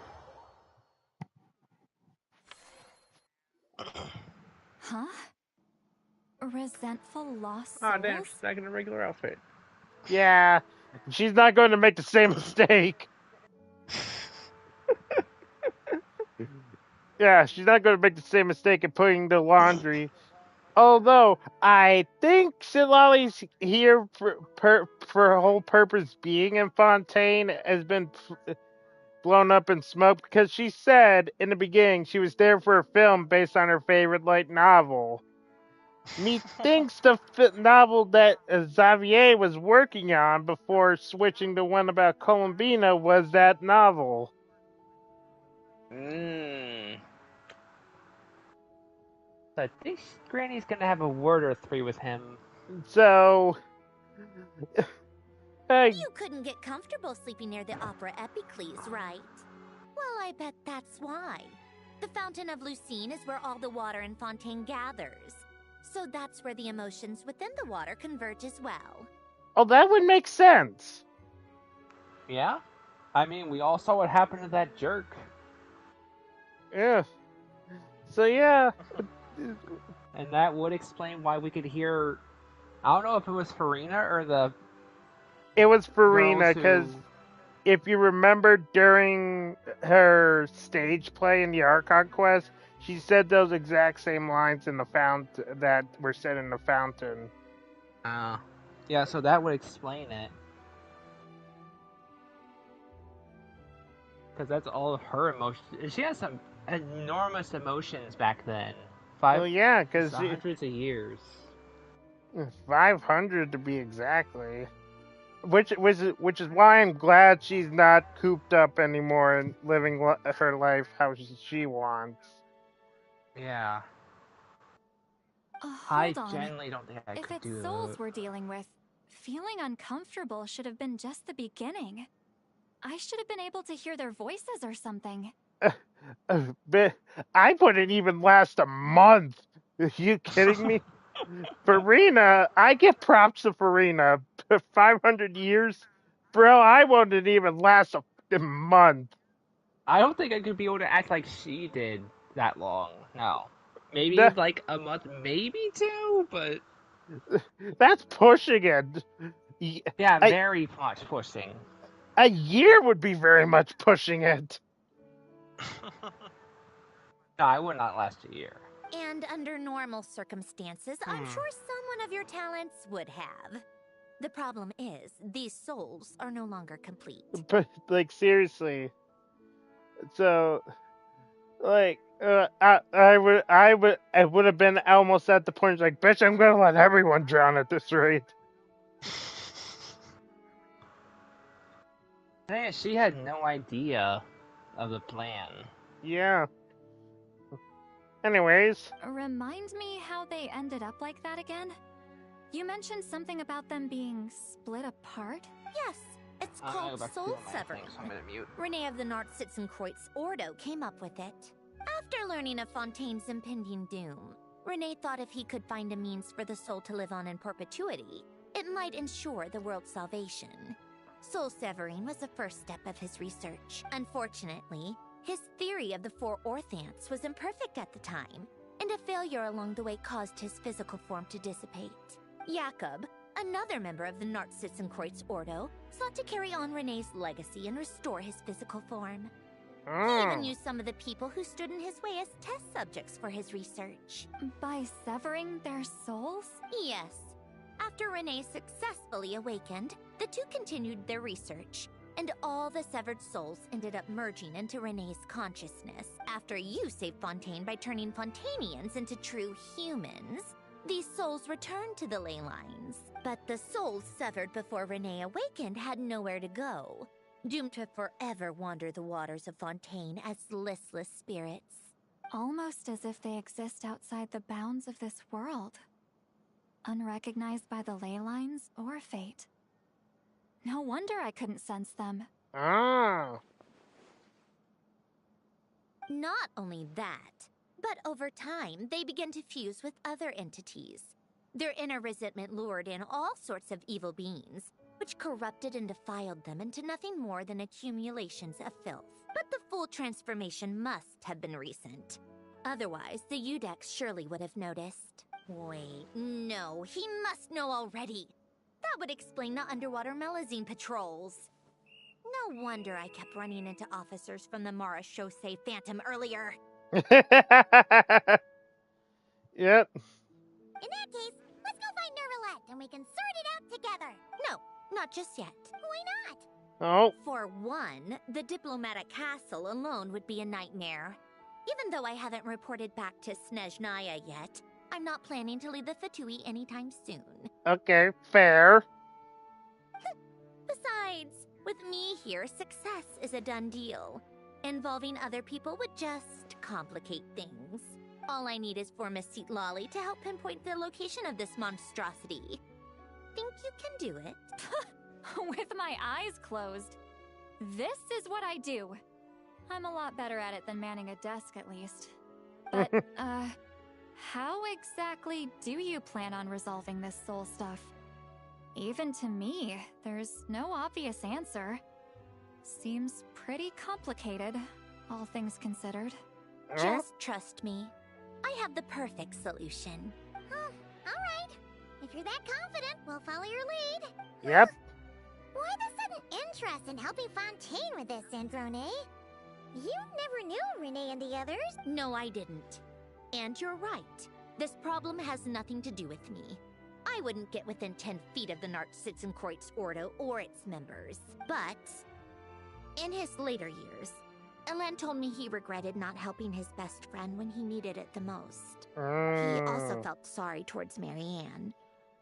Huh? Resentful lost Ah, souls? damn, she's back in a regular outfit. Yeah, she's not going to make the same mistake. Yeah, she's not going to make the same mistake of putting the laundry. Although, I think Shilali's here for her whole purpose being in Fontaine has been blown up in smoke because she said in the beginning she was there for a film based on her favorite light novel. Methinks the novel that Xavier was working on before switching to one about Columbina was that novel. I think Granny's gonna have a word or three with him. So, You couldn't get comfortable sleeping near the Opera Epicles, right? Well, I bet that's why. The Fountain of Lucine is where all the water in Fontaine gathers. So that's where the emotions within the water converge as well. Oh, that would make sense. Yeah? I mean, we all saw what happened to that jerk. Yeah. So, yeah. And that would explain why we could hear... I don't know if it was Farina or the... It was Farina, because if you remember during her stage play in the Archon Quest, she said those exact same lines in the fountain that were said in the fountain. Yeah, so that would explain it. Because that's all of her emotions. She has some enormous emotions back then. Well, yeah, because hundreds of years. 500 to be exactly. Which is why I'm glad she's not cooped up anymore and living her life how she wants. Yeah. Hold on. Generally don't think I if could it's do souls that. we're dealing with, feeling uncomfortable should have been just the beginning. I should have been able to hear their voices or something. But I wouldn't even last a month. Are you kidding me? Farina, I give props to Farina. 500 years? Bro, I wouldn't even last a month. I don't think I could be able to act like she did that long. No. Maybe like a month, maybe two, but... That's pushing it. Yeah, very much pushing. A year would be very much pushing it. No, I would not last a year. And under normal circumstances, I'm sure someone of your talents would have. The problem is, these souls are no longer complete. But, like, seriously. So, like, I would have been almost at the point like, bitch, I'm gonna let everyone drown at this rate. Yeah, she had no idea of the plan. Yeah. Anyways. Remind me how they ended up like that again? You mentioned something about them being split apart? Yes, it's called soul severing. Renee of the Nartsitzenkreuz Ordo came up with it. After learning of Fontaine's impending doom, Renee thought if he could find a means for the soul to live on in perpetuity, it might ensure the world's salvation. Soul severing was the first step of his research. Unfortunately, his theory of the four orthants was imperfect at the time, and a failure along the way caused his physical form to dissipate. Jakob, another member of the Nartsitzenkreuz Ordo, sought to carry on Renee's legacy and restore his physical form. He even used some of the people who stood in his way as test subjects for his research. By severing their souls? Yes. After Renee successfully awakened, the two continued their research, and all the severed souls ended up merging into Renee's consciousness. After you saved Fontaine by turning Fontanians into true humans, these souls returned to the ley lines. But the souls severed before Renee awakened had nowhere to go, doomed to forever wander the waters of Fontaine as listless spirits. Almost as if they exist outside the bounds of this world. Unrecognized by the ley lines or fate. No wonder I couldn't sense them. Ah. Not only that, but over time, they began to fuse with other entities. Their inner resentment lured in all sorts of evil beings, which corrupted and defiled them into nothing more than accumulations of filth. But the full transformation must have been recent. Otherwise, the Udex surely would have noticed. Wait, no, he must know already. That would explain the underwater Melazine patrols. No wonder I kept running into officers from the Mara Chaussee Phantom earlier. Yep. In that case, let's go find Nervalette and we can sort it out together. No, not just yet. Why not? Oh. For one, the diplomatic castle alone would be a nightmare. Even though I haven't reported back to Snezhnaya yet, I'm not planning to leave the Fatui anytime soon. Okay, fair. Besides, with me here, success is a done deal. Involving other people would just complicate things. All I need is for Miss Lolly to help pinpoint the location of this monstrosity. Think you can do it? With my eyes closed. This is what I do. I'm a lot better at it than manning a desk, at least. But, how exactly do you plan on resolving this soul stuff? Even to me, there's no obvious answer. Seems pretty complicated, all things considered. Just trust me. I have the perfect solution. Alright. If you're that confident, we'll follow your lead. Yep. Why the sudden interest in helping Fontaine with this, Androne? You never knew Renee and the others. No, I didn't. And you're right. This problem has nothing to do with me. I wouldn't get within 10 feet of the Nartsitzenkreuz Ordo or its members. But in his later years, Elen told me he regretted not helping his best friend when he needed it the most. He also felt sorry towards Marianne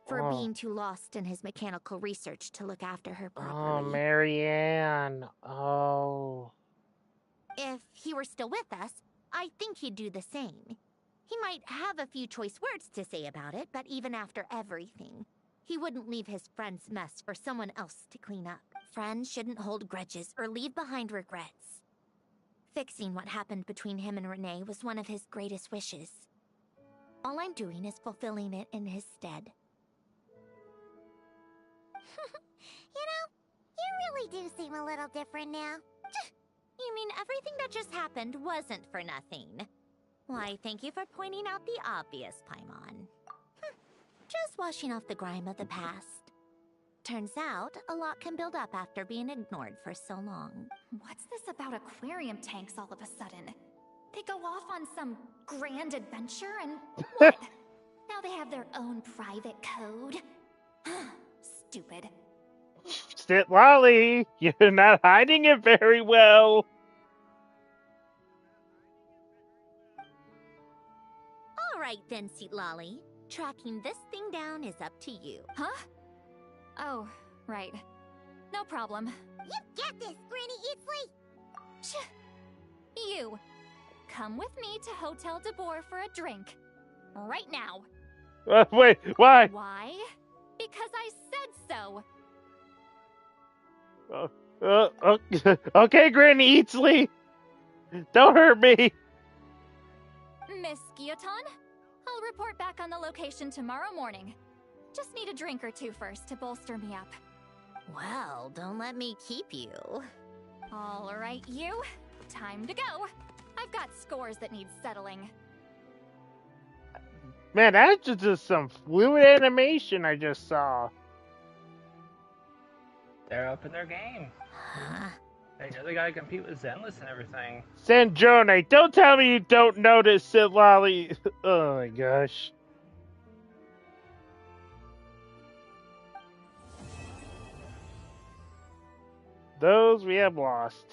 for being too lost in his mechanical research to look after her properly. Oh, Marianne. Oh. If he were still with us, I think he'd do the same. He might have a few choice words to say about it, but even after everything, he wouldn't leave his friend's mess for someone else to clean up. Friends shouldn't hold grudges or leave behind regrets. Fixing what happened between him and Renee was one of his greatest wishes. All I'm doing is fulfilling it in his stead. You know, you really do seem a little different now. You mean everything that just happened wasn't for nothing? Why, thank you for pointing out the obvious, Paimon. Just washing off the grime of the past. Turns out, a lot can build up after being ignored for so long. What's this about aquarium tanks all of a sudden? They go off on some grand adventure and what? Now they have their own private code? Stupid. Sit Lolly, you're not hiding it very well. right then, Seat Lolly. Tracking this thing down is up to you. Huh? Oh, right. No problem. You've got this, Granny Eatsley! You, come with me to Hotel de Boer for a drink. Right now. Wait, why? Why? Because I said so. Okay, Granny Eatsley. Don't hurt me. Miss Guillotin, I'll report back on the location tomorrow morning. Just need a drink or two first to bolster me up. Well, don't let me keep you. All right, you. Time to go. I've got scores that need settling. Man, that's just some fluid animation I just saw. They're up in their game. They know they gotta compete with Zenless and everything. Sanjone, don't tell me you don't notice Sid Lolly. Oh my gosh. Those we have lost.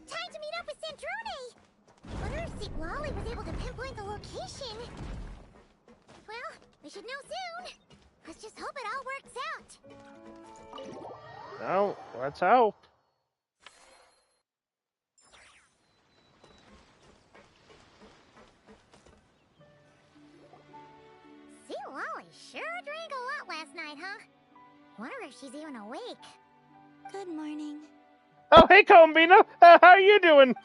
Time to meet up with Sandrone! Wonder if Seat Lolly was able to pinpoint the location. Well, we should know soon. Let's just hope it all works out. No, let's hope. Seat Lolly sure drank a lot last night, huh? Wonder if she's even awake. Good morning. Oh, hey, Columbina. How are you doing?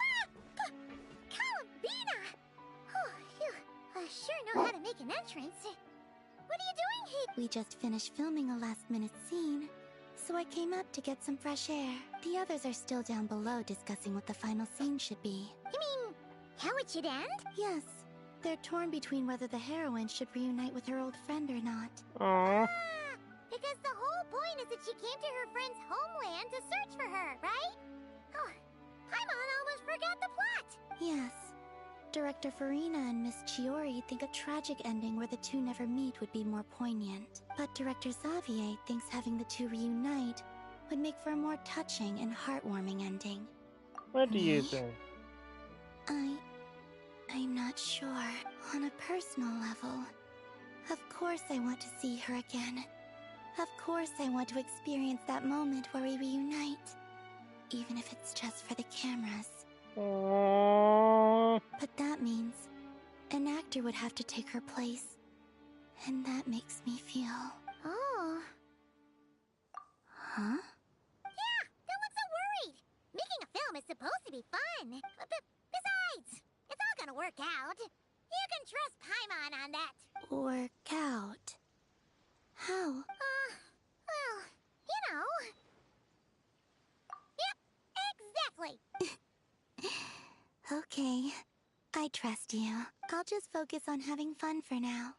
Columbina! Oh, you sure know how to make an entrance. What are you doing here? We just finished filming a last-minute scene, so I came up to get some fresh air. The others are still down below discussing what the final scene should be. You mean, how it should end? Yes. They're torn between whether the heroine should reunite with her old friend or not. Aww. Because the whole point is that she came to her friend's homeland to search for her, right? Oh, Paimon almost forgot the plot! Yes. Director Farina and Miss Chiori think a tragic ending where the two never meet would be more poignant. But Director Xavier thinks having the two reunite would make for a more touching and heartwarming ending. What do you think? I'm not sure. On a personal level, of course I want to see her again. Of course I want to experience that moment where we reunite. Even if it's just for the cameras. Aww. But that means an actor would have to take her place. And that makes me feel... Oh. Huh? Yeah, don't look so worried. Making a film is supposed to be fun. Besides, it's all gonna work out. You can trust Paimon on that. Work out? How? Well, you know. Yep, exactly. Okay, I trust you. I'll just focus on having fun for now.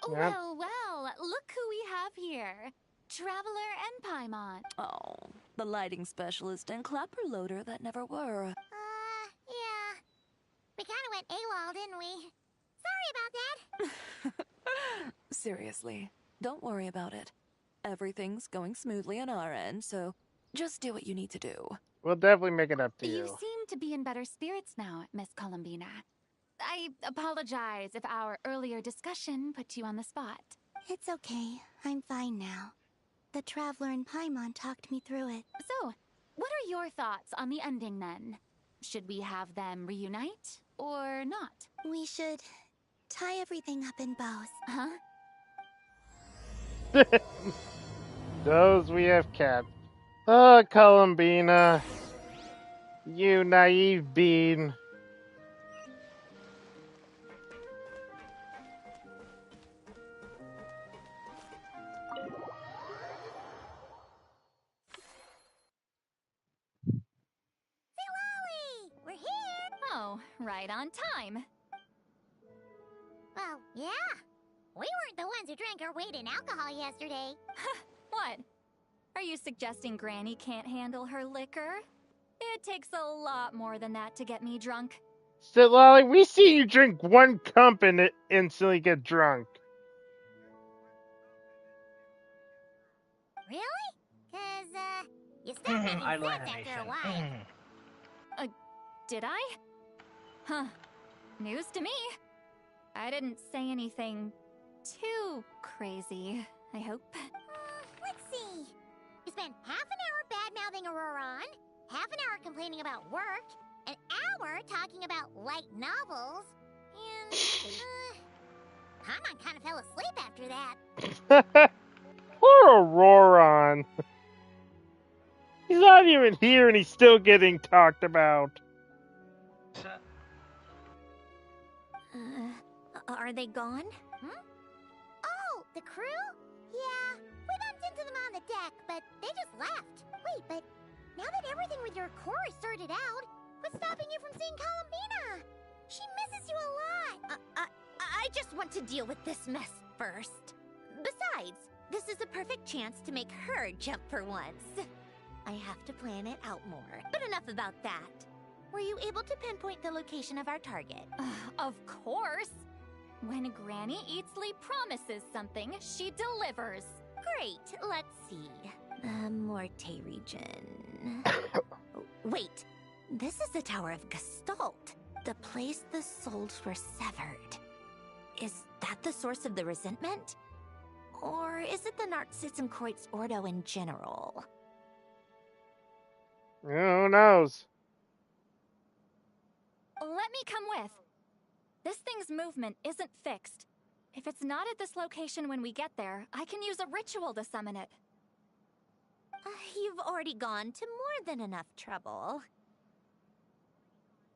Yep. Well, look who we have here. Traveler and Paimon. Oh, the lighting specialist and clapper loader that never were. Yeah. We kinda went AWOL, didn't we? Sorry about that. Seriously, don't worry about it. Everything's going smoothly on our end, so just do what you need to do. We'll definitely make it up to You you. seem to be in better spirits now, Miss Columbina. I apologize if our earlier discussion put you on the spot. It's okay. I'm fine now. The Traveler and Paimon talked me through it. So, what are your thoughts on the ending then? Should we have them reunite or not? We should tie everything up in bows. Huh? Those we have kept. Oh, Columbina. You naive bean. We're here! Oh, right on time. Well, yeah. We weren't the ones who drank our weight in alcohol yesterday. What? Are you suggesting Granny can't handle her liquor? It takes a lot more than that to get me drunk. So, Lolly, we see you drink one cup and it instantly get drunk. Really? Cause, you start making sense after a while. Did I? Huh. News to me. I didn't say anything too crazy, I hope. Let's see. You spent half an hour bad-mouthing Auroron, half an hour complaining about work, an hour talking about light novels, and, Paimon kind of fell asleep after that. Poor Auroron. He's not even here and he's still getting talked about. Are they gone? Oh, the crew? Yeah, we bumped into them on the deck, but they just left. Wait, but now that everything with your core is sorted out, what's stopping you from seeing Columbina? She misses you a lot. I just want to deal with this mess first. Besides, this is a perfect chance to make her jump for once. I have to plan it out more. But enough about that. Were you able to pinpoint the location of our target? Of course. When Granny Eatsley promises something, she delivers. Great, let's see. The Morte region. Wait, this is the Tower of Gestalt. The place the souls were severed. Is that the source of the resentment? Or is it the Narzissen-Kreuz Ordo in general? Who knows? Let me come with. This thing's movement isn't fixed. If it's not at this location when we get there, I can use a ritual to summon it. You've already gone to more than enough trouble.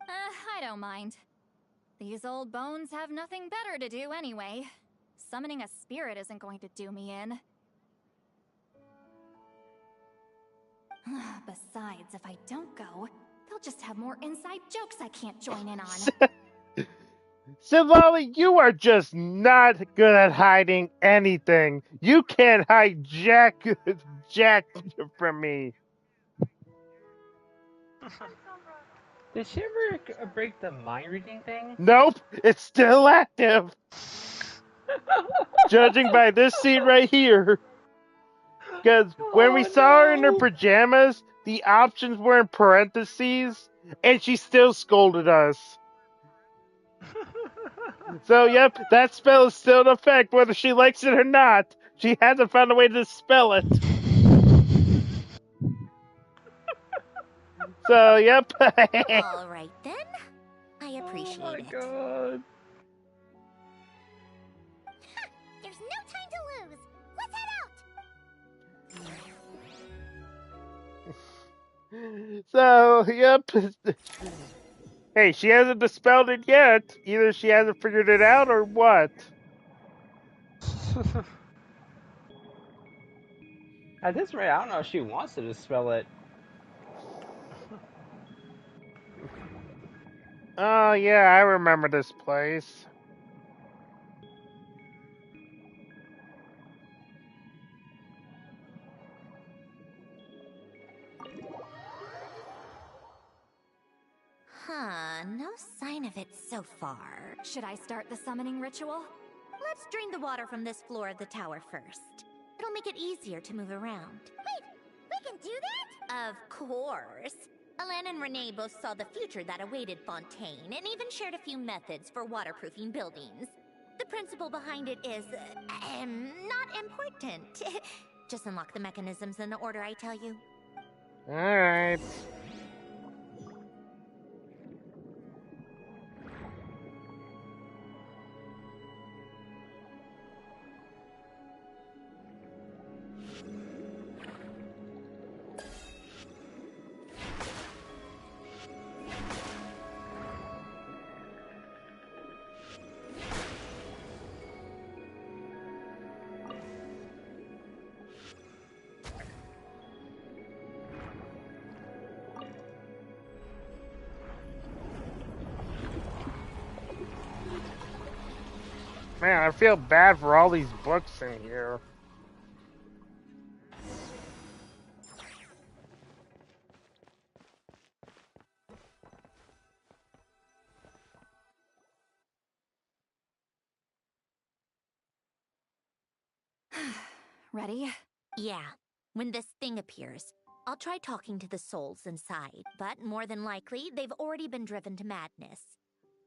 I don't mind. These old bones have nothing better to do anyway. Summoning a spirit isn't going to do me in. Besides, if I don't go, they'll just have more inside jokes I can't join in on. So, Lolly, you are just not good at hiding anything. You can't hide Jack from me. Did she ever break the mind reading thing? Nope, it's still active. Judging by this scene right here. Because when we saw her in her pajamas, the options were in parentheses, and she still scolded us. So, yep, that spell is still in effect, whether she likes it or not. She hasn't found a way to dispel it. So, yep. All right, then. I appreciate it. God. There's no time to lose. Let's head out. So, yep. Hey, she hasn't dispelled it yet. Either she hasn't figured it out or what. At this rate, I don't know if she wants to dispel it. Oh, yeah, I remember this place. Huh, no sign of it so far. Should I start the summoning ritual? Let's drain the water from this floor of the tower first. It'll make it easier to move around. Wait, we can do that? Of course. Alan and Renee both saw the future that awaited Fontaine and even shared a few methods for waterproofing buildings. The principle behind it is, not important. Just unlock the mechanisms in the order I tell you. Alright. Man, I feel bad for all these books in here. Ready? Yeah. When this thing appears, I'll try talking to the souls inside, but more than likely, they've already been driven to madness.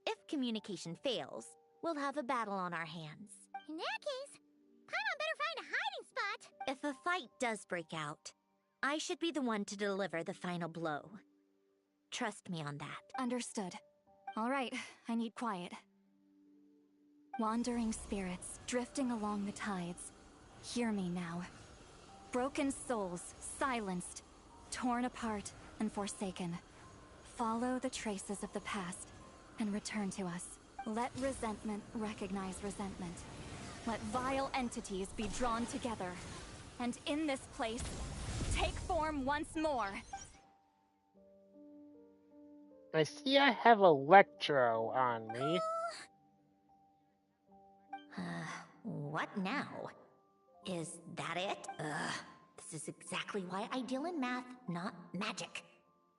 If communication fails, we'll have a battle on our hands. In that case, Paimon better find a hiding spot. If a fight does break out, I should be the one to deliver the final blow. Trust me on that. Understood. All right, I need quiet. Wandering spirits, drifting along the tides. Hear me now. Broken souls, silenced, torn apart, and forsaken. Follow the traces of the past, and return to us. Let resentment recognize resentment. Let vile entities be drawn together. And in this place, take form once more. I see I have Electro on me. What now? Is that it? This is exactly why I deal in math, not magic.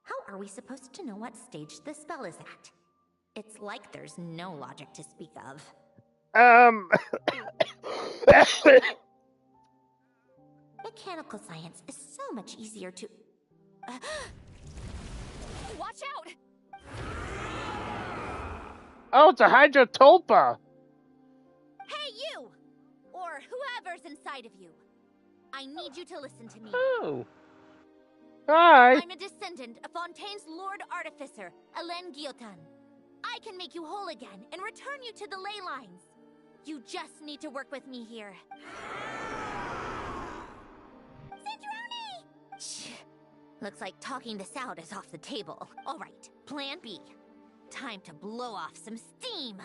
How are we supposed to know what stage the spell is at? It's like there's no logic to speak of. Mechanical science is so much easier to... Watch out! Oh, it's a Hydrotolpa! Hey, you! Or whoever's inside of you. I need you to listen to me. Oh. Hi! I'm a descendant of Fontaine's Lord Artificer, Hélène Guillotin. I can make you whole again and return you to the ley lines. You just need to work with me here. Citrone! Shh. Looks like talking this out is off the table. All right, plan B. Time to blow off some steam.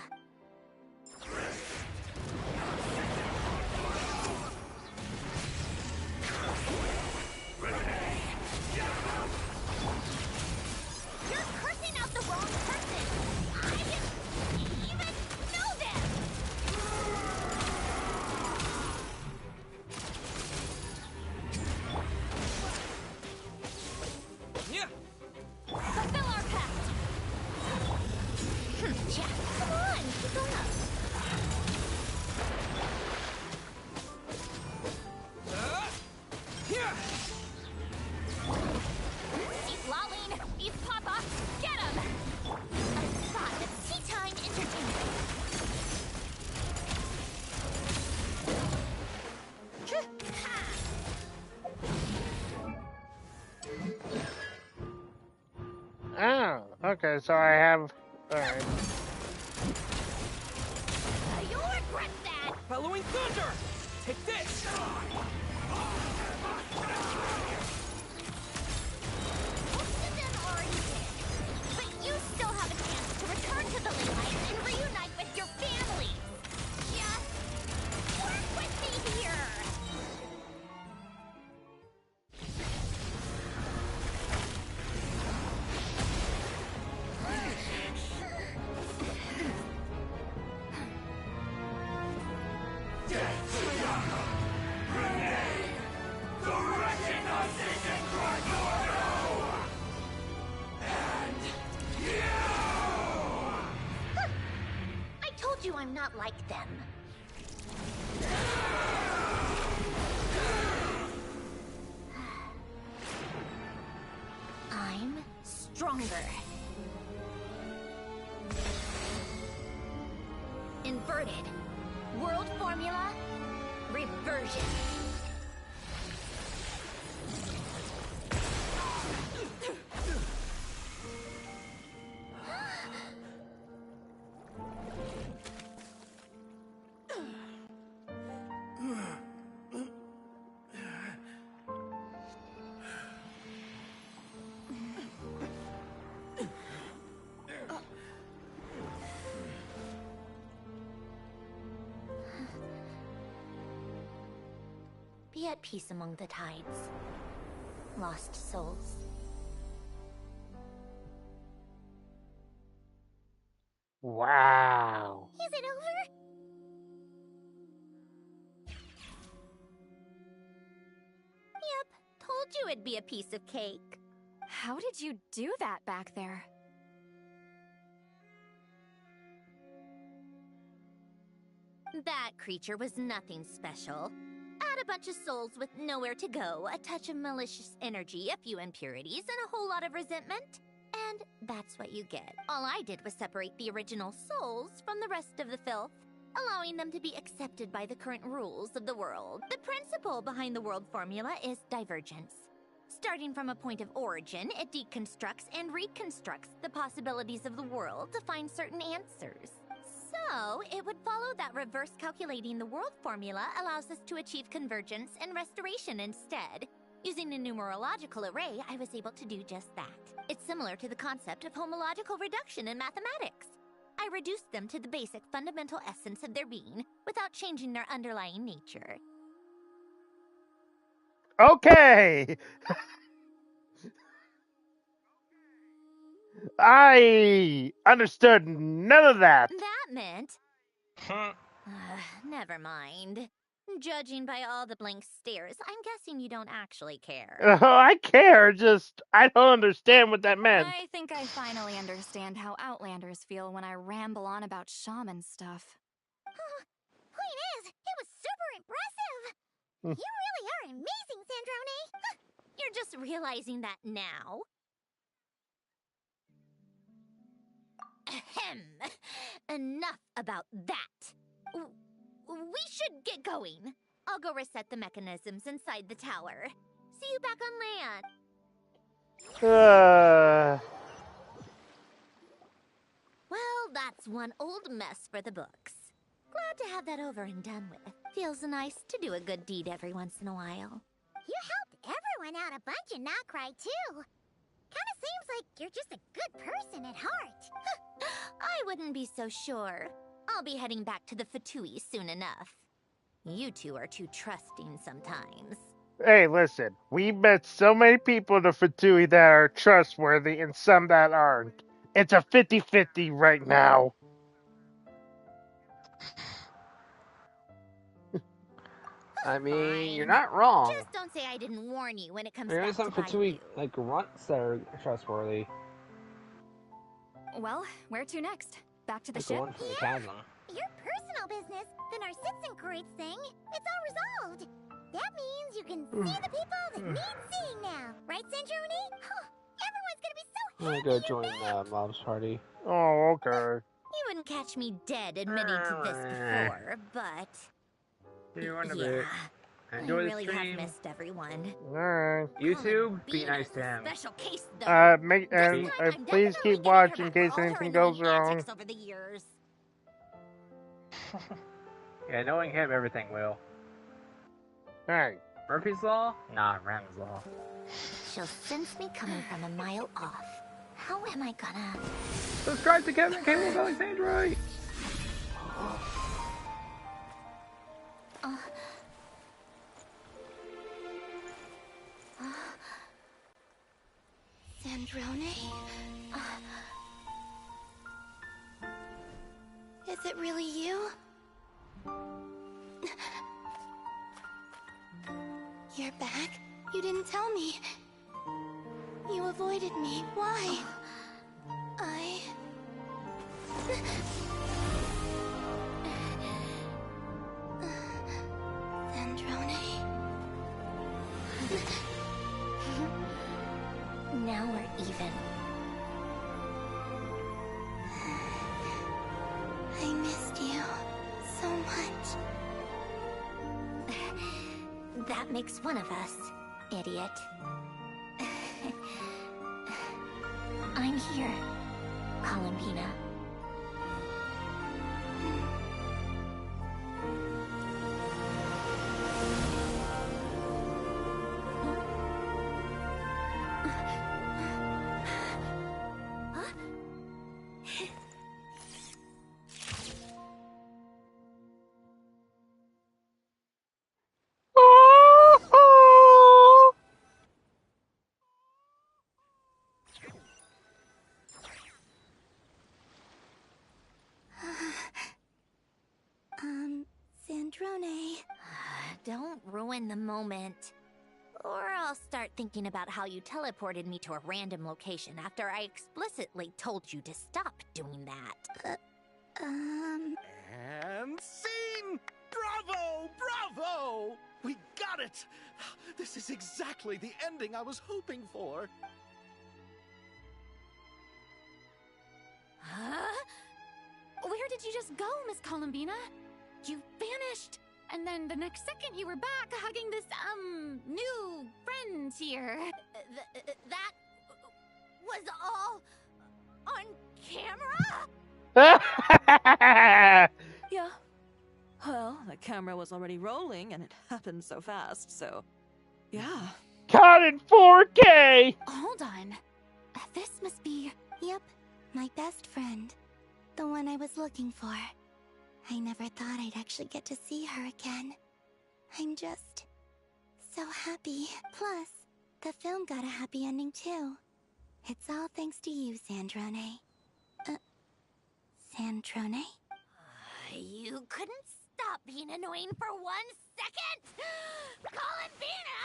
You're cursing out the wrong person! I didn't even know them! Yeah. Fulfill our pact! Yeah, come on, keep going up. Eat Laline! Eat Papa! Get him! A spot of tea time entertainment. Oh, okay, so I have... Alright. You'll regret that! Following thunder! Take this! Most of them already did. But you still have a chance to return to the ley lines and reunite with your families. Just work with me here! I told you I'm not like them. I'm stronger. Inverted. World formula. Reversion. Be at peace among the tides. Lost souls. Wow. Is it over? Yep, told you it'd be a piece of cake. How did you do that back there? That creature was nothing special. Add a bunch of souls with nowhere to go, a touch of malicious energy, a few impurities, and a whole lot of resentment. And that's what you get. All I did was separate the original souls from the rest of the filth, allowing them to be accepted by the current rules of the world. The principle behind the world formula is divergence. Starting from a point of origin, it deconstructs and reconstructs the possibilities of the world to find certain answers. So, it would follow that reverse calculating the world formula allows us to achieve convergence and restoration instead. Using a numerological array, I was able to do just that. It's similar to the concept of homological reduction in mathematics. I reduced them to the basic fundamental essence of their being without changing their underlying nature. Okay! I understood none of that. That meant... never mind. Judging by all the blank stares, I'm guessing you don't actually care. I care, just I don't understand what that meant. I think I finally understand how Outlanders feel when I ramble on about shaman stuff. Point is, it was super impressive. You really are amazing, Sandrone. You're just realizing that now. Ahem. Enough about that. We should get going. I'll go reset the mechanisms inside the tower. See you back on land. Well, that's one old mess for the books. Glad to have that over and done with. Feels nice to do a good deed every once in a while. You helped everyone out a bunch and not cry too. Kinda seems like you're just a good person at heart. I wouldn't be so sure. I'll be heading back to the Fatui soon enough. You two are too trusting sometimes. Hey, listen. We met so many people in the Fatui that are trustworthy and some that aren't. It's a 50-50 right now. I mean, you're not wrong. Just don't say I didn't warn you when it comes There back is some to Fatui, like, grunts that are trustworthy. Well, where to next? Back to the Like ship? one from the chasm. Your personal business, the Narcissism thing, it's all resolved. That means you can see the people that need seeing now. Right, Centrone? Everyone's gonna be so I'm happy gonna go join Mom's party. Oh, okay. You wouldn't catch me dead admitting to this before, but... You want to yeah, enjoy I the really stream. have missed everyone. Alright. YouTube, be nice to him. Special case, though. Please keep watching in case anything goes wrong. Over the years. Yeah, knowing him, everything will. Alright. Murphy's Law? Nah, Ram's Law. She'll sense me coming from a mile off. How am I gonna... Subscribe to Kevin Cable's Alexandra! Sandrone? Is it really you? You're back? You didn't tell me. You avoided me. Why? Sandrone? Now we're even. I missed you so much. That makes one of us, idiot. I'm here, Columbina. Sandrone. Don't ruin the moment. Or I'll start thinking about how you teleported me to a random location after I explicitly told you to stop doing that. And scene! Drop Bravo! Bravo! We got it! This is exactly the ending I was hoping for. Huh? Where did you just go, Miss Columbina? You vanished, and then the next second you were back hugging this, new friend here. That was all on camera? Yeah. Well, the camera was already rolling, and it happened so fast, so... yeah. Caught in 4K! Hold on. This must be... Yep, my best friend. The one I was looking for. I never thought I'd actually get to see her again. I'm just... so happy. Plus, the film got a happy ending too. It's all thanks to you, Sandrone. Sandrone? You couldn't stop being annoying for 1 second? Columbina!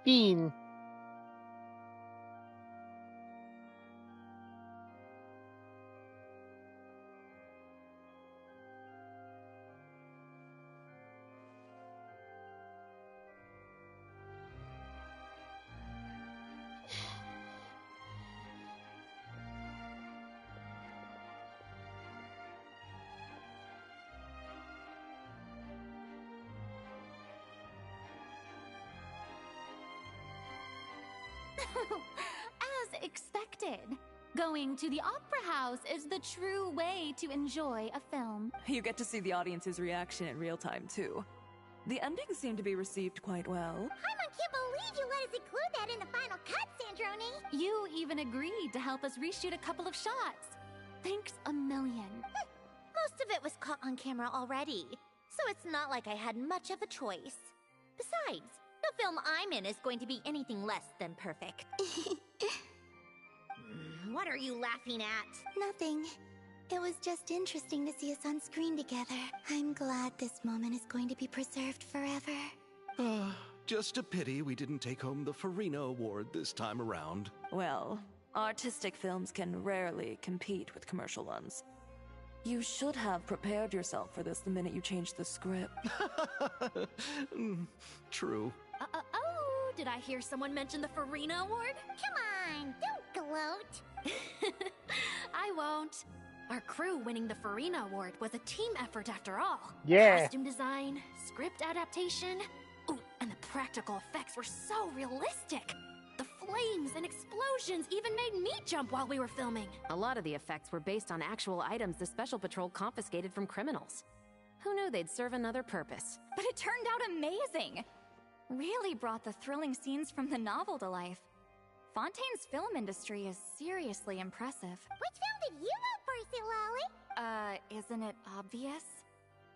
Bean. As expected. Going to the opera house is the true way to enjoy a film. You get to see the audience's reaction in real time, too. The ending seemed to be received quite well. I can't believe you let us include that in the final cut, Sandrone! You even agreed to help us reshoot a couple of shots. Thanks a million. Most of it was caught on camera already, so it's not like I had much of a choice. Besides, the film I'm in is going to be anything less than perfect. What are you laughing at? Nothing. It was just interesting to see us on screen together. I'm glad this moment is going to be preserved forever. Just a pity we didn't take home the Farina Award this time around. Well, artistic films can rarely compete with commercial ones. You should have prepared yourself for this the minute you changed the script. True. Oh, did I hear someone mention the Farina Award? Come on, don't gloat. I won't. Our crew winning the Farina Award was a team effort after all. Yeah. Costume design, script adaptation. Ooh, and the practical effects were so realistic. The flames and explosions even made me jump while we were filming. A lot of the effects were based on actual items the Special Patrol confiscated from criminals. Who knew they'd serve another purpose? But it turned out amazing! Really brought the thrilling scenes from the novel to life. Fontaine's film industry is seriously impressive. Which film did you vote for, Silali? Isn't it obvious?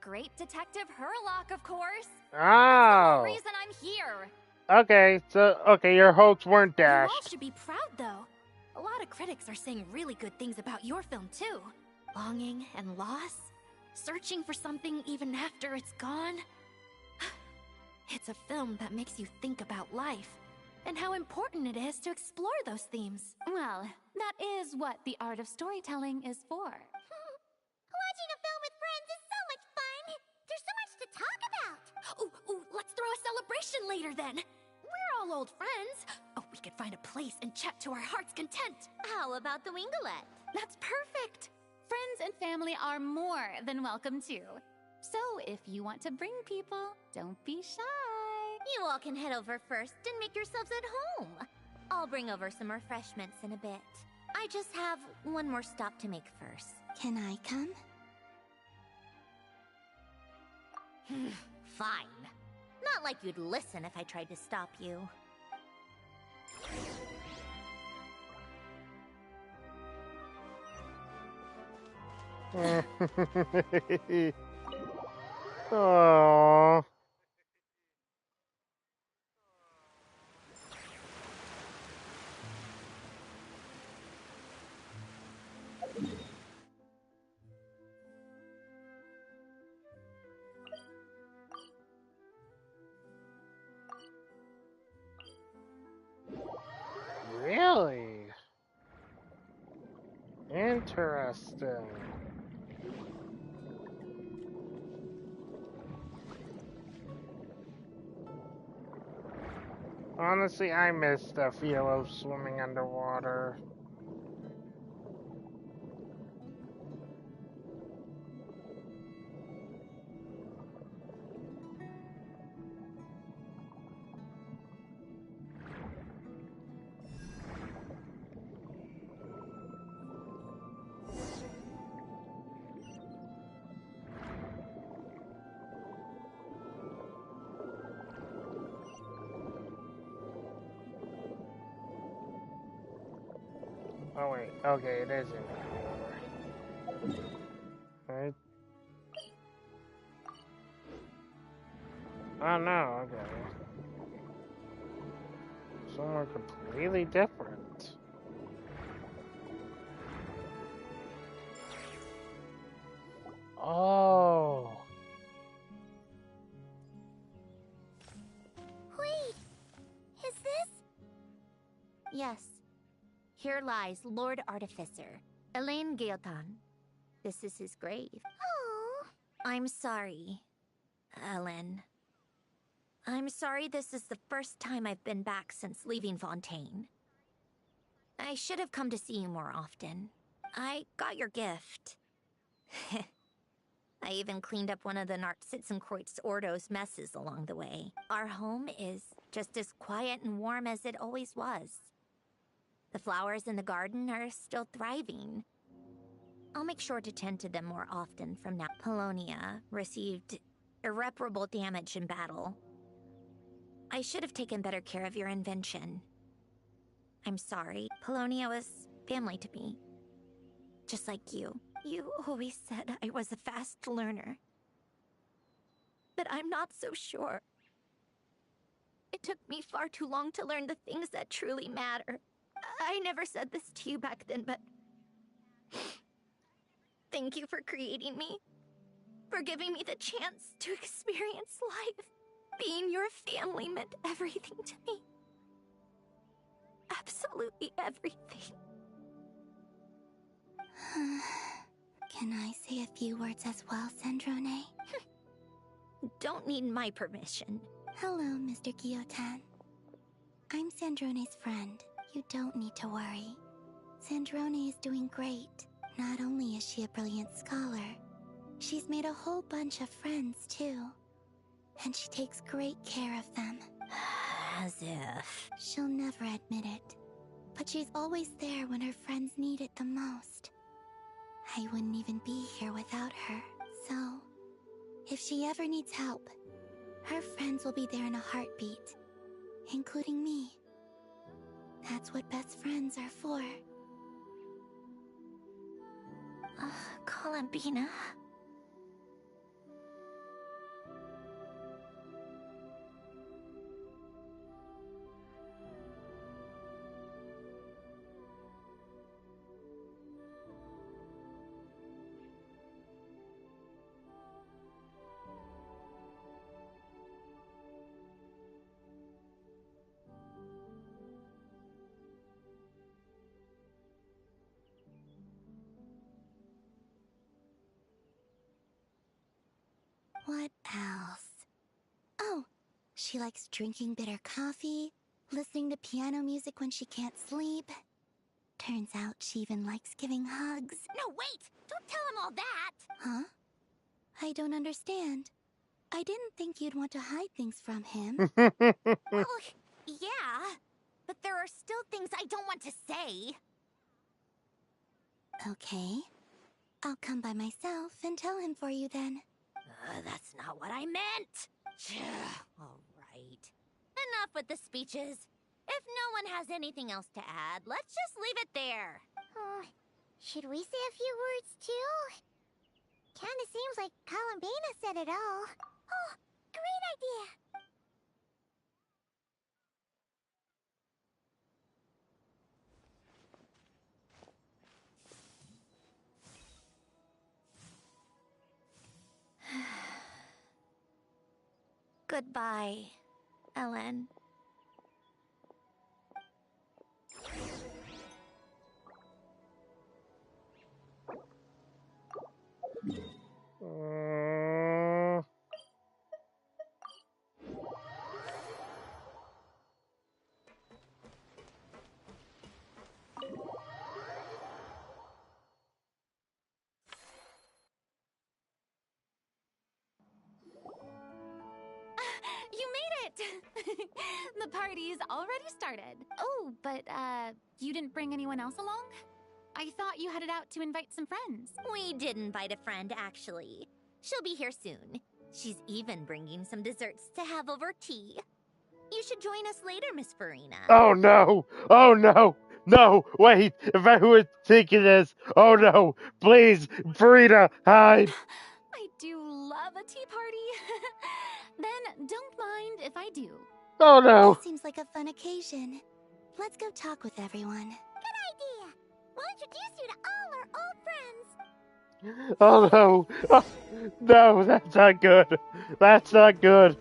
Great Detective Herlock, of course! Oh. That's the reason I'm here! Okay, your hopes weren't You dashed. all should be proud, though. A lot of critics are saying really good things about your film, too. Longing and loss. Searching for something even after it's gone. It's a film that makes you think about life. And how important it is to explore those themes. Well, that is what the art of storytelling is for. Watching a film with friends is so much fun! There's so much to talk about! Ooh, let's throw a celebration later then! We're all old friends. Oh, we could find a place and chat to our heart's content. How about the Winglet? That's perfect! Friends and family are more than welcome too. So if you want to bring people, don't be shy. You all can head over first and make yourselves at home. I'll bring over some refreshments in a bit. I just have one more stop to make first. Can I come? Fine. Not like you'd listen if I tried to stop you. Oh. Really? Interesting. Honestly, I miss the feel of swimming underwater. Oh wait, okay, it is in here. Right? Oh no, okay. Somewhere completely different. Oh. Wait, is this? Yes. Here lies Lord Artificer, Elaine Guillotin. This is his grave. Oh. I'm sorry, Ellen. I'm sorry this is the first time I've been back since leaving Fontaine. I should have come to see you more often. I got your gift. I even cleaned up one of the Nartsitzenkreuz Ordo's messes along the way. Our home is just as quiet and warm as it always was. The flowers in the garden are still thriving. I'll make sure to tend to them more often from now. Polonia received irreparable damage in battle. I should have taken better care of your invention. I'm sorry. Polonia was family to me. Just like you. You always said I was a fast learner. But I'm not so sure. It took me far too long to learn the things that truly matter. I never said this to you back then, but... Thank you for creating me. For giving me the chance to experience life. Being your family meant everything to me. Absolutely everything. Can I say a few words as well, Sandrone? Don't need my permission. Hello, Mr. Guillotin. I'm Sandrone's friend. You don't need to worry. Sandrone is doing great. Not only is she a brilliant scholar, she's made a whole bunch of friends, too. And she takes great care of them. As if... She'll never admit it, but she's always there when her friends need it the most. I wouldn't even be here without her, so... if she ever needs help, her friends will be there in a heartbeat, including me. That's what best friends are for. Columbina... What else? Oh, she likes drinking bitter coffee, listening to piano music when she can't sleep. Turns out she even likes giving hugs. No, wait! Don't tell him all that! Huh? I don't understand. I didn't think you'd want to hide things from him. Well, yeah, but there are still things I don't want to say. Okay. I'll come by myself and tell him for you then. That's not what I meant! All right. Enough with the speeches. If no one has anything else to add, let's just leave it there. Should we say a few words too? Candace seems like Columbina said it all. Oh, great idea! Goodbye, Ellen. You made it! The party's already started. Oh, but, you didn't bring anyone else along? I thought you headed out to invite some friends. We did invite a friend, actually. She'll be here soon. She's even bringing some desserts to have over tea. You should join us later, Miss Farina. Oh no! Oh no! No! Wait! If I was thinking this, oh no! Please, Frida, hide! I do love a tea party. Then don't mind if I do. Oh no! That seems like a fun occasion. Let's go talk with everyone. Good idea! We'll introduce you to all our old friends. Oh no! Oh, no, that's not good. That's not good.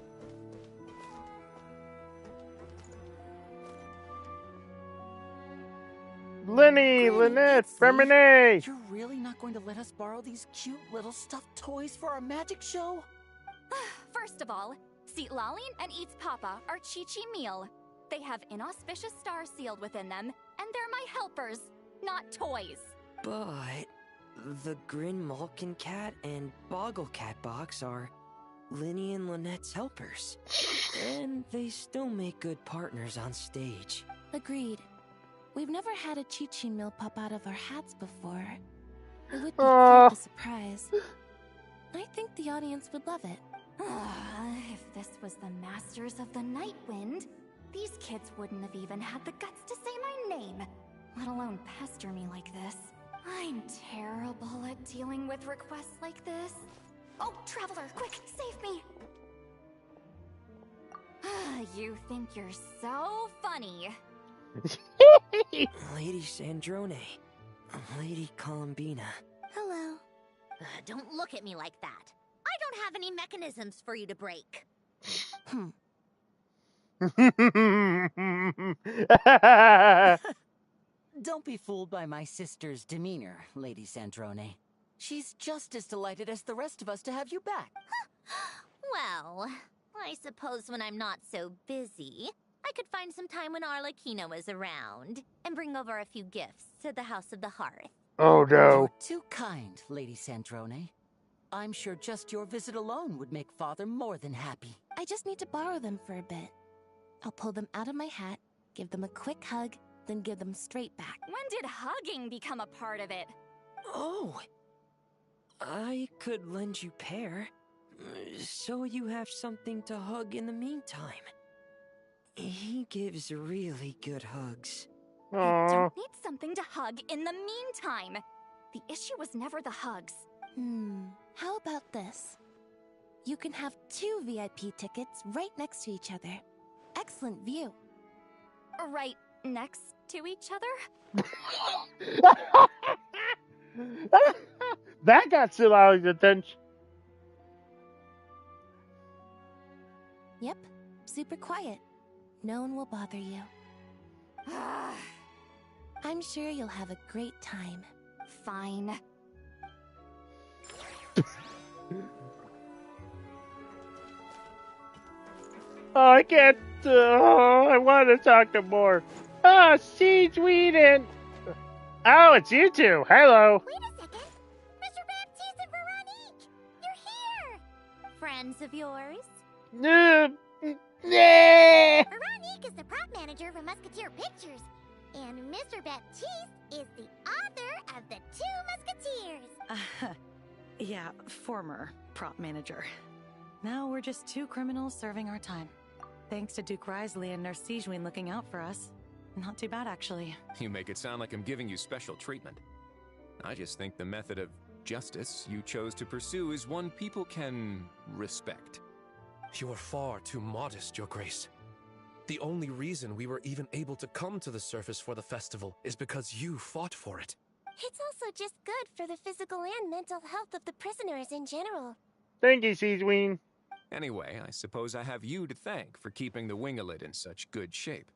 Lenny, Lynette, Fermine! You're really not going to let us borrow these cute little stuffed toys for our magic show? First of all, Seat Lalin and Eats Papa are Chi-Chi meal. They have inauspicious stars sealed within them, and they're my helpers, not toys. But the Grin Malkin Cat and Boggle Cat box are Linny and Lynette's helpers. And they still make good partners on stage. Agreed. We've never had a Chi-Chi meal pop out of our hats before. It would be quite a surprise. I think the audience would love it. If this was the Masters of the Night Wind, these kids wouldn't have even had the guts to say my name, let alone pester me like this. I'm terrible at dealing with requests like this. Oh, Traveler, quick, save me! You think you're so funny. Lady Sandrone, Lady Columbina. Hello. Don't look at me like that. I don't have any mechanisms for you to break. Don't be fooled by my sister's demeanor, Lady Sandrone. She's just as delighted as the rest of us to have you back. Well, I suppose when I'm not so busy, I could find some time when Arlecchino is around and bring over a few gifts to the House of the Hearth. Oh no. You're too kind, Lady Sandrone. I'm sure just your visit alone would make Father more than happy. I just need to borrow them for a bit. I'll pull them out of my hat, give them a quick hug, then give them straight back. When did hugging become a part of it? Oh, I could lend you pair, so you have something to hug in the meantime. He gives really good hugs. I don't need something to hug in the meantime. The issue was never the hugs. How about this? You can have 2 VIP tickets right next to each other. Excellent view. Right next to each other? That got Silali's attention. Yep, super quiet. No one will bother you. I'm sure you'll have a great time. Fine. Oh, I can't. I want to talk to more. Oh, Siege Whedon. Oh, it's you two. Hello. Wait a second. Mr. Baptiste and Veronique! You're here! Friends of yours? Veronique is the prop manager for Musketeer Pictures, and Mr. Baptiste is the author of The 2 Musketeers. Yeah, former prop manager. Now we're just 2 criminals serving our time. Thanks to Duke Risley and Nurse Sigewin looking out for us. Not too bad, actually. You make it sound like I'm giving you special treatment. I just think the method of justice you chose to pursue is one people can respect. You are far too modest, Your Grace. The only reason we were even able to come to the surface for the festival is because you fought for it. It's also just good for the physical and mental health of the prisoners in general. Thank you, Seasween. Anyway, I suppose I have you to thank for keeping the winglet in such good shape.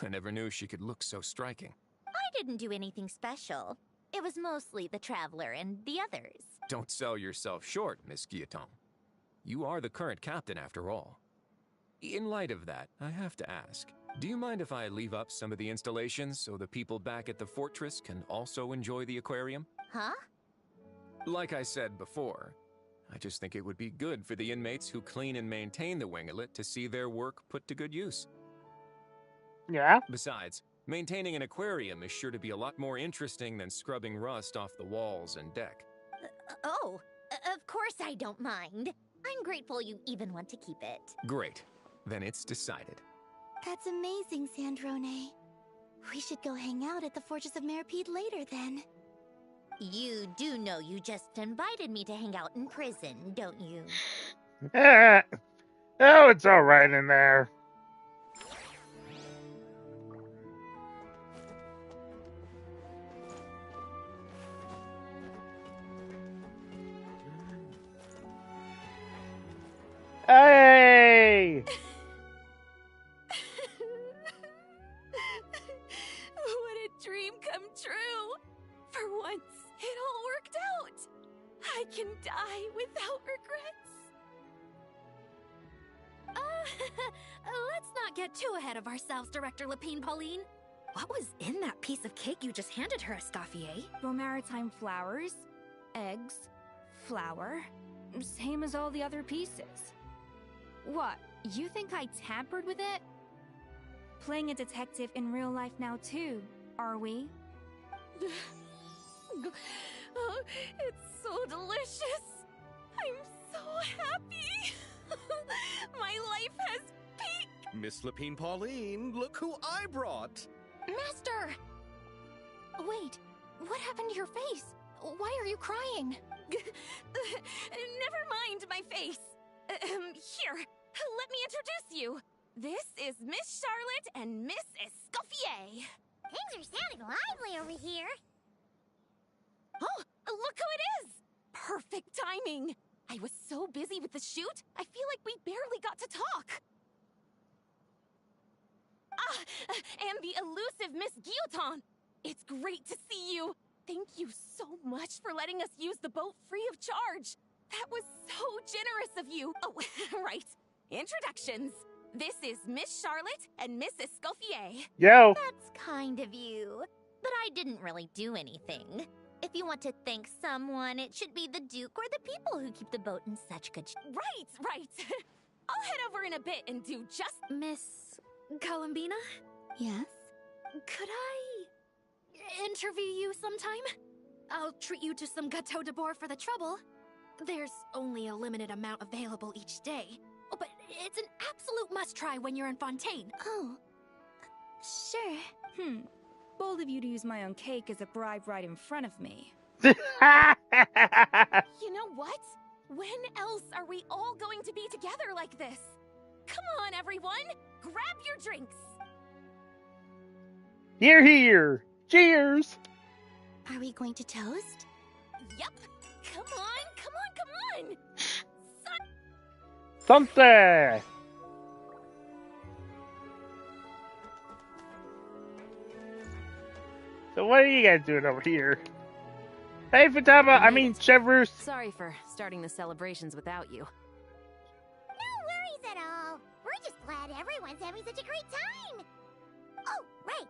I never knew she could look so striking. I didn't do anything special. It was mostly the Traveler and the others. Don't sell yourself short, Miss Guillotin. You are the current captain, after all. In light of that, I have to ask, do you mind if I leave up some of the installations so the people back at the fortress can also enjoy the aquarium? Huh? Like I said before, I just think it would be good for the inmates who clean and maintain the winglet to see their work put to good use. Yeah? Besides, maintaining an aquarium is sure to be a lot more interesting than scrubbing rust off the walls and deck. Of course I don't mind. I'm grateful you even want to keep it. Great. Then it's decided. That's amazing, Sandrone. We should go hang out at the Fortress of Merpede later, then. You do know you just invited me to hang out in prison, don't you? Oh, it's alright in there. Hey! What a dream come true! For once, it all worked out! I can die without regrets! Let's not get too ahead of ourselves, Director Lapine Pauline. What was in that piece of cake you just handed her, Escoffier? Maritime flowers, eggs, flour, same as all the other pieces. What, you think I tampered with it? Playing a detective in real life now too, are we? Oh, it's so delicious! I'm so happy! My life has peaked! Miss Lapine Pauline, look who I brought! Master! Wait, what happened to your face? Why are you crying? Never mind my face. Here, let me introduce you. This is Miss Charlotte and Miss Escoffier. Things are sounding lively over here. Oh, look who it is! Perfect timing. I was so busy with the shoot, I feel like we barely got to talk. And the elusive Miss Guillotin. It's great to see you. Thank you so much for letting us use the boat free of charge. That was so generous of you. Oh, right. Introductions. This is Miss Charlotte and Miss Escoffier. Yo. That's kind of you. But I didn't really do anything. If you want to thank someone, it should be the Duke or the people who keep the boat in such good shape. Right. I'll head over in a bit and do just... Miss Columbina? Yes? Could I interview you sometime? I'll treat you to some gâteau de bord for the trouble. There's only a limited amount available each day. Oh, but it's an absolute must-try when you're in Fontaine. Oh, sure. Bold of you to use my own cake as a bribe right in front of me. You know what? When else are we all going to be together like this? Come on, everyone! Grab your drinks! Here, here! Cheers! Are we going to toast? Yep! Come on! Something! So what are you guys doing over here? Hey, Chevrus! Sorry for starting the celebrations without you. No worries at all. We're just glad everyone's having such a great time. Oh, right.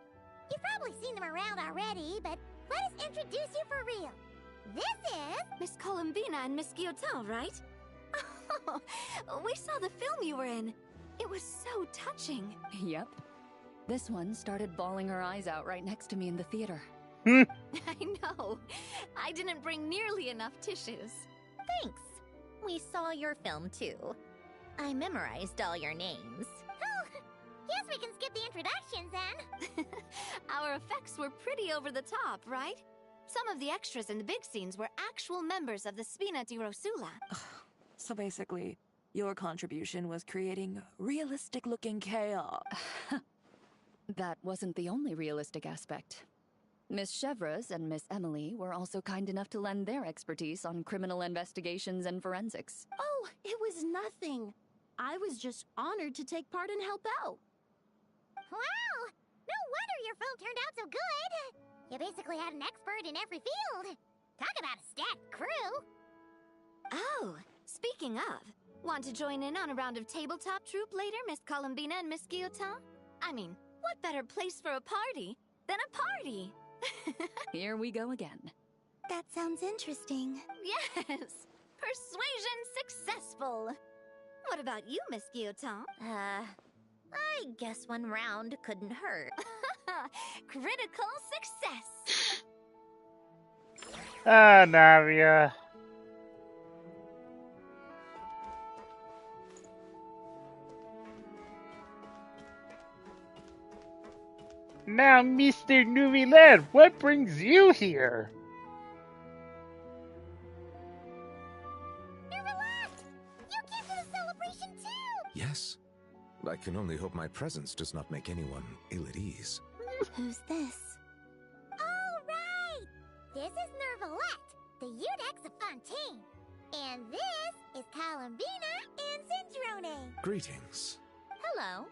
You've probably seen them around already, but let us introduce you for real. This is... Miss Columbina and Miss Guillotin, right? Oh, we saw the film you were in. It was so touching. Yep. This one started bawling her eyes out right next to me in the theater. I know. I didn't bring nearly enough tissues. Thanks. We saw your film too. I memorized all your names. Oh, guess we can skip the introductions then. Our effects were pretty over the top, right? Some of the extras in the big scenes were actual members of the Spina di Rosula. So basically, your contribution was creating realistic-looking chaos. That wasn't the only realistic aspect. Miss Chevres and Miss Emily were also kind enough to lend their expertise on criminal investigations and forensics. Oh, it was nothing. I was just honored to take part and help out. Wow! No wonder your film turned out so good! You basically had an expert in every field. Talk about a stacked crew! Oh, speaking of, want to join in on a round of tabletop troupe later, Miss Columbina and Miss Guillotin? I mean, what better place for a party than a party? Here we go again. That sounds interesting. Yes! Persuasion successful! What about you, Miss Guillotin? I guess one round couldn't hurt. Critical success! Ah, Navia. Now, Mr. Nuvilet, what brings you here? You came to the celebration too! Yes. I can only hope my presence does not make anyone ill at ease. Who's this? All right! This is Nervalette, the Udex of Fontaine. And this is Columbina and Cendrone. Greetings. Hello.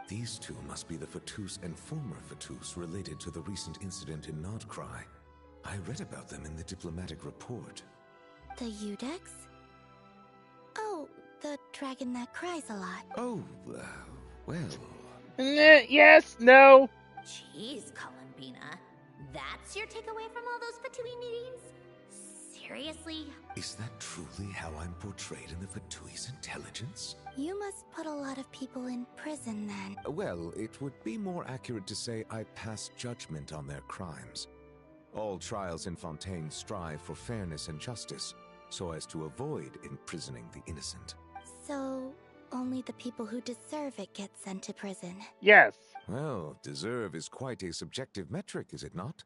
These two must be the Fatus and former Fatus related to the recent incident in Nodcry. I read about them in the diplomatic report. The Udex? Oh, the dragon that cries a lot. Oh, well... Yes, no. Jeez, Columbina. That's your takeaway from all those Fatui meetings? Seriously? Is that truly how I'm portrayed in the Fatui's intelligence? You must put a lot of people in prison then. Well, it would be more accurate to say I pass judgment on their crimes. All trials in Fontaine strive for fairness and justice, so as to avoid imprisoning the innocent. So, only the people who deserve it get sent to prison. Yes. Well, deserve is quite a subjective metric, is it not?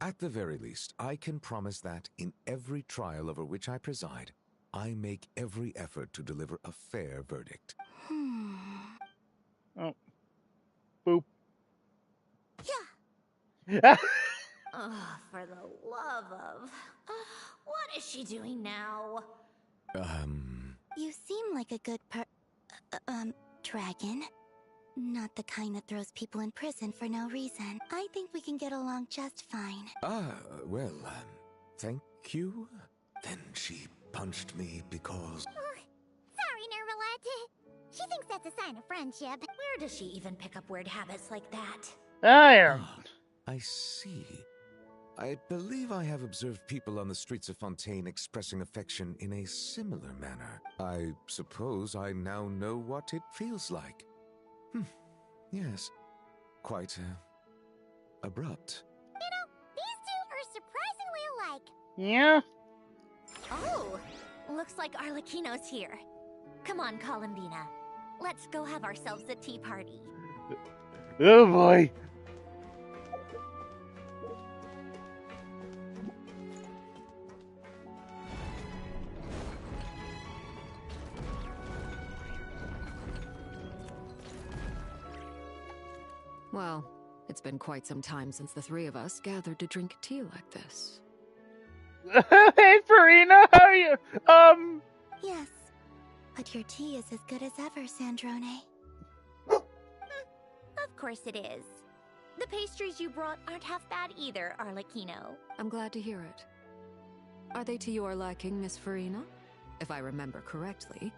At the very least, I can promise that in every trial over which I preside, I make every effort to deliver a fair verdict. Oh. Boop. Yeah. Oh, for the love of... what is she doing now? You seem like a good dragon. Not the kind that throws people in prison for no reason. I think we can get along just fine. Well, thank you. Then she punched me because... Sorry, Nervalette. She thinks that's a sign of friendship. Where does she even pick up weird habits like that? I see. I believe I have observed people on the streets of Fontaine expressing affection in a similar manner. I suppose I now know what it feels like. Yes. Quite, abrupt. You know, these two are surprisingly alike. Yeah? Oh, looks like Arlecchino's here. Come on, Columbina. Let's go have ourselves a tea party. Oh boy. Well, it's been quite some time since the three of us gathered to drink tea like this. Hey, Farina, how are you? Yes, but your tea is as good as ever, Cendrone. Of course it is. The pastries you brought aren't half bad either, Arlecchino. I'm glad to hear it. Are they to your liking, Miss Farina? If I remember correctly,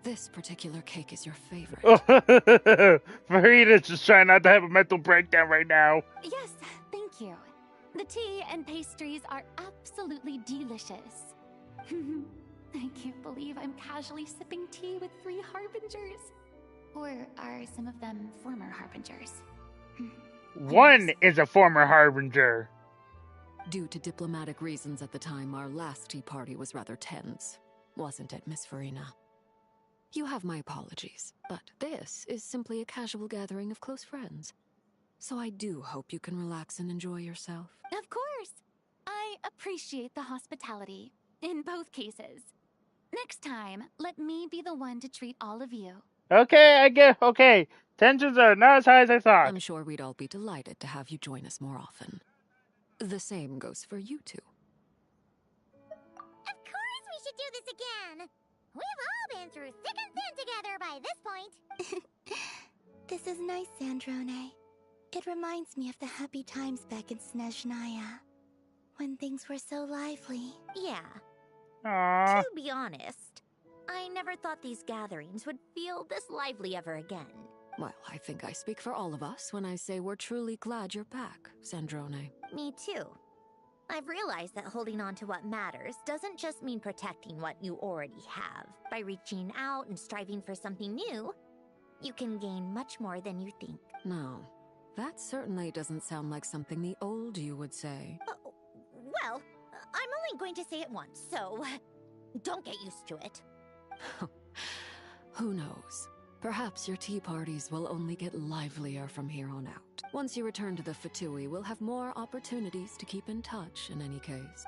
this particular cake is your favorite. Farina's just trying not to have a mental breakdown right now. Yes, thank you. The tea and pastries are absolutely delicious. I can't believe I'm casually sipping tea with 3 harbingers. Or are some of them former harbingers? One is a former harbinger. Due to diplomatic reasons at the time, our last tea party was rather tense. Wasn't it, Miss Farina? You have my apologies, but this is simply a casual gathering of close friends. So I do hope you can relax and enjoy yourself. Of course! appreciate the hospitality. In both cases. Next time, let me be the one to treat all of you. Okay. Tensions are not as high as I thought. I'm sure we'd all be delighted to have you join us more often. The same goes for you two. Of course we should do this again! We've all been through thick and thin together by this point. This is nice, Sandrone. It reminds me of the happy times back in Snezhnaya, when things were so lively. Yeah. Aww. To be honest, I never thought these gatherings would feel this lively ever again. Well, I think I speak for all of us when I say we're truly glad you're back, Sandrone. Me too. I've realized that holding on to what matters doesn't just mean protecting what you already have. By reaching out and striving for something new, you can gain much more than you think. No, that certainly doesn't sound like something the old you would say. Well, I'm only going to say it once, so don't get used to it. Who knows? Perhaps your tea parties will only get livelier from here on out. Once you return to the Fatui, we'll have more opportunities to keep in touch in any case.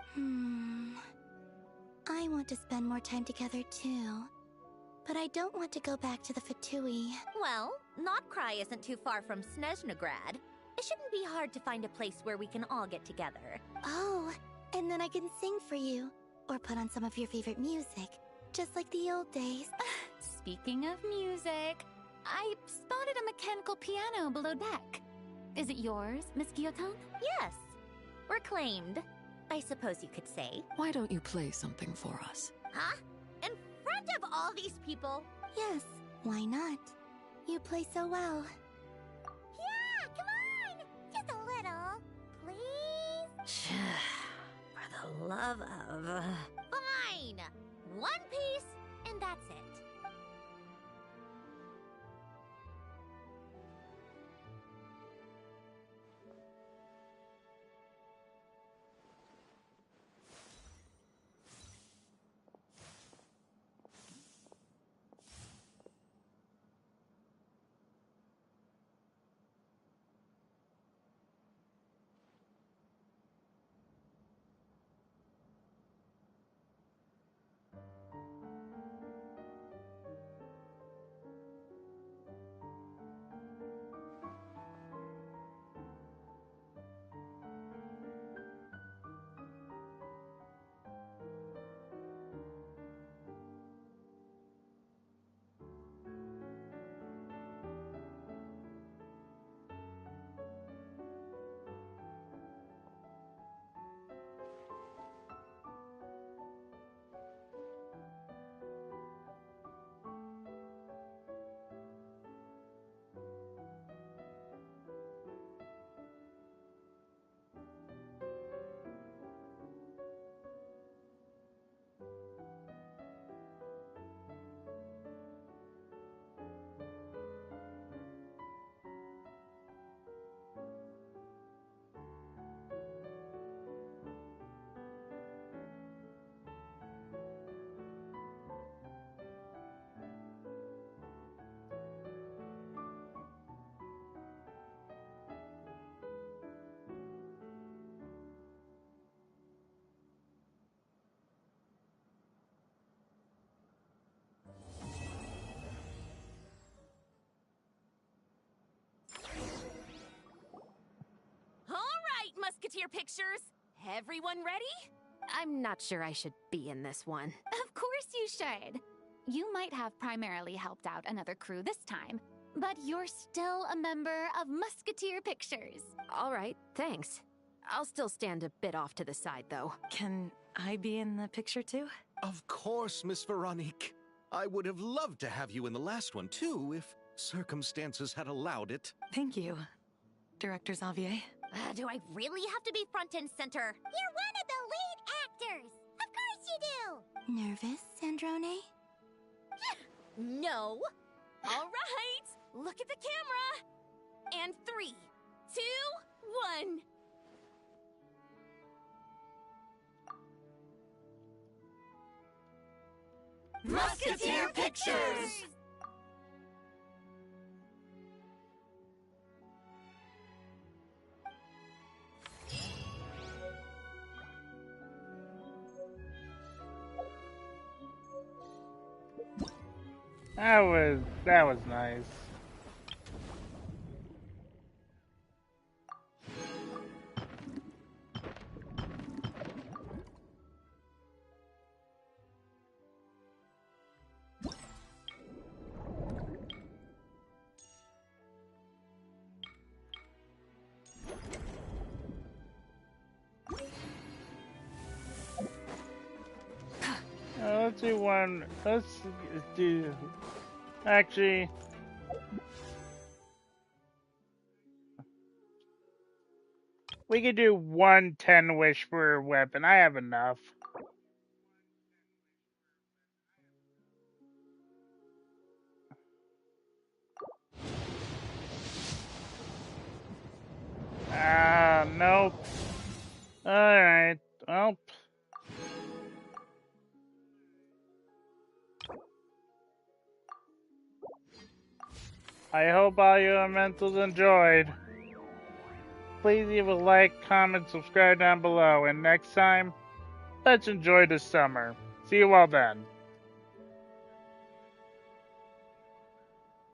I want to spend more time together too. But I don't want to go back to the Fatui. Well, Notcry isn't too far from Snezhnograd. It shouldn't be hard to find a place where we can all get together. Oh, and then I can sing for you. Or put on some of your favorite music. Just like the old days. Speaking of music, I spotted a mechanical piano below deck. Is it yours, Miss Guillotin? Yes. Reclaimed, I suppose you could say. Why don't you play something for us? Huh? In front of all these people? Yes, why not? You play so well. Yeah, come on! Just a little, please? For the love of... Fine! One piece, and that's it. Musketeer pictures. Everyone ready? I'm not sure I should be in this one. Of course you should. You might have primarily helped out another crew this time, but you're still a member of Musketeer Pictures. All right, thanks. I'll still stand a bit off to the side, though. Can I be in the picture too? Of course, Miss Veronique. I would have loved to have you in the last one, too, if circumstances had allowed it. Thank you, Director Xavier. Do I really have to be front and center? You're one of the lead actors! Of course you do! Nervous, Sandrone? No. All right, look at the camera. And 3, 2, 1. Musketeer Pictures! That was nice. Let's do one. Let's do. Actually, we could do 110 wish for a weapon. I have enough. Nope. Alright. Well. I hope all you elementals enjoyed. Please leave a like, comment, subscribe down below, and next time, let's enjoy the summer. See you all then.